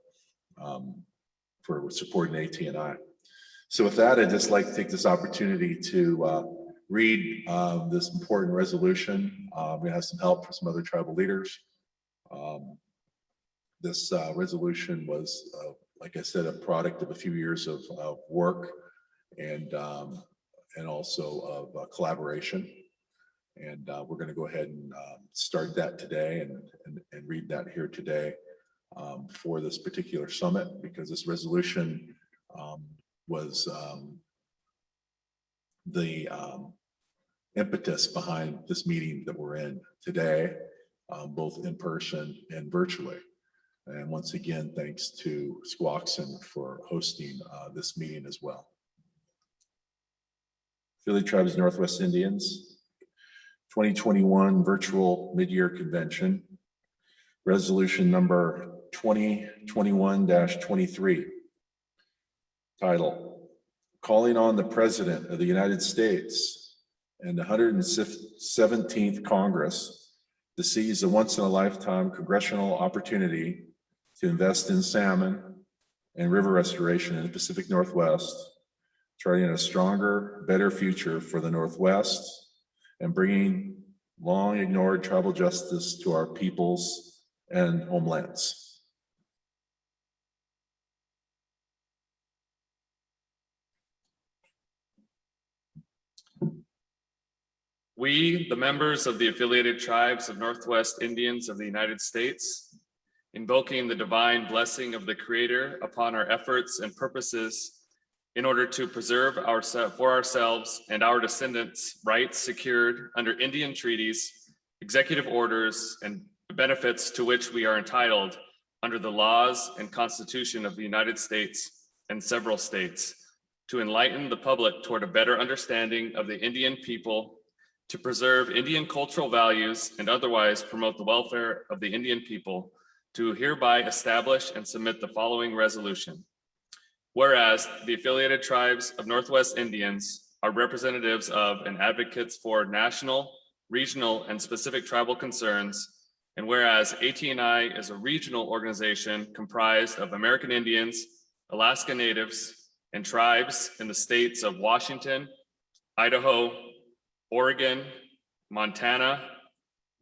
for supporting ATNI. So with that, I'd just like to take this opportunity to read this important resolution. We have some help from some other tribal leaders. This resolution was, like I said, a product of a few years of work and also of collaboration. And we're going to go ahead and start that today and read that here today for this particular summit, because this resolution was the impetus behind this meeting that we're in today, both in person and virtually. And once again, thanks to Squaxin for hosting this meeting as well. Affiliated Tribes Northwest Indians, 2021 Virtual Mid-Year Convention, resolution number 2021-23. Title, calling on the President of the United States and the 117th Congress to seize a once-in-a-lifetime congressional opportunity to invest in salmon and river restoration in the Pacific Northwest, charting a stronger, better future for the Northwest and bringing long-ignored tribal justice to our peoples and homelands. We, the members of the Affiliated Tribes of Northwest Indians of the United States, invoking the divine blessing of the Creator upon our efforts and purposes in order to preserve for ourselves and our descendants rights secured under Indian treaties, executive orders, and benefits to which we are entitled under the laws and Constitution of the United States and several states, to enlighten the public toward a better understanding of the Indian people, to preserve Indian cultural values and otherwise promote the welfare of the Indian people, to hereby establish and submit the following resolution. Whereas the Affiliated Tribes of Northwest Indians are representatives of and advocates for national, regional, and specific tribal concerns, and whereas AT&I is a regional organization comprised of American Indians, Alaska Natives, and tribes in the states of Washington, Idaho, Oregon, Montana,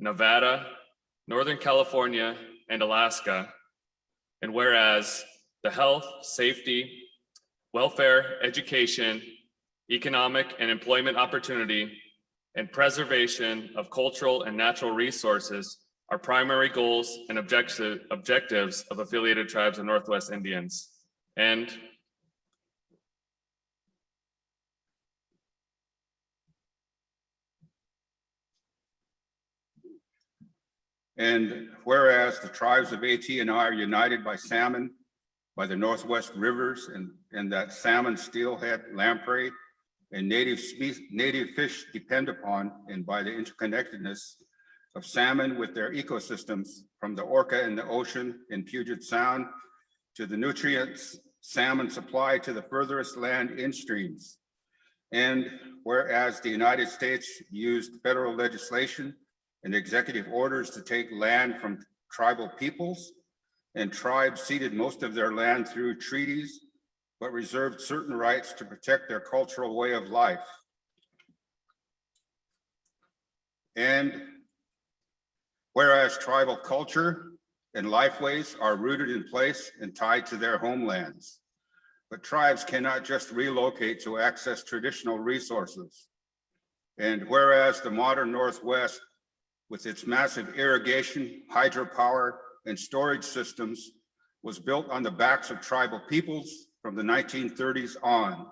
Nevada, Northern California, and Alaska. And whereas the health, safety, welfare, education, economic and employment opportunity, and preservation of cultural and natural resources are primary goals and objectives of Affiliated Tribes of Northwest Indians. And whereas the tribes of AT&I are united by salmon, by the Northwest rivers, and that salmon, steelhead, lamprey, and native fish depend upon, and by the interconnectedness of salmon with their ecosystems, from the Orca in the ocean in Puget Sound to the nutrients salmon supply to the furthest land in streams. And whereas the United States used federal legislation and executive orders to take land from tribal peoples, and tribes ceded most of their land through treaties, but reserved certain rights to protect their cultural way of life. And whereas tribal culture and lifeways are rooted in place and tied to their homelands, but tribes cannot just relocate to access traditional resources. And whereas the modern Northwest, with its massive irrigation, hydropower, and storage systems, was built on the backs of tribal peoples from the 1930s on.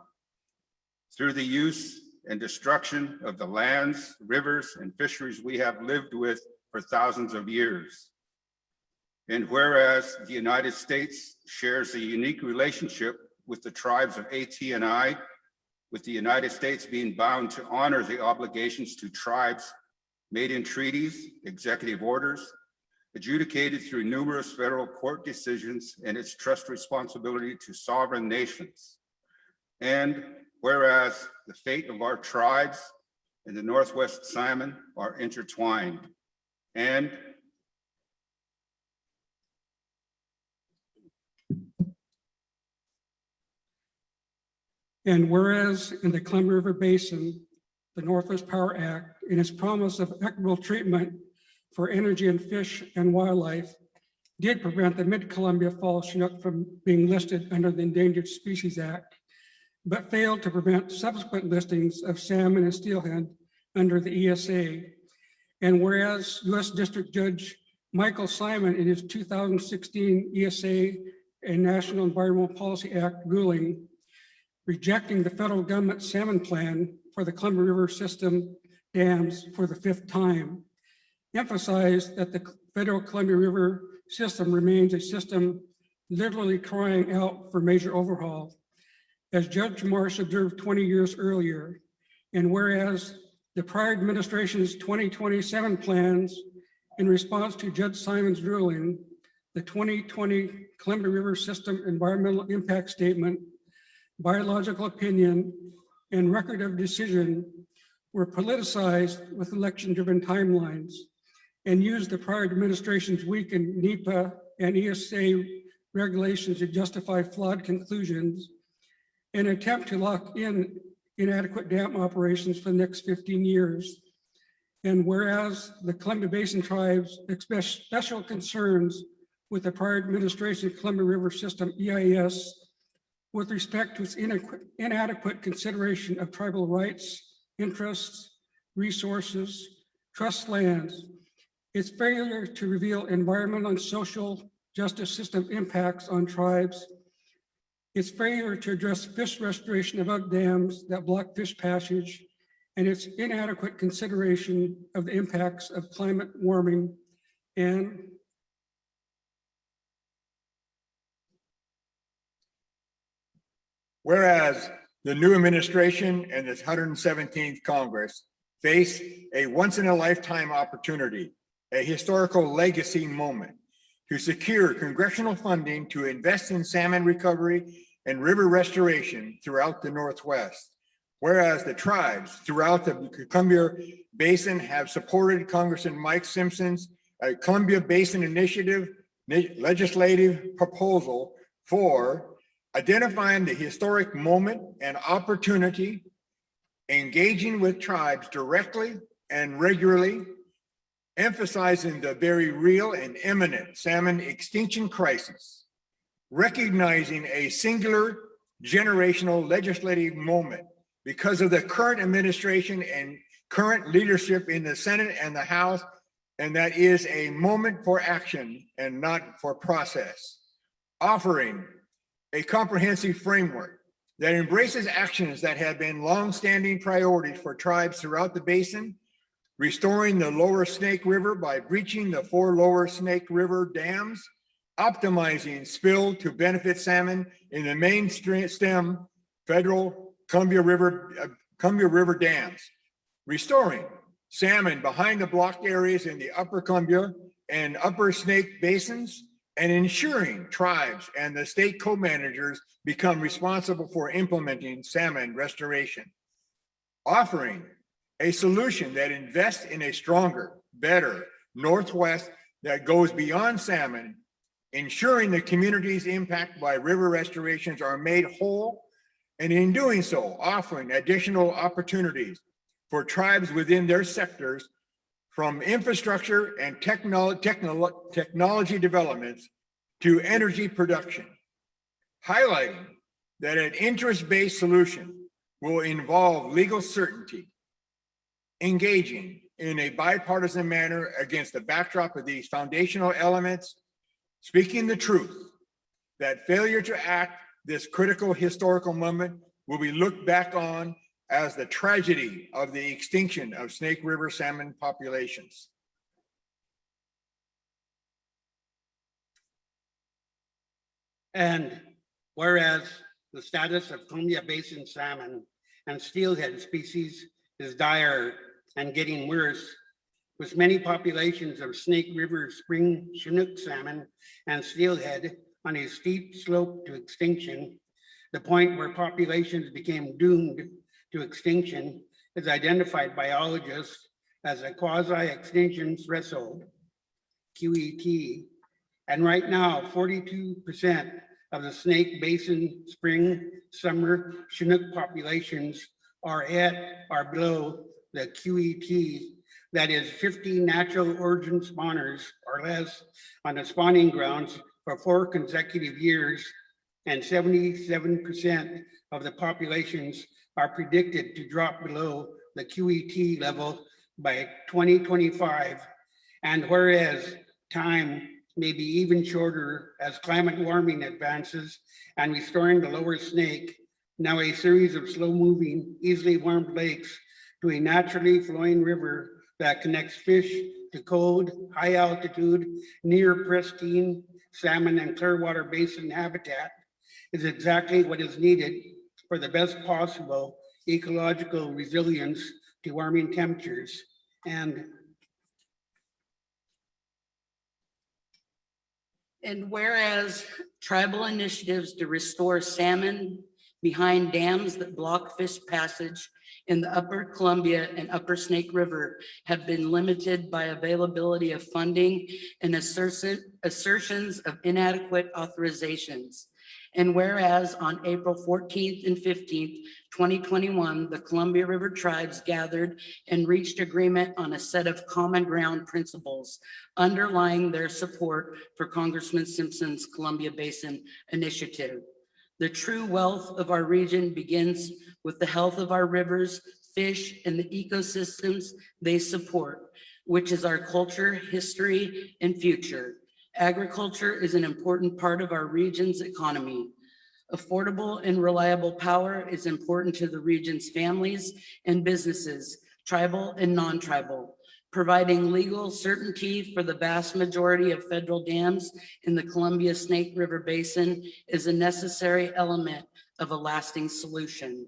Through the use and destruction of the lands, rivers, and fisheries we have lived with for thousands of years. And whereas the United States shares a unique relationship with the tribes of AT&I, with the United States being bound to honor the obligations to tribes made in treaties, executive orders, adjudicated through numerous federal court decisions, and its trust responsibility to sovereign nations. And whereas the fate of our tribes and the Northwest salmon are intertwined. And whereas in the Columbia River Basin, the Northwest Power Act, in its promise of equitable treatment for energy and fish and wildlife, did prevent the Mid-Columbia Fall Chinook from being listed under the Endangered Species Act, but failed to prevent subsequent listings of salmon and steelhead under the ESA. And whereas U.S. District Judge Michael Salmon, in his 2016 ESA and National Environmental Policy Act ruling, rejecting the federal government salmon plan for the Columbia River system dams for the 5th time, emphasized that the federal Columbia River system remains a system literally crying out for major overhaul, as Judge Marsh observed 20 years earlier. And whereas the prior administration's 2027 plans, in response to Judge Simon's ruling, the 2020 Columbia River System Environmental Impact Statement, biological opinion, and record of decision were politicized with election-driven timelines and used the prior administration's weakened NEPA and ESA regulations to justify flawed conclusions and attempt to lock in inadequate dam operations for the next 15 years. And whereas the Columbia Basin tribes express special concerns with the prior administration Columbia River System EIS with respect to its inadequate consideration of tribal rights, interests, resources, trust lands, its failure to reveal environmental and social justice system impacts on tribes, its failure to address fish restoration above dams that block fish passage, and its inadequate consideration of the impacts of climate warming and whereas the new administration and this 117th Congress face a once-in-a-lifetime opportunity, a historical legacy moment to secure congressional funding to invest in salmon recovery and river restoration throughout the Northwest. Whereas the tribes throughout the Columbia Basin have supported Congressman Mike Simpson's Columbia Basin Initiative legislative proposal for identifying the historic moment and opportunity, engaging with tribes directly and regularly, emphasizing the very real and imminent salmon extinction crisis, recognizing a singular generational legislative moment because of the current administration and current leadership in the Senate and the House, and that is a moment for action and not for process, offering a comprehensive framework that embraces actions that have been long-standing priorities for tribes throughout the basin, restoring the lower Snake River by breaching the 4 lower Snake River dams, optimizing spill to benefit salmon in the main stem federal Columbia River dams, restoring salmon behind the blocked areas in the upper Columbia and upper Snake basins, and ensuring tribes and the state co-managers become responsible for implementing salmon restoration, offering a solution that invests in a stronger, better Northwest that goes beyond salmon, ensuring the communities impacted by river restorations are made whole, and in doing so, offering additional opportunities for tribes within their sectors from infrastructure and technology developments to energy production, highlighting that an interest-based solution will involve legal certainty, engaging in a bipartisan manner against the backdrop of these foundational elements, speaking the truth, that failure to act this critical historical moment will be looked back on as the tragedy of the extinction of Snake River salmon populations. And whereas the status of Columbia Basin salmon and steelhead species is dire and getting worse, with many populations of Snake River spring Chinook salmon and steelhead on a steep slope to extinction, the point where populations became doomed to extinction is identified by biologists as a quasi-extinction threshold, QET. And right now, 42% of the Snake Basin spring, summer Chinook populations are at or below the QET, that is 50 natural origin spawners or less on the spawning grounds for 4 consecutive years, and 77% of the populations are predicted to drop below the QET level by 2025. And whereas time may be even shorter as climate warming advances and restoring the lower Snake now a series of slow-moving, easily warmed lakes, to a naturally flowing river that connects fish to cold, high-altitude, near pristine salmon and Clearwater Basin habitat is exactly what is needed for the best possible ecological resilience to warming temperatures. And whereas tribal initiatives to restore salmon behind dams that block fish passage in the Upper Columbia and Upper Snake River have been limited by availability of funding and assertions of inadequate authorizations. And whereas on April 14th and 15th, 2021, the Columbia River tribes gathered and reached agreement on a set of common ground principles underlying their support for Congressman Simpson's Columbia Basin Initiative. The true wealth of our region begins with the health of our rivers, fish, and the ecosystems they support, which is our culture, history, and future. Agriculture is an important part of our region's economy. Affordable and reliable power is important to the region's families and businesses, tribal and non-tribal. Providing legal certainty for the vast majority of federal dams in the Columbia Snake River Basin is a necessary element of a lasting solution.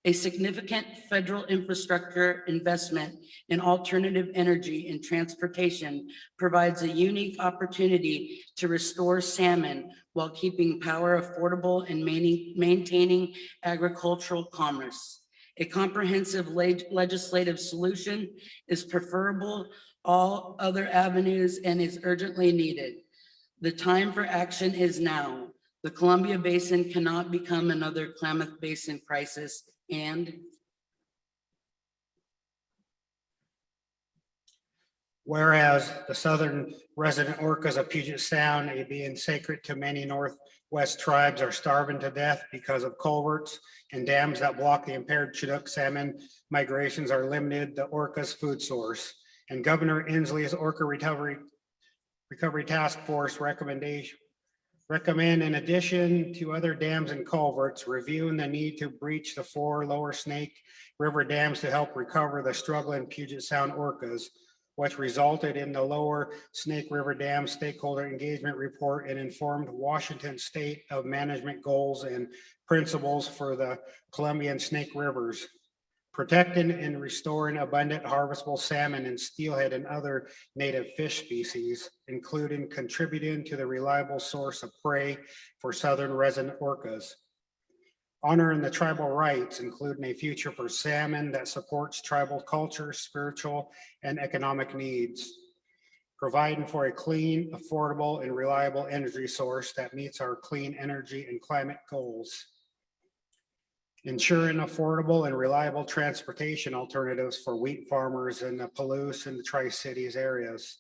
A significant federal infrastructure investment in alternative energy and transportation provides a unique opportunity to restore salmon while keeping power affordable and maintaining agricultural commerce. A comprehensive legislative solution is preferable all other avenues and is urgently needed. The time for action is now. The Columbia Basin cannot become another Klamath Basin crisis, and whereas the southern resident orcas of Puget Sound, being sacred to many Northwest tribes, are starving to death because of culverts and dams that block the impaired Chinook salmon migrations are limited the orca's food source. And Governor Inslee's Orca Recovery Task Force recommend, in addition to other dams and culverts, reviewing the need to breach the 4 lower Snake River dams to help recover the struggling Puget Sound orcas, which resulted in the lower Snake River Dam stakeholder engagement report and informed Washington state of management goals and principles for the Columbia and Snake Rivers. Protecting and restoring abundant harvestable salmon and steelhead and other native fish species, including contributing to the reliable source of prey for southern resident orcas. Honoring the tribal rights, including a future for salmon that supports tribal culture, spiritual, and economic needs. Providing for a clean, affordable, and reliable energy source that meets our clean energy and climate goals. Ensuring affordable and reliable transportation alternatives for wheat farmers in the Palouse and the Tri-Cities areas.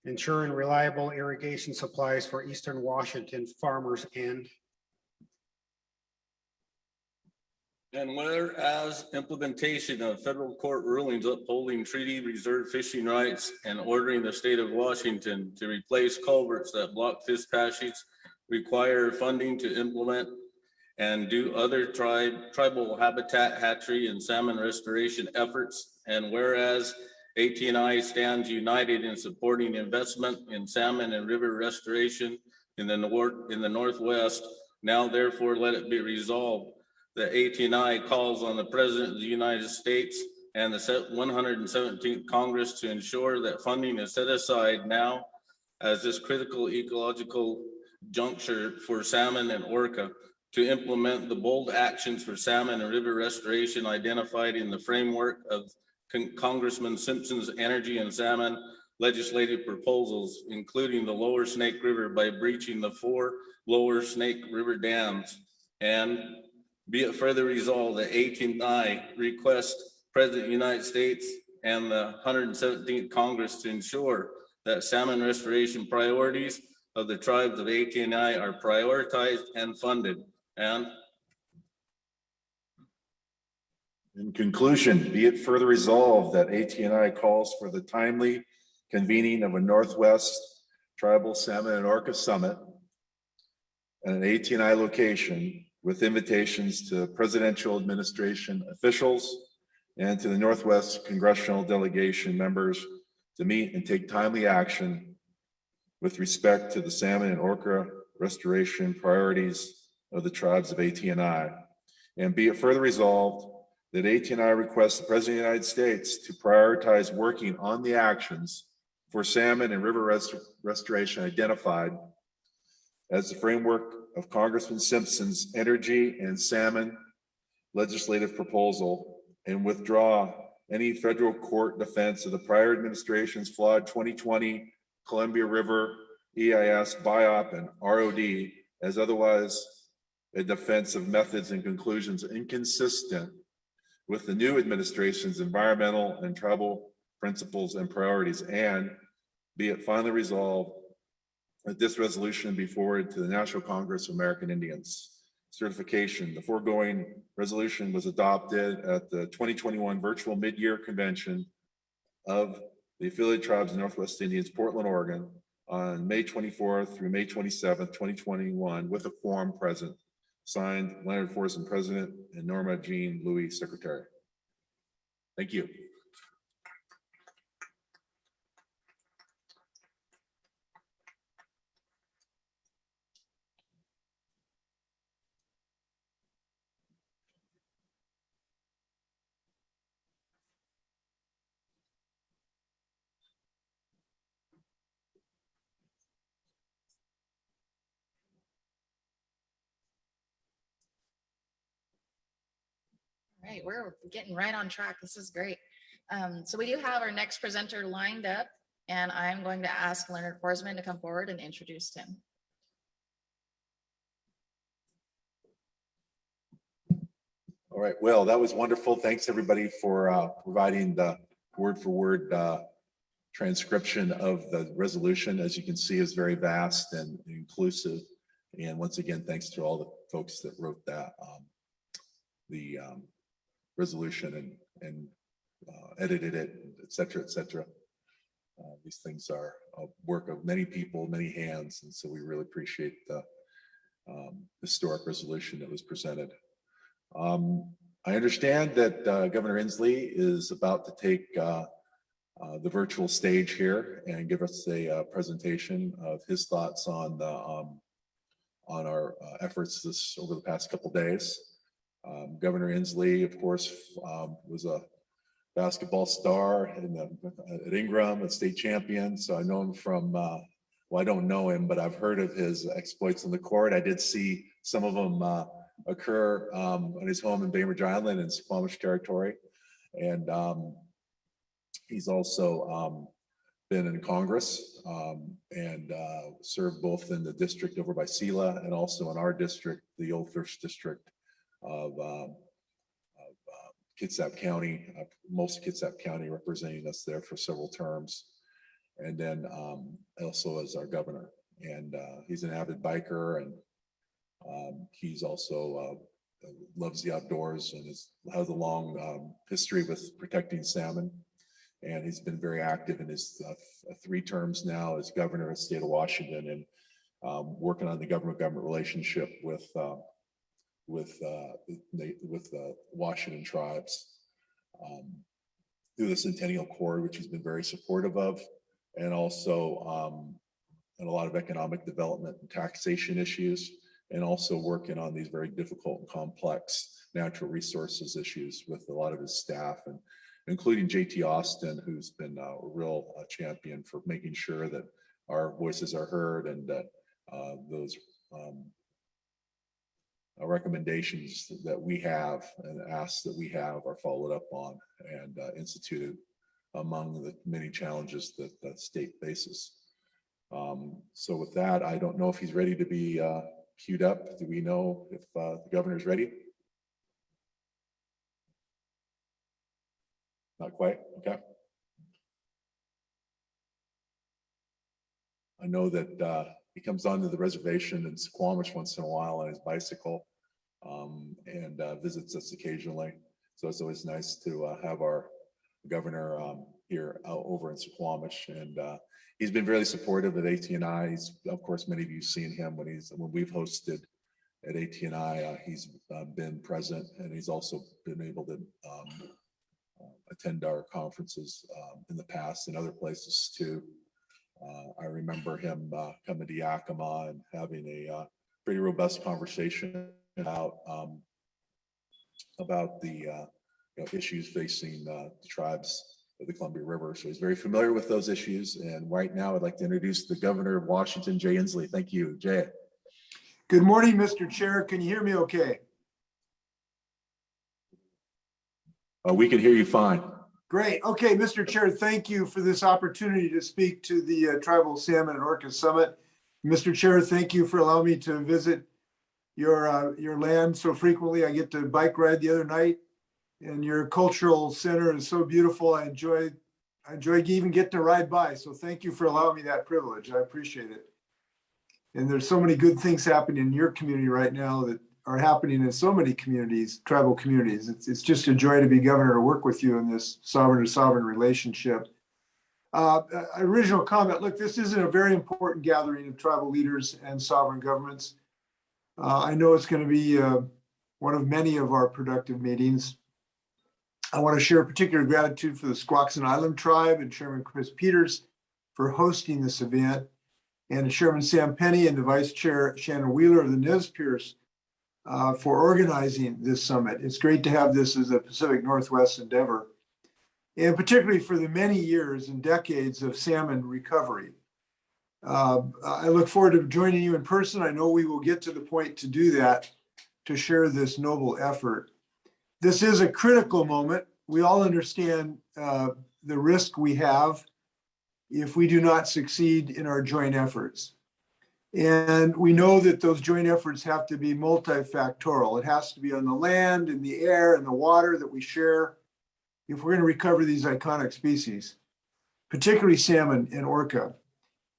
Ensuring reliable irrigation supplies for Eastern Washington farmers And whereas implementation of federal court rulings upholding treaty reserve fishing rights and ordering the state of Washington to replace culverts that block fish passage require funding to implement and do other tribal habitat hatchery and salmon restoration efforts. And whereas ATNI stands united in supporting investment in salmon and river restoration in the Northwest, now therefore let it be resolved that ATNI calls on the President of the United States and the 117th Congress to ensure that funding is set aside now as this critical ecological juncture for salmon and orca to implement the bold actions for salmon and river restoration identified in the framework of Congressman Simpson's energy and salmon legislative proposals, including the lower Snake River by breaching the 4 lower Snake River dams. And be it further resolved that ATNI request President of the United States and the 117th Congress to ensure that salmon restoration priorities of the tribes of ATNI are prioritized and funded. And in conclusion, be it further resolved that ATNI calls for the timely convening of a Northwest Tribal Salmon and Orca Summit at an ATNI location with invitations to presidential administration officials and to the Northwest Congressional Delegation members to meet and take timely action with respect to the salmon and orca restoration priorities of the tribes of AT&I. And be it further resolved that AT&I requests the President of the United States to prioritize working on the actions for salmon and river restoration identified as the framework of Congressman Simpson's energy and salmon legislative proposal, and withdraw any federal court defense of the prior administration's flawed 2020 Columbia River EIS, BIOP, and ROD as otherwise a defense of methods and conclusions inconsistent with the new administration's environmental and tribal principles and priorities, and be it finally resolved that this resolution be forwarded to the National Congress of American Indians. Certification. The foregoing resolution was adopted at the 2021 virtual mid-year convention of the affiliated tribes of Northwest Indians, Portland, Oregon, on May 24th through May 27th, 2021, with a quorum present. Signed, Leonard Forson, President, and Norma Jean Louis, Secretary. Thank you. All right, we're getting right on track. This is great. So we do have our next presenter lined up, and I'm going to ask Leonard Forsman to come forward and introduce him. All right, well, that was wonderful. Thanks everybody for providing the word for word transcription of the resolution. As you can see, is very vast and inclusive. And once again, thanks to all the folks that wrote that, the resolution and edited it, et cetera, et cetera. These things are a work of many people, many hands. And so we really appreciate the historic resolution that was presented. I understand that Governor Inslee is about to take the virtual stage here and give us a presentation of his thoughts on our efforts over the past couple days. Governor Inslee, of course, was a basketball star at Ingram, a state champion. So I know him from, well, I don't know him, but I've heard of his exploits on the court. I did see some of them occur on his home in Bainbridge Island in Squamish territory. And he's also been in Congress and served both in the district over by Sela and also in our district, the Old First District of Kitsap County, most of Kitsap County, representing us there for several terms. And then also as our governor. And he's an avid biker, and he's also loves the outdoors and has a long history with protecting salmon. And he's been very active in his 3 terms now as governor of the state of Washington, and working on the government relationship with the Washington tribes through the Centennial Accord, which he's been very supportive of, and also and a lot of economic development and taxation issues, and also working on these very difficult and complex natural resources issues with a lot of his staff, and including JT Austin, who's been a real champion for making sure that our voices are heard and that those recommendations that we have and asks that we have are followed up on and instituted among the many challenges that the state faces. So with that, I don't know if he's ready to be queued up. Do we know if the governor's ready? Not quite, okay. I know that he comes onto the reservation in Squamish once in a while on his bicycle and visits us occasionally. So it's always nice to have our governor here over in Squamish, and he's been very supportive of AT&I. He's, of course, many of you have seen him when we've hosted at ATNI. He's been present, and he's also been able to attend our conferences in the past and other places too. I remember him coming to Yakima and having a pretty robust conversation about the issues facing the tribes of the Columbia River. So he's very familiar with those issues. And right now, I'd like to introduce the Governor of Washington, Jay Inslee. Thank you, Jay. Good morning, Mr. Chair. Can you hear me okay? We can hear you fine. Great. Okay, Mr. Chair, thank you for this opportunity to speak to the Tribal Salmon and Orca Summit. Mr. Chair, thank you for allowing me to visit your land so frequently. I get to bike ride the other night, and your cultural center is so beautiful. I enjoy even getting to ride by. So thank you for allowing me that privilege. I appreciate it. And there's so many good things happening in your community right now that are happening in so many communities, tribal communities. It's just a joy to be governor, to work with you in this sovereign to sovereign relationship. Original comment, look, this isn't a very important gathering of tribal leaders and sovereign governments. I know it's going to be one of many of our productive meetings. I want to share particular gratitude for the Squaxin Island Tribe and Chairman Chris Peters for hosting this event, and to Chairman Sam Penny and the Vice Chair Shannon Wheeler of the Nez Perce for organizing this summit. It's great to have this as a Pacific Northwest endeavor, and particularly for the many years and decades of salmon recovery. I look forward to joining you in person. I know we will get to the point to do that, to share this noble effort. This is a critical moment. We all understand the risk we have if we do not succeed in our joint efforts. And we know that those joint efforts have to be multifactorial. It has to be on the land, in the air, and the water that we share if we're going to recover these iconic species, particularly salmon and orca.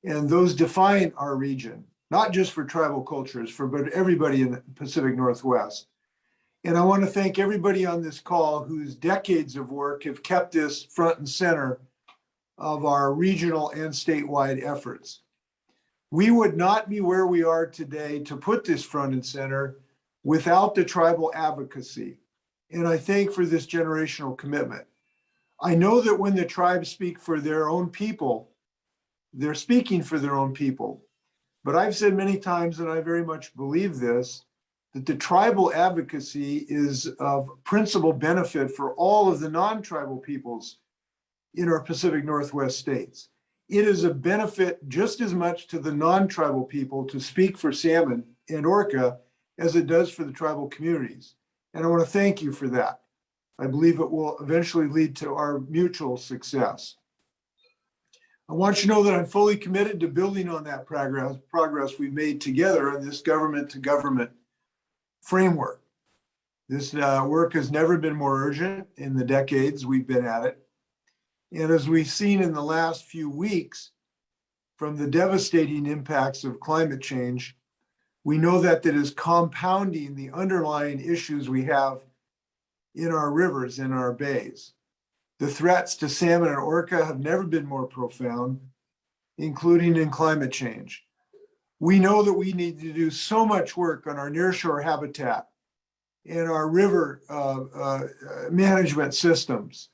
And those define our region, not just for tribal cultures, but everybody in the Pacific Northwest. And I want to thank everybody on this call whose decades of work have kept this front and center of our regional and statewide efforts. We would not be where we are today to put this front and center without the tribal advocacy. And I thank for this generational commitment. I know that when the tribes speak for their own people, they're speaking for their own people. But I've said many times, and I very much believe this, that the tribal advocacy is of principal benefit for all of the non-tribal peoples in our Pacific Northwest states. It is a benefit just as much to the non-tribal people to speak for salmon and orca as it does for the tribal communities. And I want to thank you for that. I believe it will eventually lead to our mutual success. I want you to know that I'm fully committed to building on that progress we've made together on this government to government framework. This work has never been more urgent in the decades we've been at it. And as we've seen in the last few weeks, from the devastating impacts of climate change, we know that that is compounding the underlying issues we have in our rivers, in our bays. The threats to salmon and orca have never been more profound, including in climate change. We know that we need to do so much work on our nearshore habitat and our river management systems.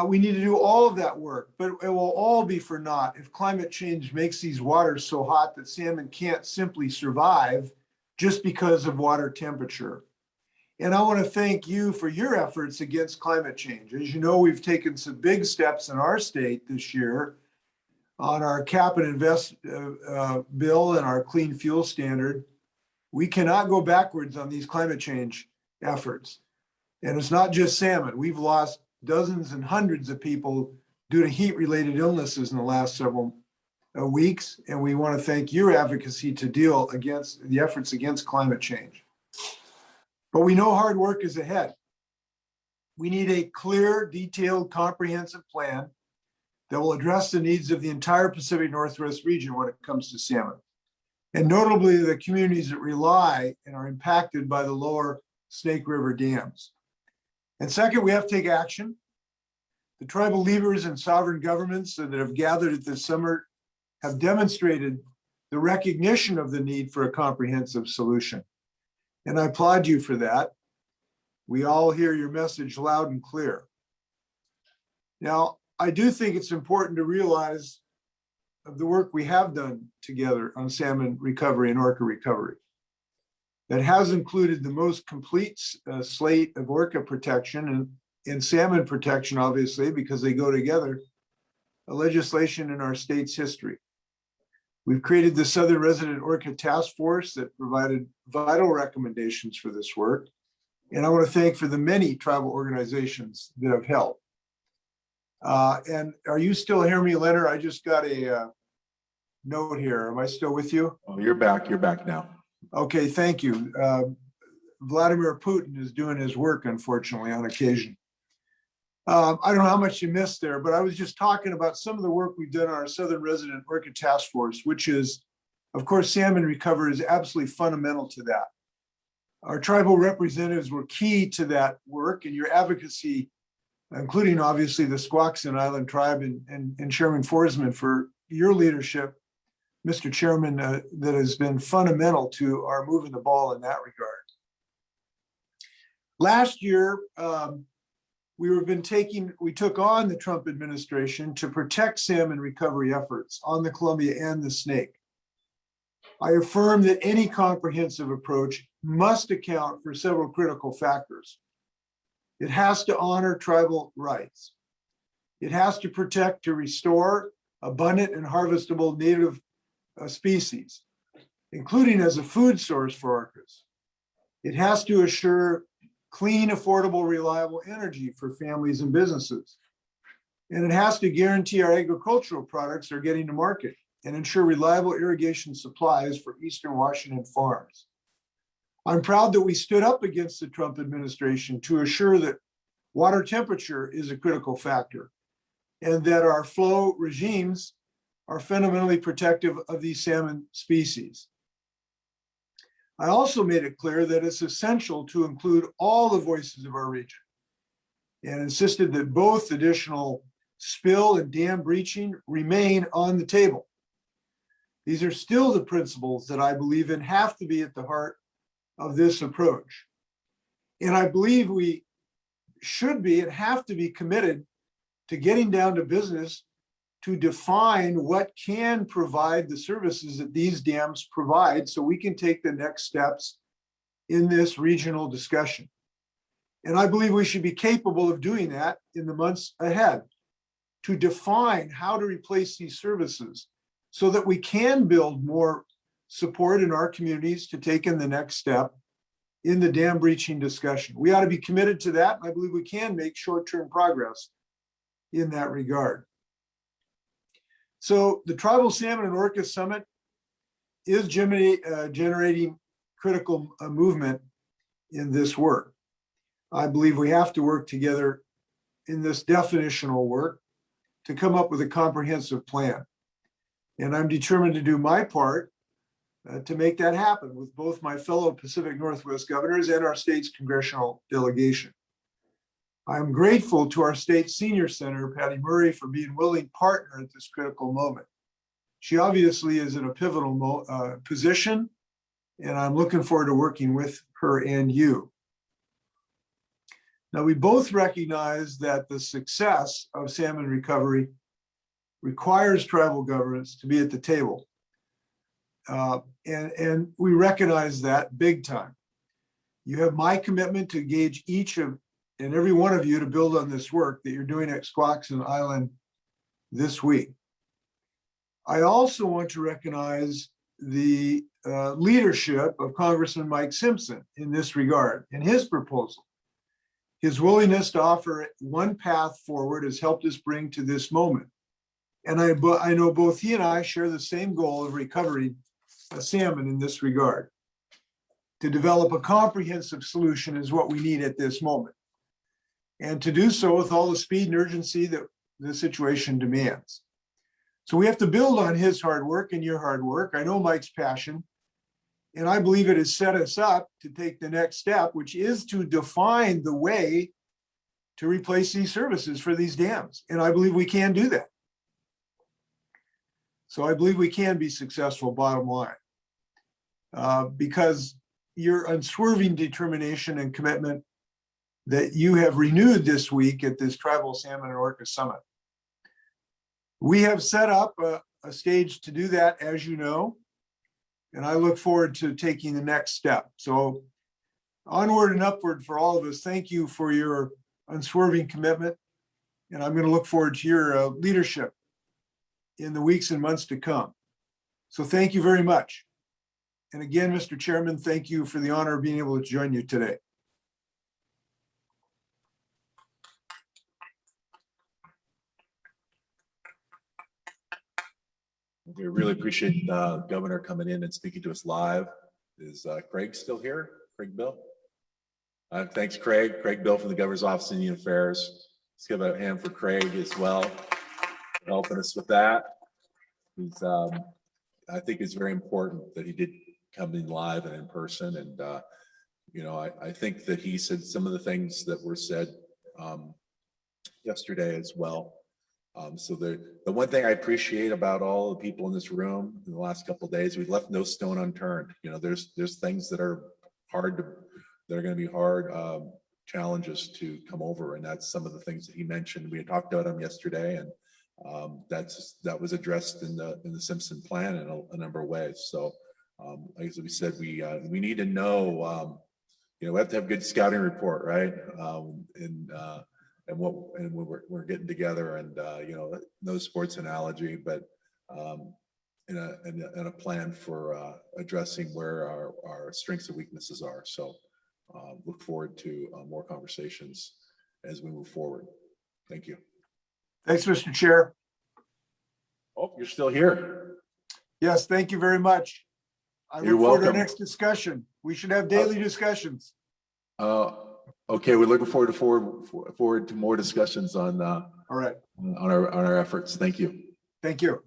We need to do all of that work, but it will all be for naught if climate change makes these waters so hot that salmon can't simply survive just because of water temperature. And I want to thank you for your efforts against climate change. As you know, we've taken some big steps in our state this year on our cap and invest bill and our clean fuel standard. We cannot go backwards on these climate change efforts. And it's not just salmon. We've lost dozens and hundreds of people due to heat-related illnesses in the last several weeks. And we want to thank your advocacy to deal against the efforts against climate change. But we know hard work is ahead. We need a clear, detailed, comprehensive plan that will address the needs of the entire Pacific Northwest region when it comes to salmon, and notably the communities that rely and are impacted by the lower Snake River dams. And second, we have to take action. The tribal leaders and sovereign governments that have gathered at this summit have demonstrated the recognition of the need for a comprehensive solution. And I applaud you for that. We all hear your message loud and clear. Now, I do think it's important to realize of the work we have done together on salmon recovery and orca recovery. That has included the most complete slate of orca protection and salmon protection, obviously, because they go together, a legislation in our state's history. We've created the Southern Resident Orca Task Force that provided vital recommendations for this work. And I want to thank for the many tribal organizations that have helped. And are you still hearing me, Leonard? I just got a note here. Am I still with you? Oh, you're back now. Okay, thank you. Vladimir Putin is doing his work, unfortunately, on occasion. I don't know how much you missed there, but I was just talking about some of the work we've done on our Southern Resident Orca Task Force, which is, of course, salmon recovery is absolutely fundamental to that. Our tribal representatives were key to that work, and your advocacy, including obviously the Squaxin Island Tribe and Chairman Forsman for your leadership, Mr. Chairman, that has been fundamental to our moving the ball in that regard. Last year, we took on the Trump administration to protect salmon recovery efforts on the Columbia and the Snake. I affirm that any comprehensive approach must account for several critical factors. It has to honor tribal rights. It has to protect to restore abundant and harvestable native species, including as a food source for orcas. It has to assure clean, affordable, reliable energy for families and businesses. And it has to guarantee our agricultural products are getting to market and ensure reliable irrigation supplies for Eastern Washington farms. I'm proud that we stood up against the Trump administration to assure that water temperature is a critical factor and that our flow regimes are fundamentally protective of these salmon species. I also made it clear that it's essential to include all the voices of our region and insisted that both additional spill and dam breaching remain on the table. These are still the principles that I believe in have to be at the heart of this approach. And I believe we should be and have to be committed to getting down to business to define what can provide the services that these dams provide so we can take the next steps in this regional discussion. And I believe we should be capable of doing that in the months ahead to define how to replace these services so that we can build more support in our communities to take in the next step in the dam breaching discussion. We ought to be committed to that. I believe we can make short-term progress in that regard. So the Tribal Salmon and Orca Summit is generating critical movement in this work. I believe we have to work together in this definitional work to come up with a comprehensive plan. And I'm determined to do my part to make that happen with both my fellow Pacific Northwest governors and our state's congressional delegation. I'm grateful to our state senior senator, Patty Murray, for being willing partner at this critical moment. She obviously is in a pivotal position, and I'm looking forward to working with her and you. Now, we both recognize that the success of salmon recovery requires tribal governments to be at the table. And we recognize that big time. You have my commitment to engage each of and every one of you to build on this work that you're doing at Squaxin Island this week. I also want to recognize the leadership of Congressman Mike Simpson in this regard, in his proposal. His willingness to offer one path forward has helped us bring to this moment. And I know both he and I share the same goal of recovering salmon in this regard. To develop a comprehensive solution is what we need at this moment. And to do so with all the speed and urgency that the situation demands. So we have to build on his hard work and your hard work. I know Mike's passion, and I believe it has set us up to take the next step, which is to define the way to replace these services for these dams. And I believe we can do that. So I believe we can be successful, bottom line. Because your unswerving determination and commitment that you have renewed this week at this Tribal Salmon and Orca Summit. We have set up a stage to do that, as you know, and I look forward to taking the next step. So onward and upward for all of us. Thank you for your unswerving commitment. And I'm going to look forward to your leadership in the weeks and months to come. So thank you very much. And again, Mr. Chairman, thank you for the honor of being able to join you today. We really appreciate the governor coming in and speaking to us live. Is Craig still here? Craig Bill? Thanks, Craig. Craig Bill from the Governor's Office of Indian Affairs. Let's give a hand for Craig as well, for helping us with that. He's, I think it's very important that he did come in live and in person. And, you know, I think that he said some of the things that were said yesterday as well. So the one thing I appreciate about all the people in this room in the last couple of days, we've left no stone unturned. You know, there's things that are hard to, that are going to be hard challenges to come over, and that's some of the things that he mentioned. We had talked about them yesterday, and that was addressed in the Simpson plan in a number of ways. So, as we said, we need to know. You know, we have to have good scouting report, right? And when we're getting together, and you know, no sports analogy, but in a plan for addressing where our strengths and weaknesses are. So look forward to more conversations as we move forward. Thank you. Thanks, Mr. Chair. Oh, you're still here. Yes, thank you very much. I You're look forward to our welcome. next discussion. We should have daily discussions. Okay, we're looking forward to more discussions on all right, on our efforts. Thank you. Thank you.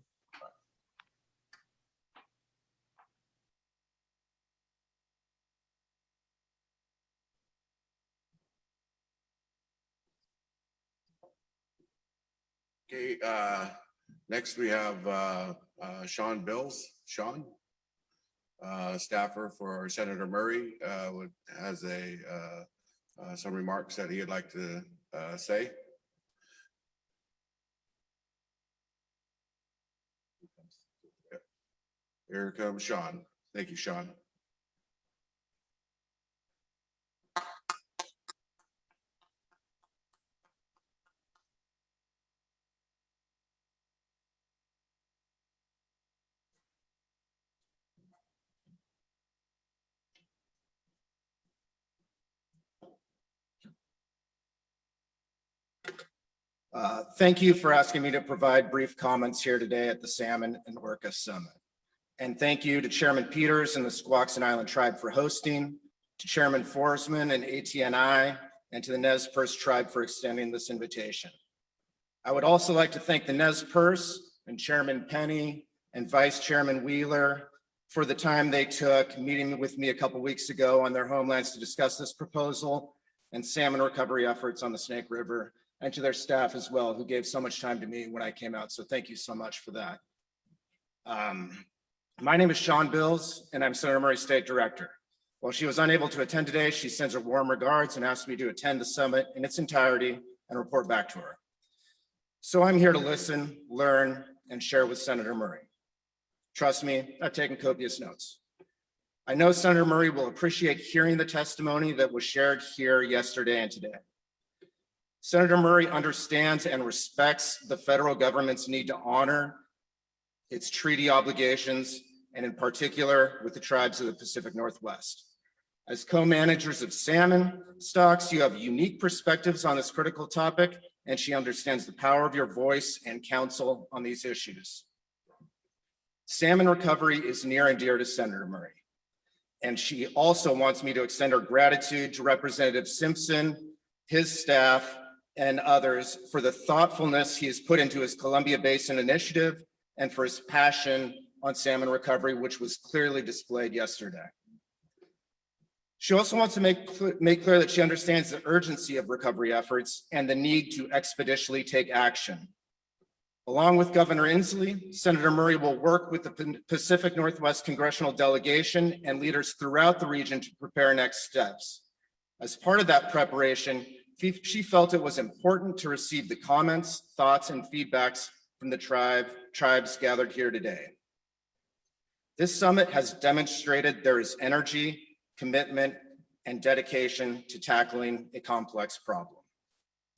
Okay, next we have Sean Bills. Sean, staffer for Senator Murray, has some remarks that he'd like to say. Here comes Sean. Thank you, Sean. Thank you for asking me to provide brief comments here today at the Salmon and Orca Summit. And thank you to Chairman Peters and the Squaxin Island Tribe for hosting, to Chairman Forsman and ATNI, and to the Nez Perce Tribe for extending this invitation. I would also like to thank the Nez Perce and Chairman Penny and Vice Chairman Wheeler for the time they took meeting with me a couple weeks ago on their homelands to discuss this proposal and salmon recovery efforts on the Snake River, and to their staff as well, who gave so much time to me when I came out. So thank you so much for that. My name is Sean Bills, and I'm Senator Murray's State Director. While she was unable to attend today, she sends her warm regards and asked me to attend the summit in its entirety and report back to her. So I'm here to listen, learn, and share with Senator Murray. Trust me, I've taken copious notes. I know Senator Murray will appreciate hearing the testimony that was shared here yesterday and today. Senator Murray understands and respects the federal government's need to honor its treaty obligations, and in particular with the tribes of the Pacific Northwest. As co-managers of salmon stocks, you have unique perspectives on this critical topic, and she understands the power of your voice and counsel on these issues. Salmon recovery is near and dear to Senator Murray, and she also wants me to extend her gratitude to Representative Simpson, his staff, and others for the thoughtfulness he has put into his Columbia Basin Initiative and for his passion on salmon recovery, which was clearly displayed yesterday. She also wants to make clear that she understands the urgency of recovery efforts and the need to expeditiously take action. Along with Governor Inslee, Senator Murray will work with the Pacific Northwest Congressional Delegation and leaders throughout the region to prepare next steps. As part of that preparation, she felt it was important to receive the comments, thoughts, and feedbacks from the tribes gathered here today. This summit has demonstrated there is energy, commitment, and dedication to tackling a complex problem.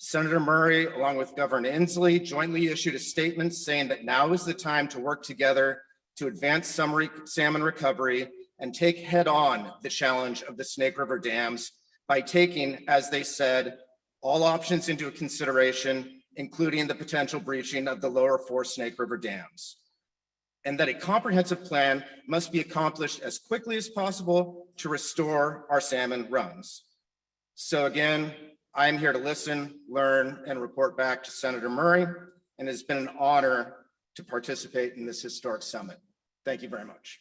Senator Murray, along with Governor Inslee, jointly issued a statement saying that now is the time to work together to advance salmon recovery and take head on the challenge of the Snake River dams by taking, as they said, all options into consideration, including the potential breaching of the lower 4 Snake River dams, and that a comprehensive plan must be accomplished as quickly as possible to restore our salmon runs. So again, I'm here to listen, learn, and report back to Senator Murray, and it's been an honor to participate in this historic summit. Thank you very much.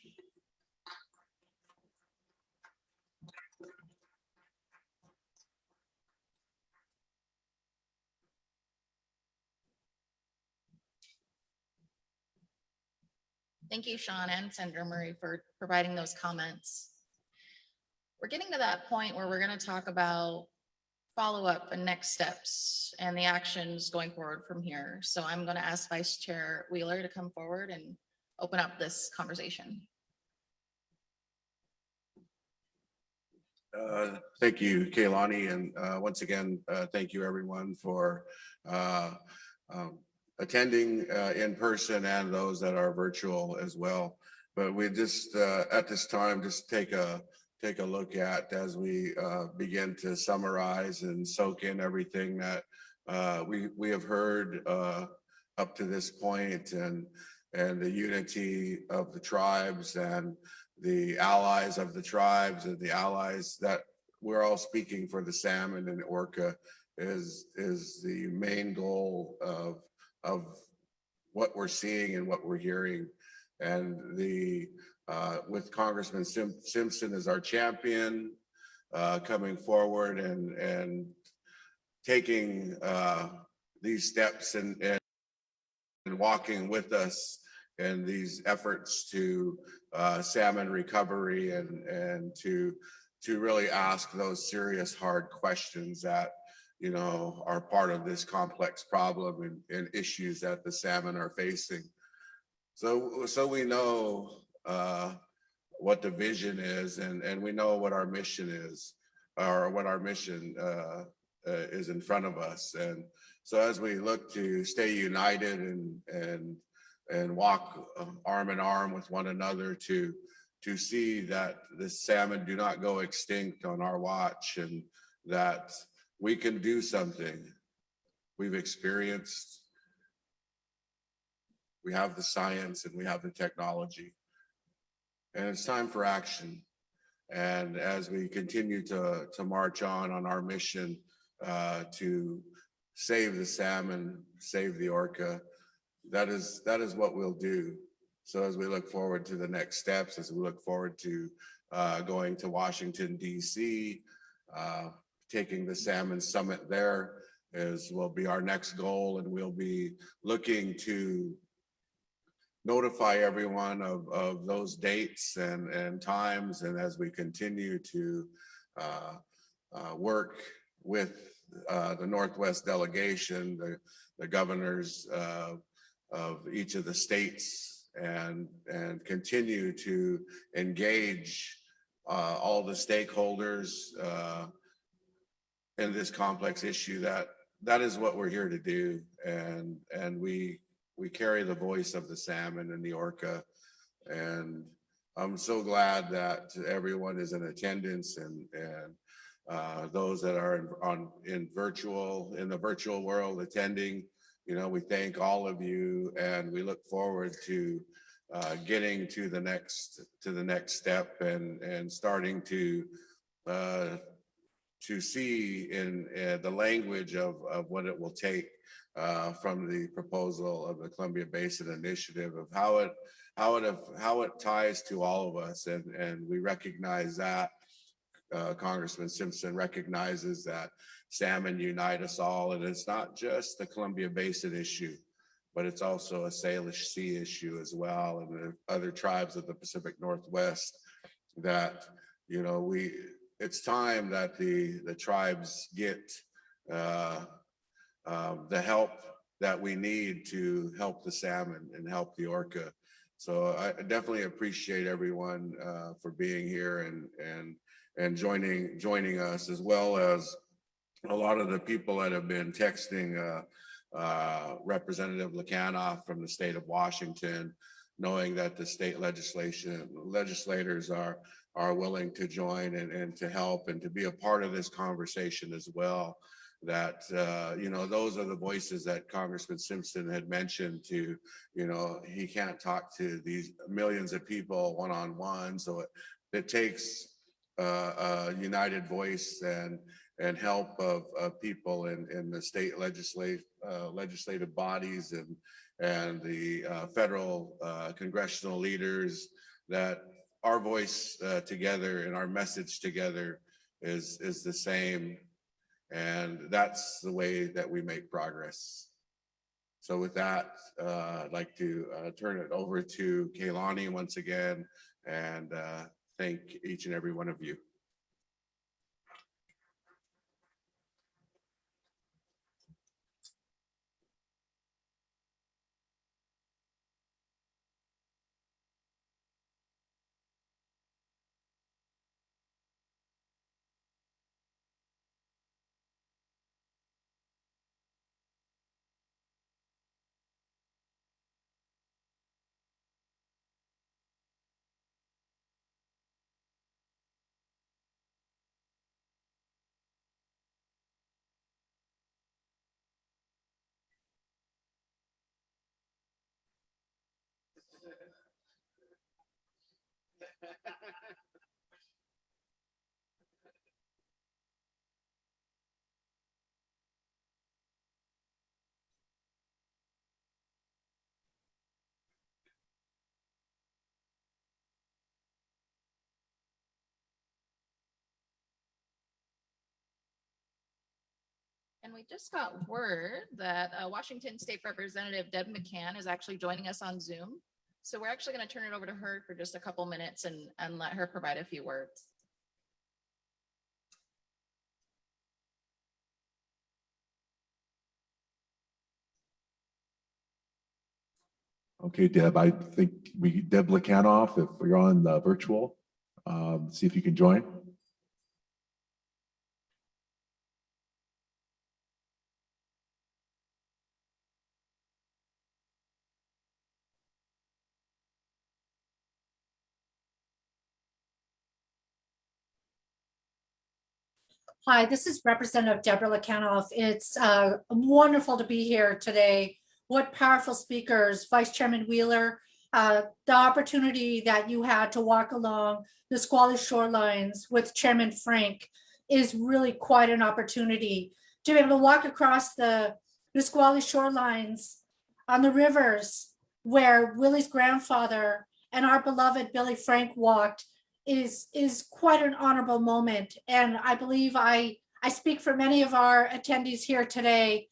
Thank you, Sean and Senator Murray, for providing those comments. We're getting to that point where we're going to talk about follow-up and next steps and the actions going forward from here. So I'm going to ask Vice Chair Wheeler to come forward and open up this conversation. Thank you, Kaylani, and once again, thank you everyone for attending in person and those that are virtual as well. But we just at this time just take a look at as we begin to summarize and soak in everything that we have heard up to this point, and the unity of the tribes and the allies of the tribes and the allies that we're all speaking for the salmon and Orca is the main goal of what we're seeing and what we're hearing. And with Congressman Simpson as our champion, coming forward and taking these steps and walking with us in these efforts to salmon recovery and to really ask those serious, hard questions that are part of this complex problem and issues that the salmon are facing. So we know what the vision is, and we know what our mission is, or what our mission is in front of us. And so as we look to stay united and walk arm in arm with one another to see that the salmon do not go extinct on our watch, and that we can do something. We've experienced, we have the science and we have the technology, and it's time for action. And as we continue to march on our mission to save the salmon, save the Orca, that is what we'll do. So as we look forward to the next steps, as we look forward to going to Washington, D.C., taking the Salmon Summit there will be our next goal, and we'll be looking to notify everyone of those dates and times, and as we continue to work with the Northwest delegation, the governors of each of the states, and continue to engage all the stakeholders in this complex issue. That is what we're here to do, and we carry the voice of the salmon and the Orca. And I'm so glad that everyone is in attendance, and those that are in the virtual world attending. We thank all of you, and we look forward to getting to the next step and starting to see in the language of what it will take from the proposal of the Columbia Basin Initiative, of how it ties to all of us, and we recognize that Congressman Simpson recognizes that salmon unite us all, and it's not just the Columbia Basin issue. but it's also a Salish Sea issue as well, and the other tribes of the Pacific Northwest that, you know, it's time that the tribes get the help that we need to help the salmon and help the orca. So I definitely appreciate everyone for being here and joining us, as well as a lot of the people that have been texting Representative Lekanoff from the state of Washington, knowing that the state legislators are willing to join and to help and to be a part of this conversation as well. That, you know, those are the voices that Congressman Simpson had mentioned to, you know, he can't talk to these millions of people one-on-one. So it takes a united voice and help of people in the state legislative bodies and the federal congressional leaders, that our voice together and our message together is the same. And that's the way that we make progress. So with that, I'd like to turn it over to Kaylani once again and thank each and every one of you. And we just got word that Washington State Representative Deb McCann is actually joining us on Zoom. So we're actually going to turn it over to her for just a couple minutes and let her provide a few words. Okay, Deb, I think Deb Lekanoff, if you're on the virtual, see if you can join. Hi, this is Representative Deborah Lekanoff. It's wonderful to be here today. What powerful speakers, Vice Chairman Wheeler, the opportunity that you had to walk along the Squally shorelines with Chairman Frank is really quite an opportunity. To be able to walk across the Squally shorelines on the rivers where Willie's grandfather and our beloved Billy Frank walked is quite an honorable moment. And I believe I speak for many of our attendees here today.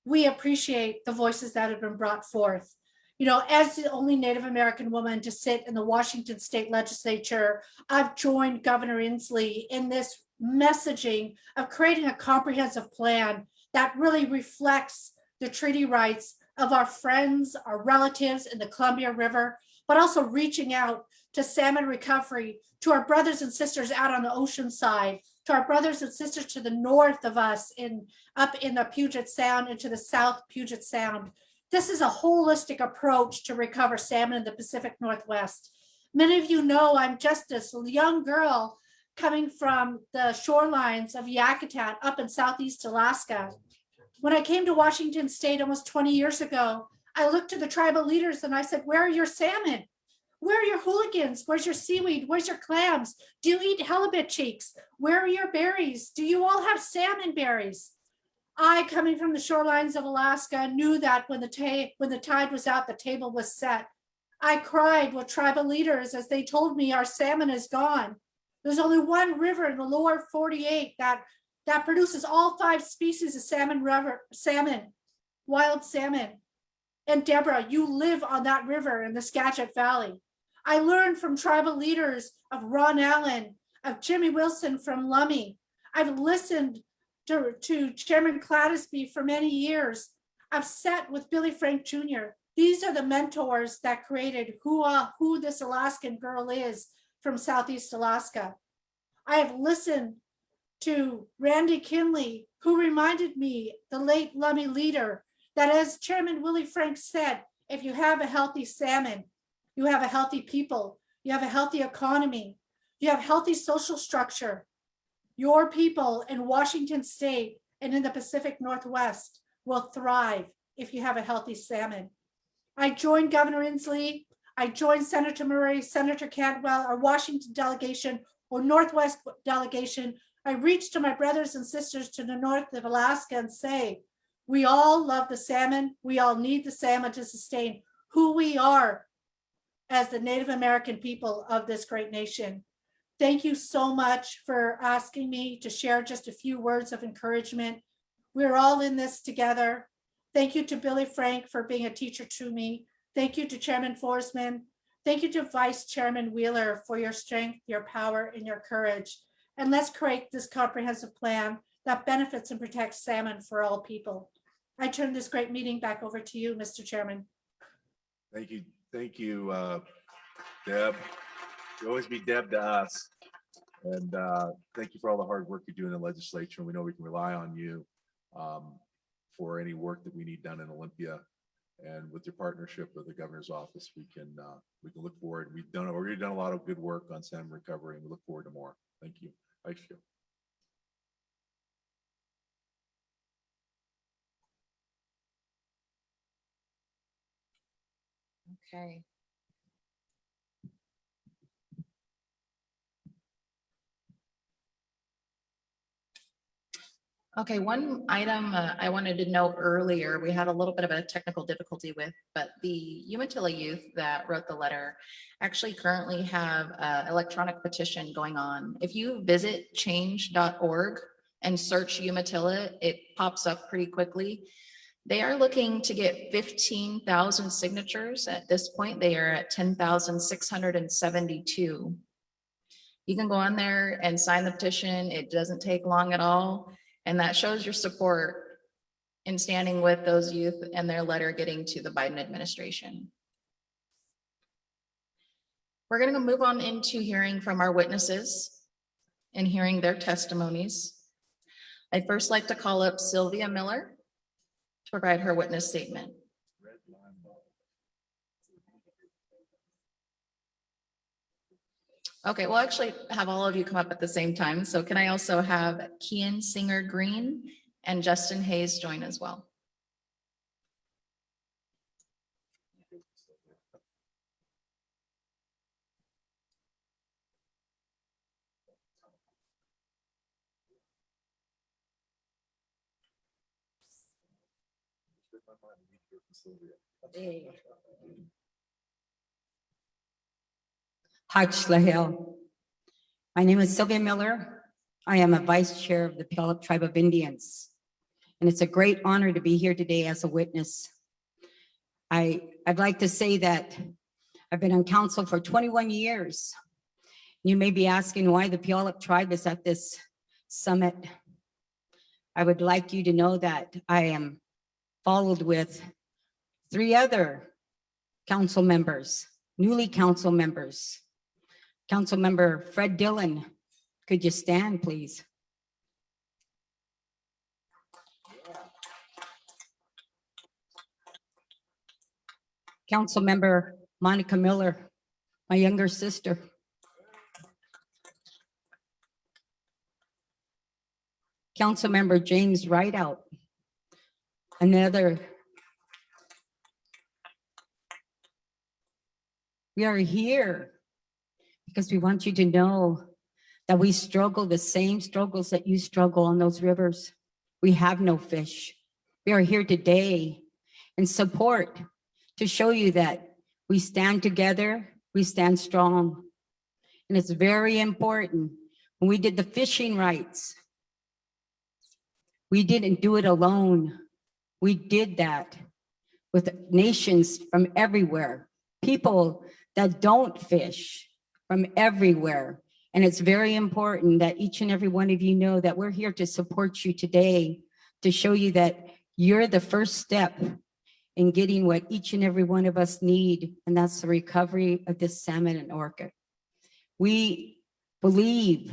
We appreciate the voices that have been brought forth. You know, as the only Native American woman to sit in the Washington State Legislature, I've joined Governor Inslee in this messaging of creating a comprehensive plan that really reflects the treaty rights of our friends, our relatives in the Columbia River, but also reaching out to salmon recovery, to our brothers and sisters out on the ocean side, to our brothers and sisters to the north of us up in the Puget Sound and to the South Puget Sound. This is a holistic approach to recover salmon in the Pacific Northwest. Many of you know I'm just this young girl coming from the shorelines of Yakutat up in Southeast Alaska. When I came to Washington State almost 20 years ago, I looked to the tribal leaders and I said, where are your salmon? Where are your hooligans? Where's your seaweed? Where's your clams? Do you eat halibut cheeks? Where are your berries? Do you all have salmon berries? I, coming from the shorelines of Alaska, knew that when the tide was out, the table was set. I cried with tribal leaders as they told me our salmon is gone. There's only one river in the lower 48 that produces all 5 species of salmon. wild salmon. And Deborah, you live on that river in the Skagit Valley. I learned from tribal leaders of Ron Allen, of Jimmy Wilson from Lummi. I've listened to Chairman Clattisby for many years. I've sat with Billy Frank Jr. These are the mentors that created who this Alaskan girl is from Southeast Alaska. I have listened to Randy Kinley, who reminded me, the late Lummi leader, that as Chairman Willie Frank said, if you have a healthy salmon, you have a healthy people, you have a healthy economy, you have healthy social structure. Your people in Washington State and in the Pacific Northwest will thrive if you have a healthy salmon. I joined Governor Inslee, I joined Senator Murray, Senator Cantwell, our Washington delegation or Northwest delegation. I reach to my brothers and sisters to the north of Alaska and say, we all love the salmon. We all need the salmon to sustain who we are as the Native American people of this great nation. Thank you so much for asking me to share just a few words of encouragement. We're all in this together. Thank you to Billy Frank for being a teacher to me. Thank you to Chairman Forsman. Thank you to Vice Chairman Wheeler for your strength, your power, and your courage. And let's create this comprehensive plan that benefits and protects salmon for all people. I turn this great meeting back over to you, Mr. Chairman. Thank you, Deb. You always be Deb to us. And thank you for all the hard work you do in the legislature. We know we can rely on you for any work that we need done in Olympia. And with your partnership with the governor's office, we can look forward. We've already done a lot of good work on salmon recovery, and we look forward to more. Thank you. Vice Chair. Okay. Okay, one item I wanted to note earlier, we had a little bit of a technical difficulty with, but the Umatilla youth that wrote the letter actually currently have an electronic petition going on. If you visit change.org and search Umatilla, it pops up pretty quickly. They are looking to get 15,000 signatures. At this point, they are at 10,672. You can go on there and sign the petition. It doesn't take long at all. And that shows your support in standing with those youth and their letter getting to the Biden administration. We're going to move on into hearing from our witnesses and hearing their testimonies. I'd first like to call up Sylvia Miller to provide her witness statement. Okay, we'll actually have all of you come up at the same time. So can I also have Kian Singer Green and Justin Hayes join as well? Hach Lahil. My name is Sylvia Miller. I am a vice chair of the Puyallup Tribe of Indians. And it's a great honor to be here today as a witness. I'd like to say that I've been on council for 21 years. You may be asking why the Puyallup Tribe is at this summit. I would like you to know that I am followed with 3 other council members, newly council members. Councilmember Fred Dillon, could you stand, please? Councilmember Monica Miller, my younger sister. Councilmember James Rideout, another. We are here because we want you to know that we struggle the same struggles that you struggle on those rivers. We have no fish. We are here today in support to show you that we stand together, we stand strong. And it's very important. When we did the fishing rights, we didn't do it alone. We did that with nations from everywhere, people that don't fish from everywhere. And it's very important that each and every one of you know that we're here to support you today, to show you that you're the first step in getting what each and every one of us need, and that's the recovery of this salmon and orca. We believe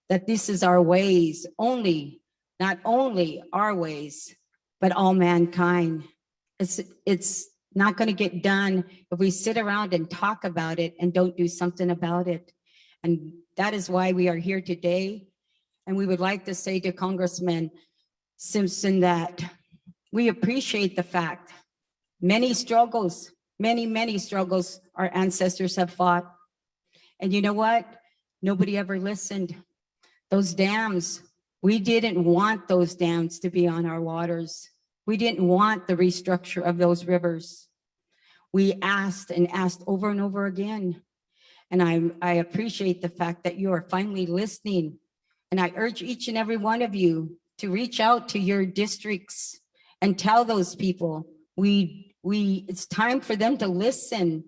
that this is our ways only, not only our ways, but all mankind. It's not going to get done if we sit around and talk about it and don't do something about it. And that is why we are here today. And we would like to say to Congressman Simpson that we appreciate the fact many struggles, many struggles our ancestors have fought. And you know what? Nobody ever listened. Those dams, we didn't want those dams to be on our waters. We didn't want the restructure of those rivers. We asked and asked over and over again. And I appreciate the fact that you are finally listening. And I urge each and every one of you to reach out to your districts and tell those people, it's time for them to listen.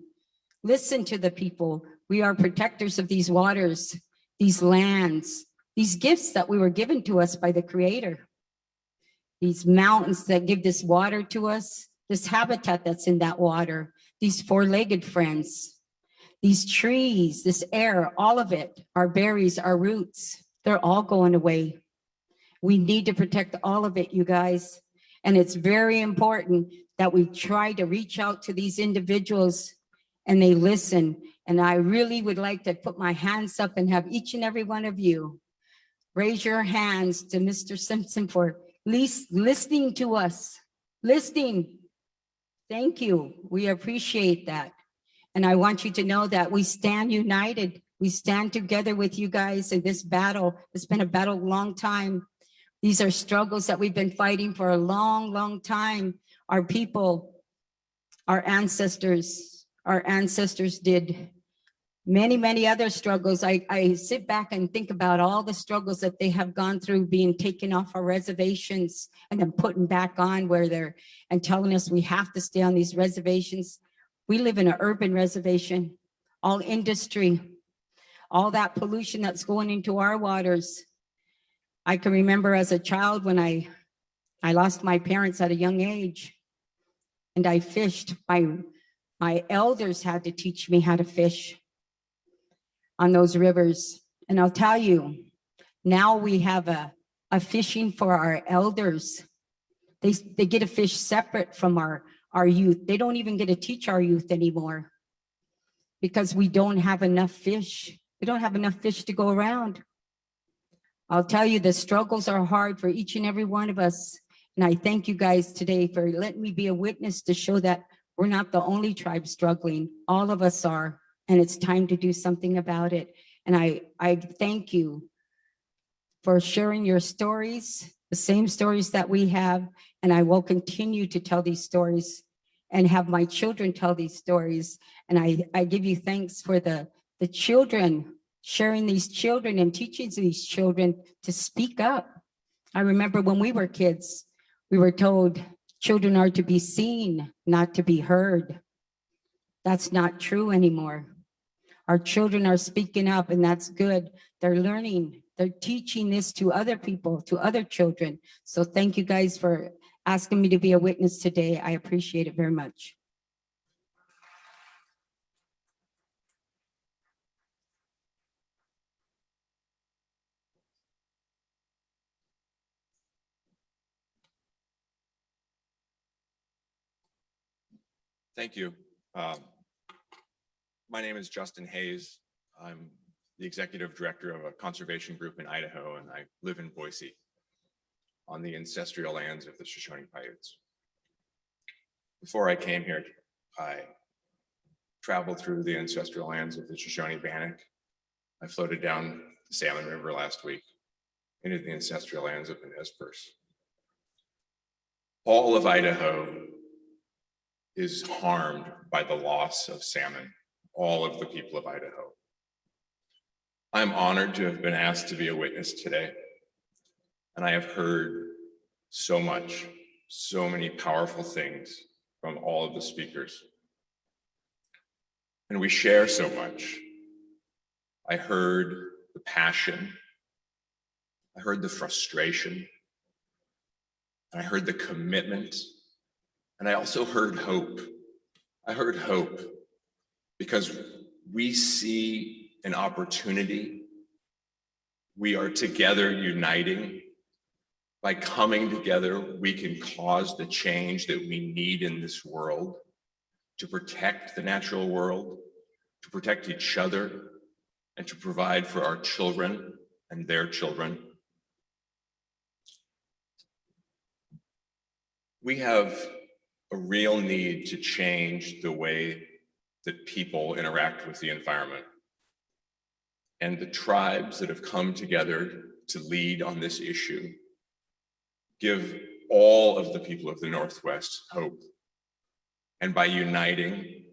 Listen to the people. We are protectors of these waters, these lands, these gifts that we were given to us by the Creator. These mountains that give this water to us, this habitat that's in that water, these four-legged friends, these trees, this air, all of it, our berries, our roots, they're all going away. We need to protect all of it, you guys. And it's very important that we try to reach out to these individuals and they listen. And I really would like to put my hands up and have each and every one of you raise your hands to Mr. Simpson for at least listening to us. Listening. Thank you. We appreciate that. And I want you to know that we stand united. We stand together with you guys in this battle. It's been a battle a long time. These are struggles that we've been fighting for a long time. Our people, our ancestors did many other struggles. I sit back and think about all the struggles that they have gone through, being taken off our reservations and then putting back on where they're, and telling us we have to stay on these reservations. We live in an urban reservation, all industry, all that pollution that's going into our waters. I can remember as a child when I lost my parents at a young age and I fished. My elders had to teach me how to fish on those rivers. And I'll tell you, now we have a fishing for our elders. They get to fish separate from our youth. They don't even get to teach our youth anymore because we don't have enough fish. We don't have enough fish to go around. I'll tell you, the struggles are hard for each and every one of us. And I thank you guys today for letting me be a witness to show that we're not the only tribe struggling. All of us are, and it's time to do something about it. And I thank you for sharing your stories, the same stories that we have. And I will continue to tell these stories and have my children tell these stories. And I give you thanks for the children, sharing these children and teaching these children to speak up. I remember when we were kids, we were told children are to be seen, not to be heard. That's not true anymore. Our children are speaking up, and that's good. They're learning, they're teaching this to other people, to other children. So thank you guys for asking me to be a witness today. I appreciate it very much. Thank you. My name is Justin Hayes. I'm the executive director of a conservation group in Idaho, and I live in Boise on the ancestral lands of the Shoshone Paiutes. Before I came here, I traveled through the ancestral lands of the Shoshone Bannock. I floated down the Salmon River last week into the ancestral lands of the Nez Perce. All of Idaho is harmed by the loss of salmon, all of the people of Idaho. I'm honored to have been asked to be a witness today, and I have heard so much so many powerful things from all of the speakers. And we share so much. I heard the passion. I heard the frustration. And I heard the commitment. And I also heard hope. I heard hope because we see an opportunity. We are together uniting. By coming together, we can cause the change that we need in this world to protect the natural world, to protect each other, and to provide for our children and their children. We have a real need to change the way that people interact with the environment. And the tribes that have come together to lead on this issue give all of the people of the Northwest hope. And by uniting,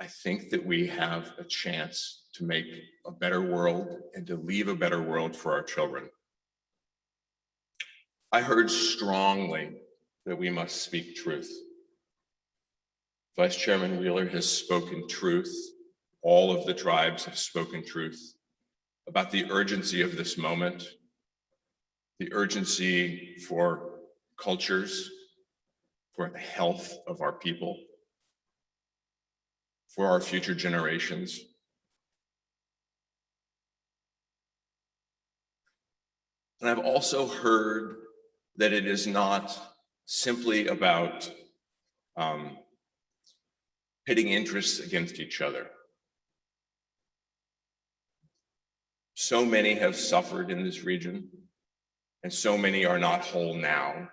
I think that we have a chance to make a better world and to leave a better world for our children. I heard strongly that we must speak truth. Vice Chairman Wheeler has spoken truth. All of the tribes have spoken truth about the urgency of this moment, the urgency for cultures, for the health of our people, for our future generations. And I've also heard that it is not simply about pitting interests against each other. So many have suffered in this region, and so many are not whole now.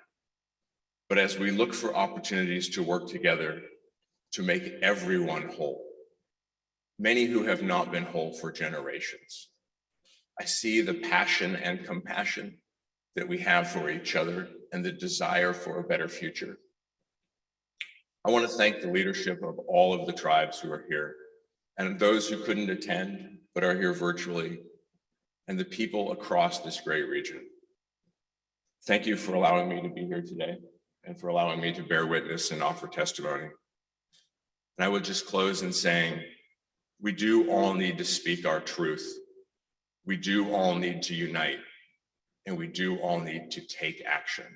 But as we look for opportunities to work together to make everyone whole, many who have not been whole for generations, I see the passion and compassion that we have for each other and the desire for a better future. I want to thank the leadership of all of the tribes who are here, and those who couldn't attend but are here virtually, and the people across this great region. Thank you for allowing me to be here today and for allowing me to bear witness and offer testimony. And I would just close in saying, we do all need to speak our truth. We do all need to unite, and we do all need to take action.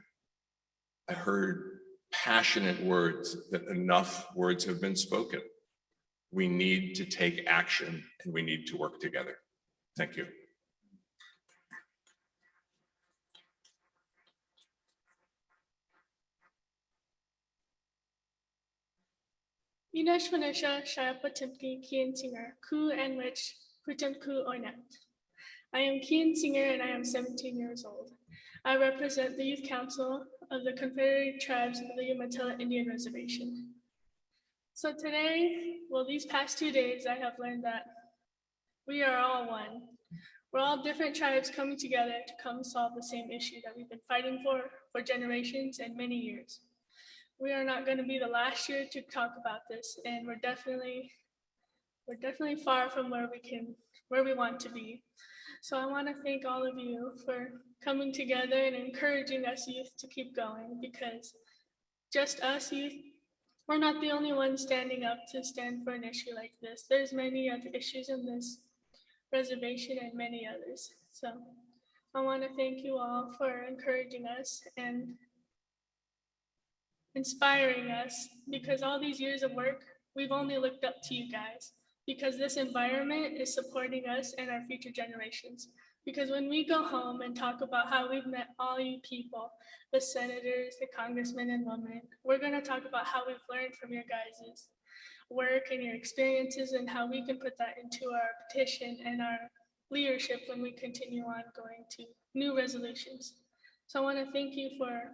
I heard passionate words that enough words have been spoken. We need to take action and we need to work together. Thank you. Inashmanisha Shayapatimki Kian Singer, Ku and Wich Putim Ku Oinet. I am Kian Singer and I am 17 years old. I represent the Youth Council of the Confederated Tribes of the Umatilla Indian Reservation. So today, well, these past 2 days, I have learned that we are all one. We're all different tribes coming together to come solve the same issue that we've been fighting for generations and many years. We are not going to be the last year to talk about this, and we're definitely far from where we want to be. So I want to thank all of you for coming together and encouraging us youth to keep going, because just us youth, we're not the only ones standing up to stand for an issue like this. There's many other issues in this reservation and many others. So I want to thank you all for encouraging us and inspiring us, because all these years of work, we've only looked up to you guys, because this environment is supporting us and our future generations. Because when we go home and talk about how we've met all you people, the senators, the congressmen and women, we're going to talk about how we've learned from your guys' work and your experiences, and how we can put that into our petition and our leadership when we continue on going to new resolutions. So I want to thank you for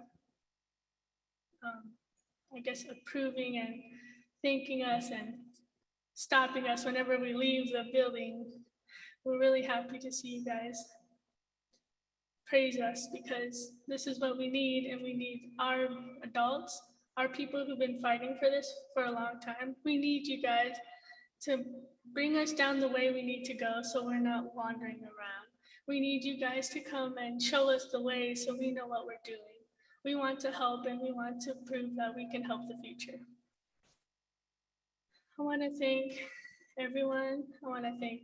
I guess approving and thanking us and stopping us whenever we leave the building. We're really happy to see you guys praise us, because this is what we need, and we need our adults, our people who've been fighting for this for a long time. We need you guys to bring us down the way we need to go so we're not wandering around. We need you guys to come and show us the way so we know what we're doing. We want to help and we want to prove that we can help the future. I want to thank everyone. I want to thank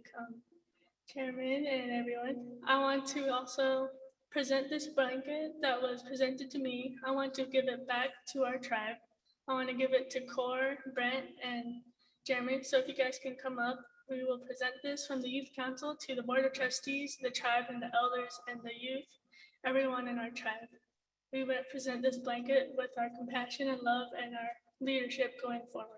Chairman and everyone. I want to also present this blanket that was presented to me. I want to give it back to our tribe. I want to give it to Core, Brent, and Jeremy. So if you guys can come up, we will present this from the Youth Council to the Board of Trustees, the tribe, and the elders, and the youth, everyone in our tribe. We represent this blanket with our compassion and love and our leadership going forward.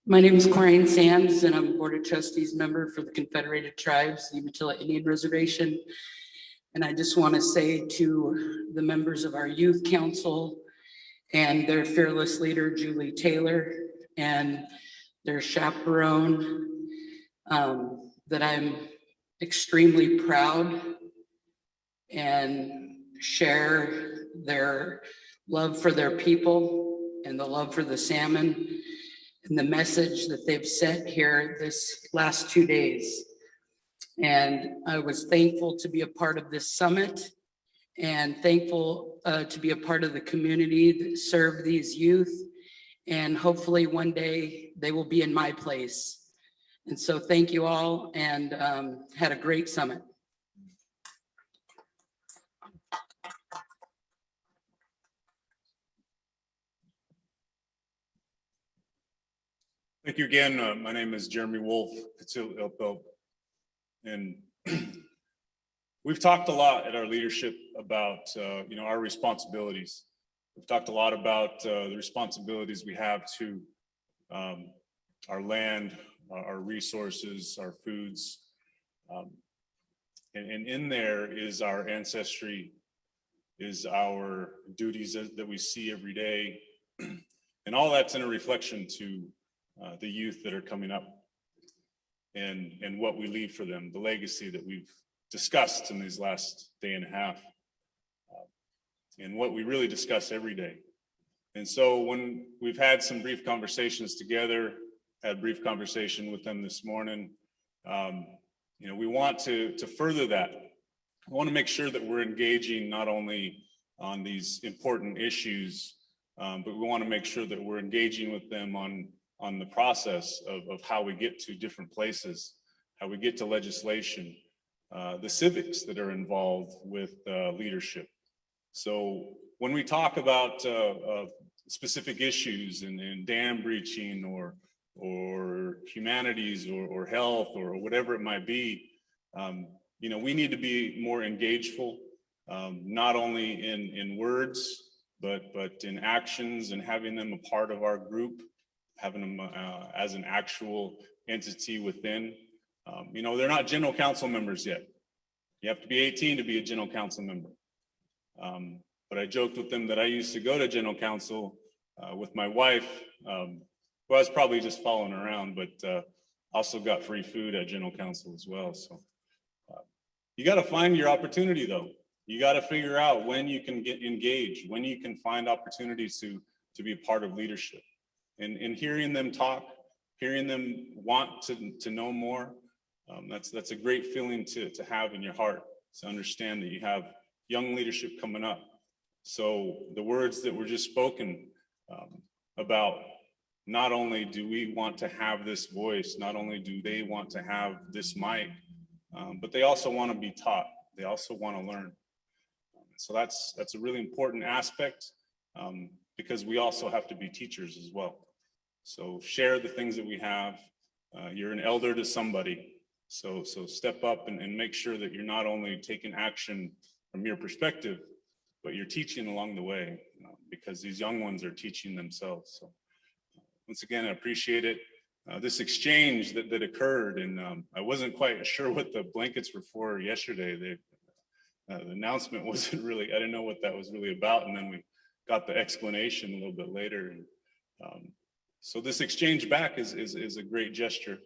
My name is Corinne Sands, and I'm a Board of Trustees member for the Confederated Tribes, the Umatilla Indian Reservation. And I just want to say to the members of our Youth Council and their fearless leader, Julie Taylor, and their chaperone, that I'm extremely proud and share their love for their people and the love for the salmon and the message that they've sent here this last 2 days. And I was thankful to be a part of this summit and thankful to be a part of the community that serve these youth. And hopefully one day they will be in my place. And so thank you all, and had a great summit. Thank you again. My name is Jeremy Wolf, and we've talked a lot at our leadership about our responsibilities. We've talked a lot about the responsibilities we have to our land, our resources, our foods, and in there is our ancestry, is our duties that we see every day, and all that's in a reflection to the youth that are coming up, and what we leave for them, the legacy that we've discussed in these last day and a half, and what we really discuss every day. And so when we've had some brief conversations together, had a brief conversation with them this morning, we want to further that. We want to make sure that we're engaging not only on these important issues, but we want to make sure that we're engaging with them on the process of how we get to different places, how we get to legislation, the civics that are involved with leadership. So when we talk about specific issues and dam breaching or humanities or health or whatever it might be, we need to be more engageful, not only in words, but in actions, and having them a part of our group, having them as an actual entity within. They're not general council members yet. You have to be 18 to be a general council member. But I joked with them that I used to go to general council with my wife, who I was probably just following around, but also got free food at general council as well. So you got to find your opportunity, though. You got to figure out when you can get engaged, when you can find opportunities to be a part of leadership. And hearing them talk, hearing them want to know more, that's a great feeling to have in your heart, to understand that you have young leadership coming up. So the words that were just spoken about, not only do we want to have this voice, not only do they want to have this mic, but they also want to be taught. They also want to learn. So that's a really important aspect, because we also have to be teachers as well. So share the things that we have. You're an elder to somebody. So step up and make sure that you're not only taking action from your perspective, but you're teaching along the way, because these young ones are teaching themselves. So once again, I appreciate it. This exchange that occurred, and I wasn't quite sure what the blankets were for yesterday. The announcement wasn't really, I didn't know what that was really about. And then we got the explanation a little bit later. And so this exchange back is a great gesture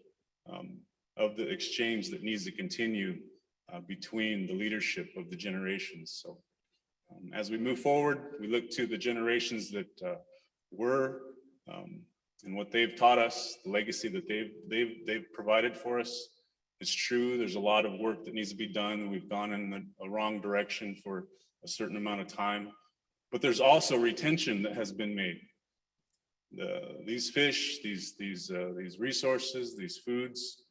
of the exchange that needs to continue between the leadership of the generations. So as we move forward, we look to the generations that were and what they've taught us, the legacy that they've provided for us. It's true, there's a lot of work that needs to be done. We've gone in a wrong direction for a certain amount of time, but there's also retention that has been made. These fish, these resources, these foods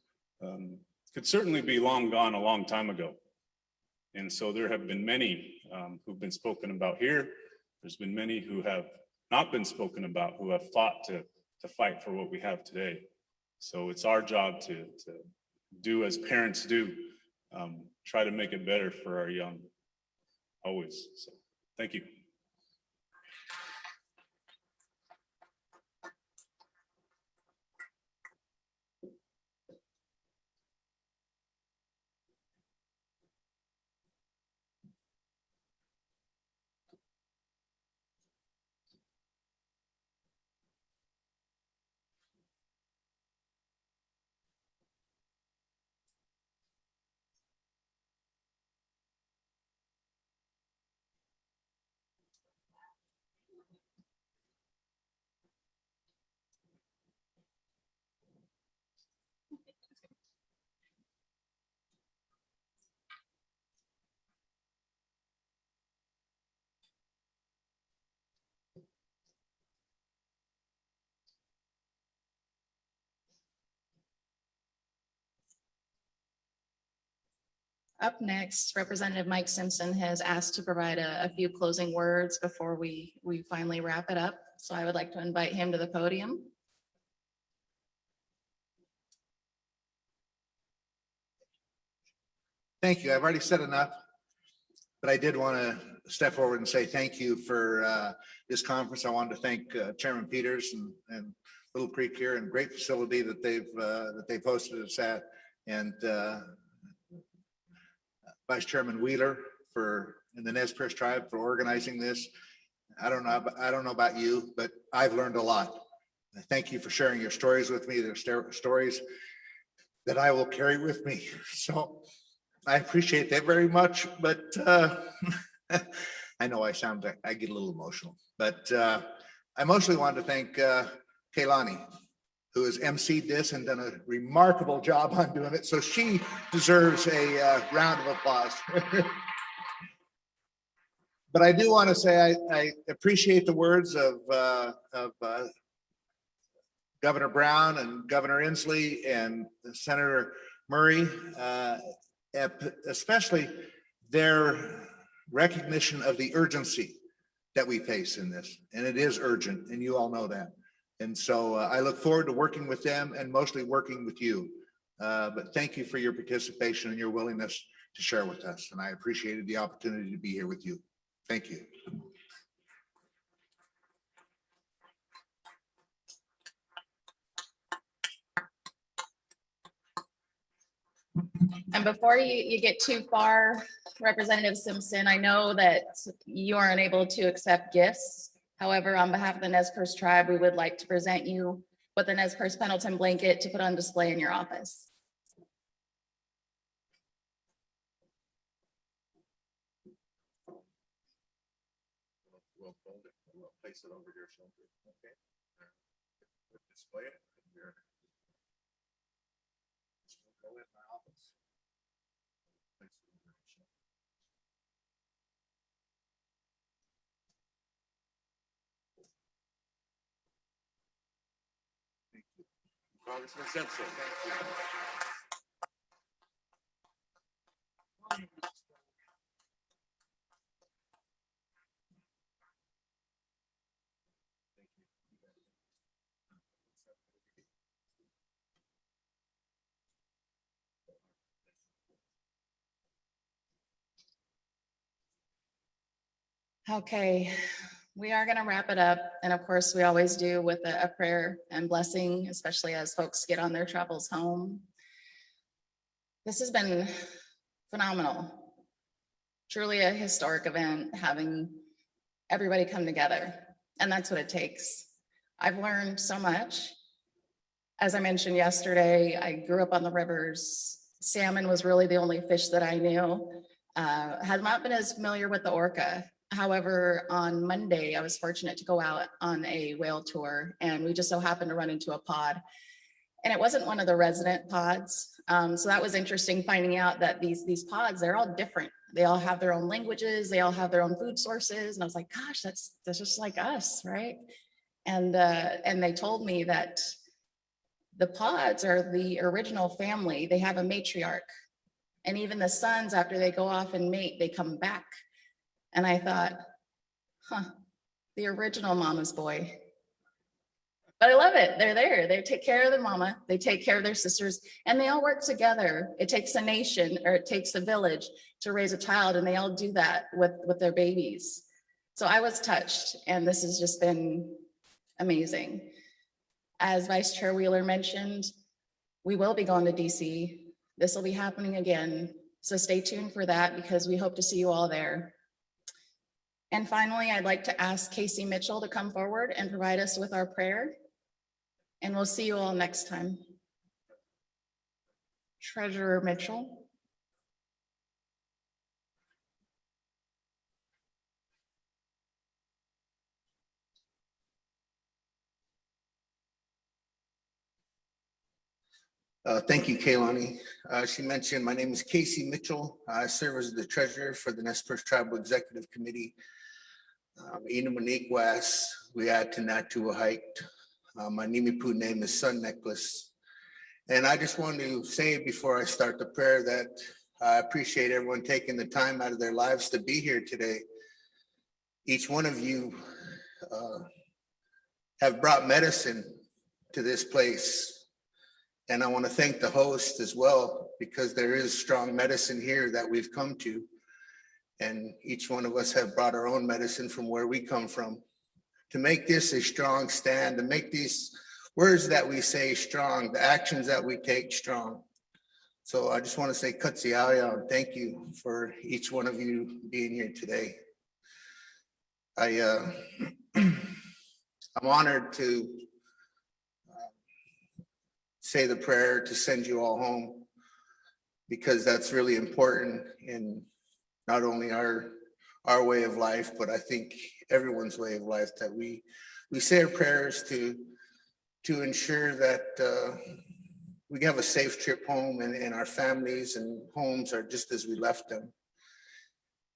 could certainly be long gone a long time ago. And so there have been many who've been spoken about here. There's been many who have not been spoken about, who have fought to fight for what we have today. So it's our job to do as parents do, try to make it better for our young, always. So thank you. Up next, Representative Mike Simpson has asked to provide a few closing words before we finally wrap it up. So I would like to invite him to the podium. Thank you. I've already said enough, but I did want to step forward and say thank you for this conference. I wanted to thank Chairman Peters and Little Creek here, and great facility that they've hosted us at, and Vice Chairman Wheeler and the Nez Perce tribe for organizing this. I don't know about you, but I've learned a lot. Thank you for sharing your stories with me. They're stories that I will carry with me. So I appreciate that very much, but I know I get a little emotional, but I mostly wanted to thank Kaylani, who has emceed this and done a remarkable job on doing it. So she deserves a round of applause. But I do want to say I appreciate the words of Governor Brown and Governor Inslee and Senator Murray, especially their recognition of the urgency that we face in this. And it is urgent, and you all know that. And so I look forward to working with them and mostly working with you. But thank you for your participation and your willingness to share with us. And I appreciated the opportunity to be here with you. Thank you. And before you get too far, Representative Simpson, I know that you are unable to accept gifts. However, on behalf of the Nez Perce tribe, we would like to present you with a Nez Perce Pendleton blanket to put on display in your office. We'll fold it and we'll place it over your shoulder. Okay. Display it. Go in my office. Place it over your shoulder. Thank you. Congressman Simpson. Thank you. Okay, we are going to wrap it up. And of course, we always do with a prayer and blessing, especially as folks get on their travels home. This has been phenomenal. Truly a historic event, having everybody come together. And that's what it takes. I've learned so much. As I mentioned yesterday, I grew up on the rivers. Salmon was really the only fish that I knew. Had not been as familiar with the orca. However, on Monday, I was fortunate to go out on a whale tour, and we just so happened to run into a pod. And it wasn't one of the resident pods. So that was interesting, finding out that these pods, they're all different. They all have their own languages. They all have their own food sources. And I was like, gosh, that's just like us, right? And they told me that the pods are the original family. They have a matriarch. And even the sons, after they go off and mate, they come back. And I thought, the original mama's boy. But I love it. They're there. They take care of their mama. They take care of their sisters, and they all work together. It takes a nation, or it takes a village to raise a child, and they all do that with their babies. So I was touched, and this has just been amazing. As Vice Chair Wheeler mentioned, we will be going to DC. This will be happening again. So stay tuned for that, because we hope to see you all there. And finally, I'd like to ask Casey Mitchell to come forward and provide us with our prayer. And we'll see you all next time. Treasurer Mitchell. Thank you, Kaylani. She mentioned my name is Casey Mitchell. I serve as the treasurer for the Nez Perce Tribal Executive Committee. Inamaniquas, we add to Natua Hiked. My Nimipu name is Sun Necklace. And I just want to say before I start the prayer that I appreciate everyone taking the time out of their lives to be here today. Each one of you have brought medicine to this place. And I want to thank the host as well, because there is strong medicine here that we've come to. And each one of us have brought our own medicine from where we come from to make this a strong stand, to make these words that we say strong, the actions that we take strong. So I just want to say katsiaya and thank you for each one of you being here today. I'm honored to say the prayer to send you all home, because that's really important in not only our way of life, but I think everyone's way of life, that we say our prayers to ensure that we have a safe trip home, and our families and homes are just as we left them.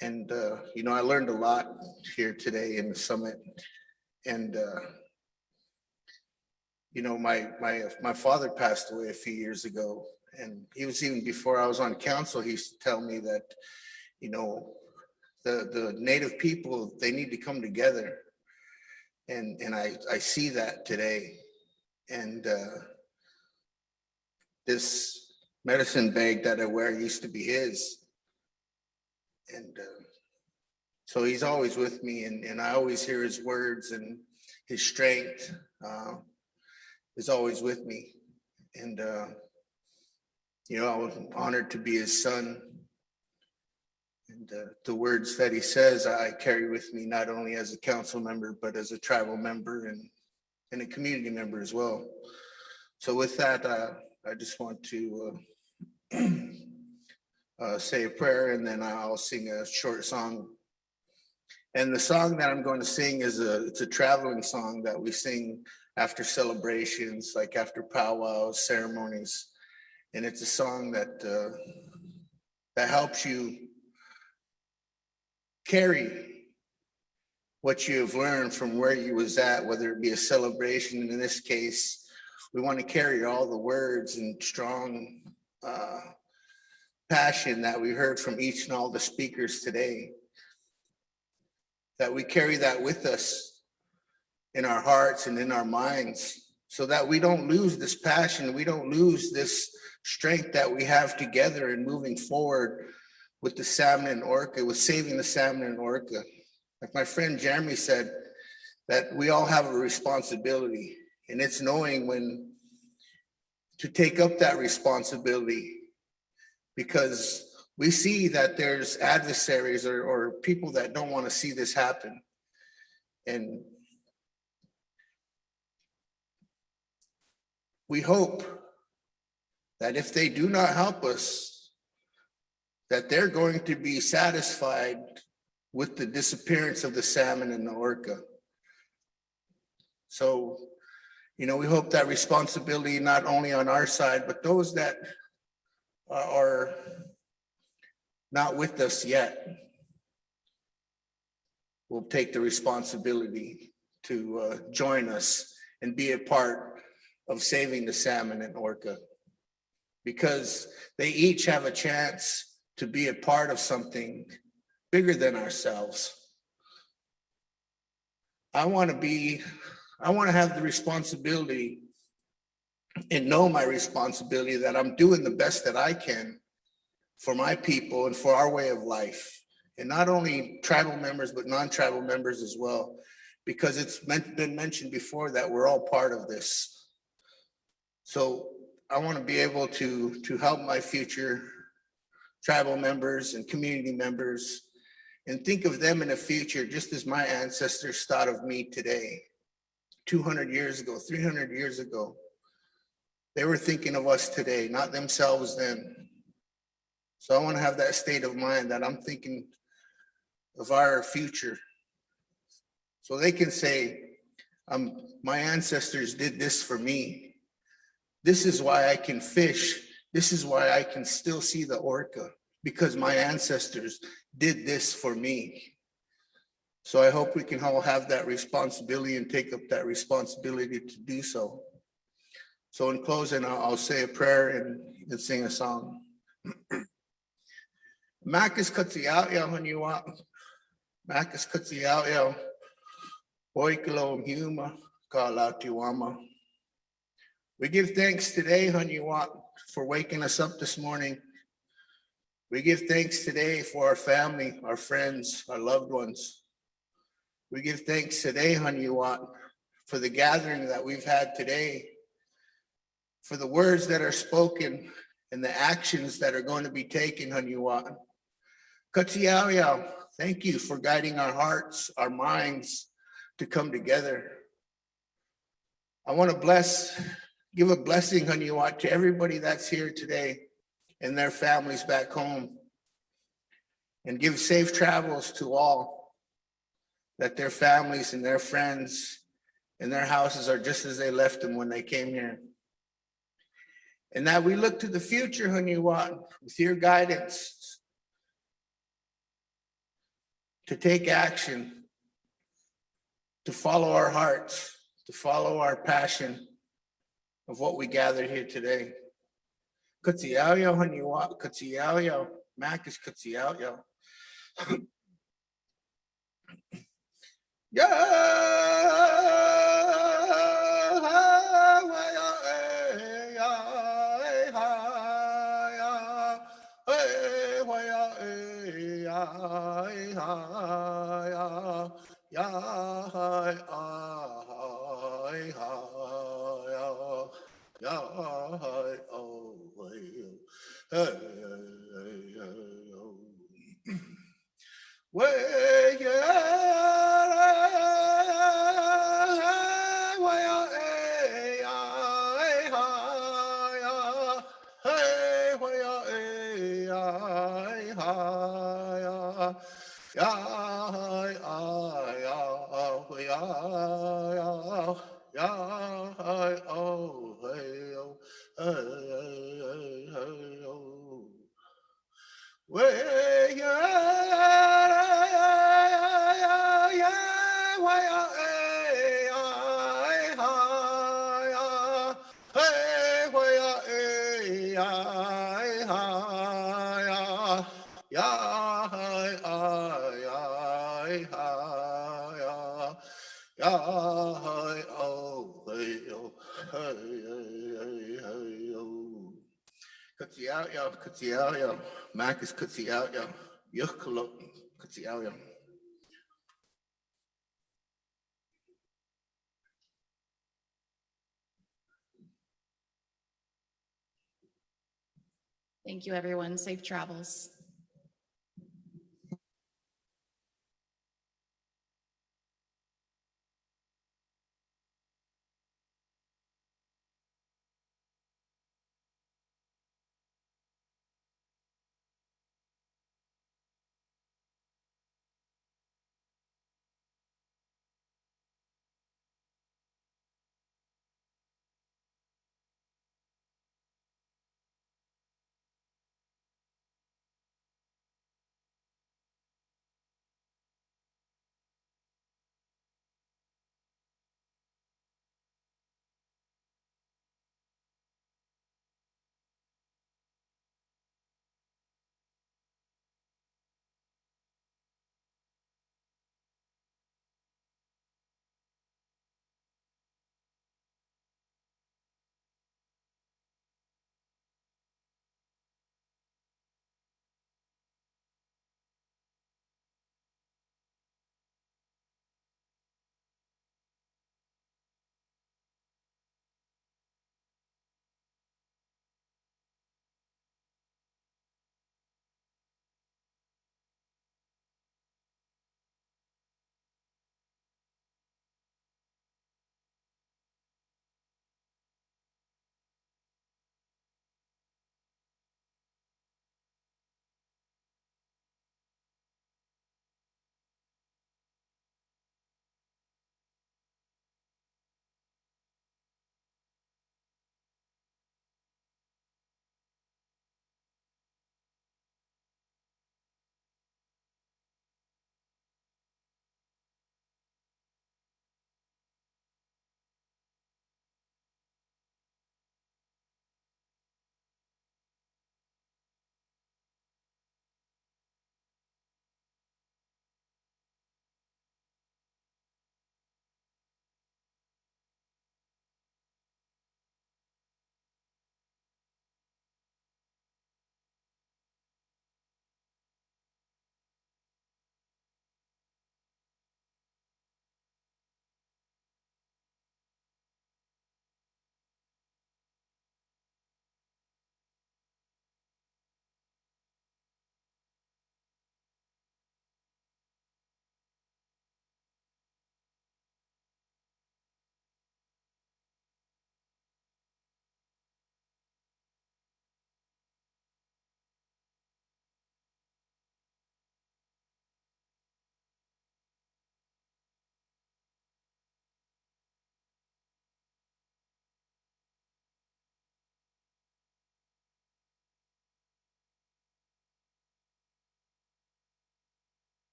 And you know, I learned a lot here today in the summit, and you know, my father passed away a few years ago, and he was, even before I was on council, he used to tell me that, you know, the Native people, they need to come together. And I see that today. And this medicine bag that I wear used to be his. And so he's always with me, and I always hear his words, and his strength is always with me. And you know, I was honored to be his son. And the words that he says, I carry with me, not only as a council member, but as a tribal member and a community member as well. So with that, I just want to say a prayer, and then I'll sing a short song. And the song that I'm going to sing is it's a traveling song that we sing after celebrations, like after powwows, ceremonies. And it's a song that that helps you carry what you have learned from where you was at, whether it be a celebration. And in this case, we want to carry all the words and strong passion that we heard from each and all the speakers today, that we carry that with us in our hearts and in our minds, so that we don't lose this passion, we don't lose this strength that we have together in moving forward with the salmon and orca, with saving the salmon and orca. like my friend Jeremy said, that we all have a responsibility, and it's knowing when to take up that responsibility, because we see that there's adversaries or people that don't want to see this happen. And we hope that if they do not help us, that they're going to be satisfied with the disappearance of the salmon and the orca. So, you know, we hope that responsibility not only on our side, but those that are not with us yet will take the responsibility to join us and be a part of saving the salmon and orca, because they each have a chance to be a part of something bigger than ourselves. I want to have the responsibility and know my responsibility that I'm doing the best that I can for my people and for our way of life. And not only tribal members, but non-tribal members as well, because it's been mentioned before that we're all part of this. So I want to be able to help my future tribal members and community members and think of them in the future just as my ancestors thought of me today. 200 years ago, 300 years ago, they were thinking of us today, not themselves then. So I want to have that state of mind that I'm thinking of our future, so they can say, my ancestors did this for me. This is why I can fish. This is why I can still see the orca, because my ancestors did this for me. So I hope we can all have that responsibility and take up that responsibility to do so. So in closing, I'll say a prayer and sing a song. Makas katsiao haniwa. Makas katsiao. Oikalo huma kalatiwama. We give thanks today, Haniwa, for waking us up this morning. We give thanks today for our family, our friends, our loved ones. We give thanks today, Haniwa, for the gathering that we've had today, for the words that are spoken and the actions that are going to be taken, Haniwa. Katsiao, thank you for guiding our hearts, our minds to come together. I want to give a blessing, Haniwa, to everybody that's here today and their families back home, and give safe travels to all, that their families and their friends and their houses are just as they left them when they came here. And that we look to the future, Haniwa, with your guidance to take action, to follow our hearts, to follow our passion of what we gathered here today. Katsiao haniwa, katsiao, Mac is katsiao. Katsiao, Mac is katsiao, Yukkalo, katsiao. Thank you, everyone. Safe travels.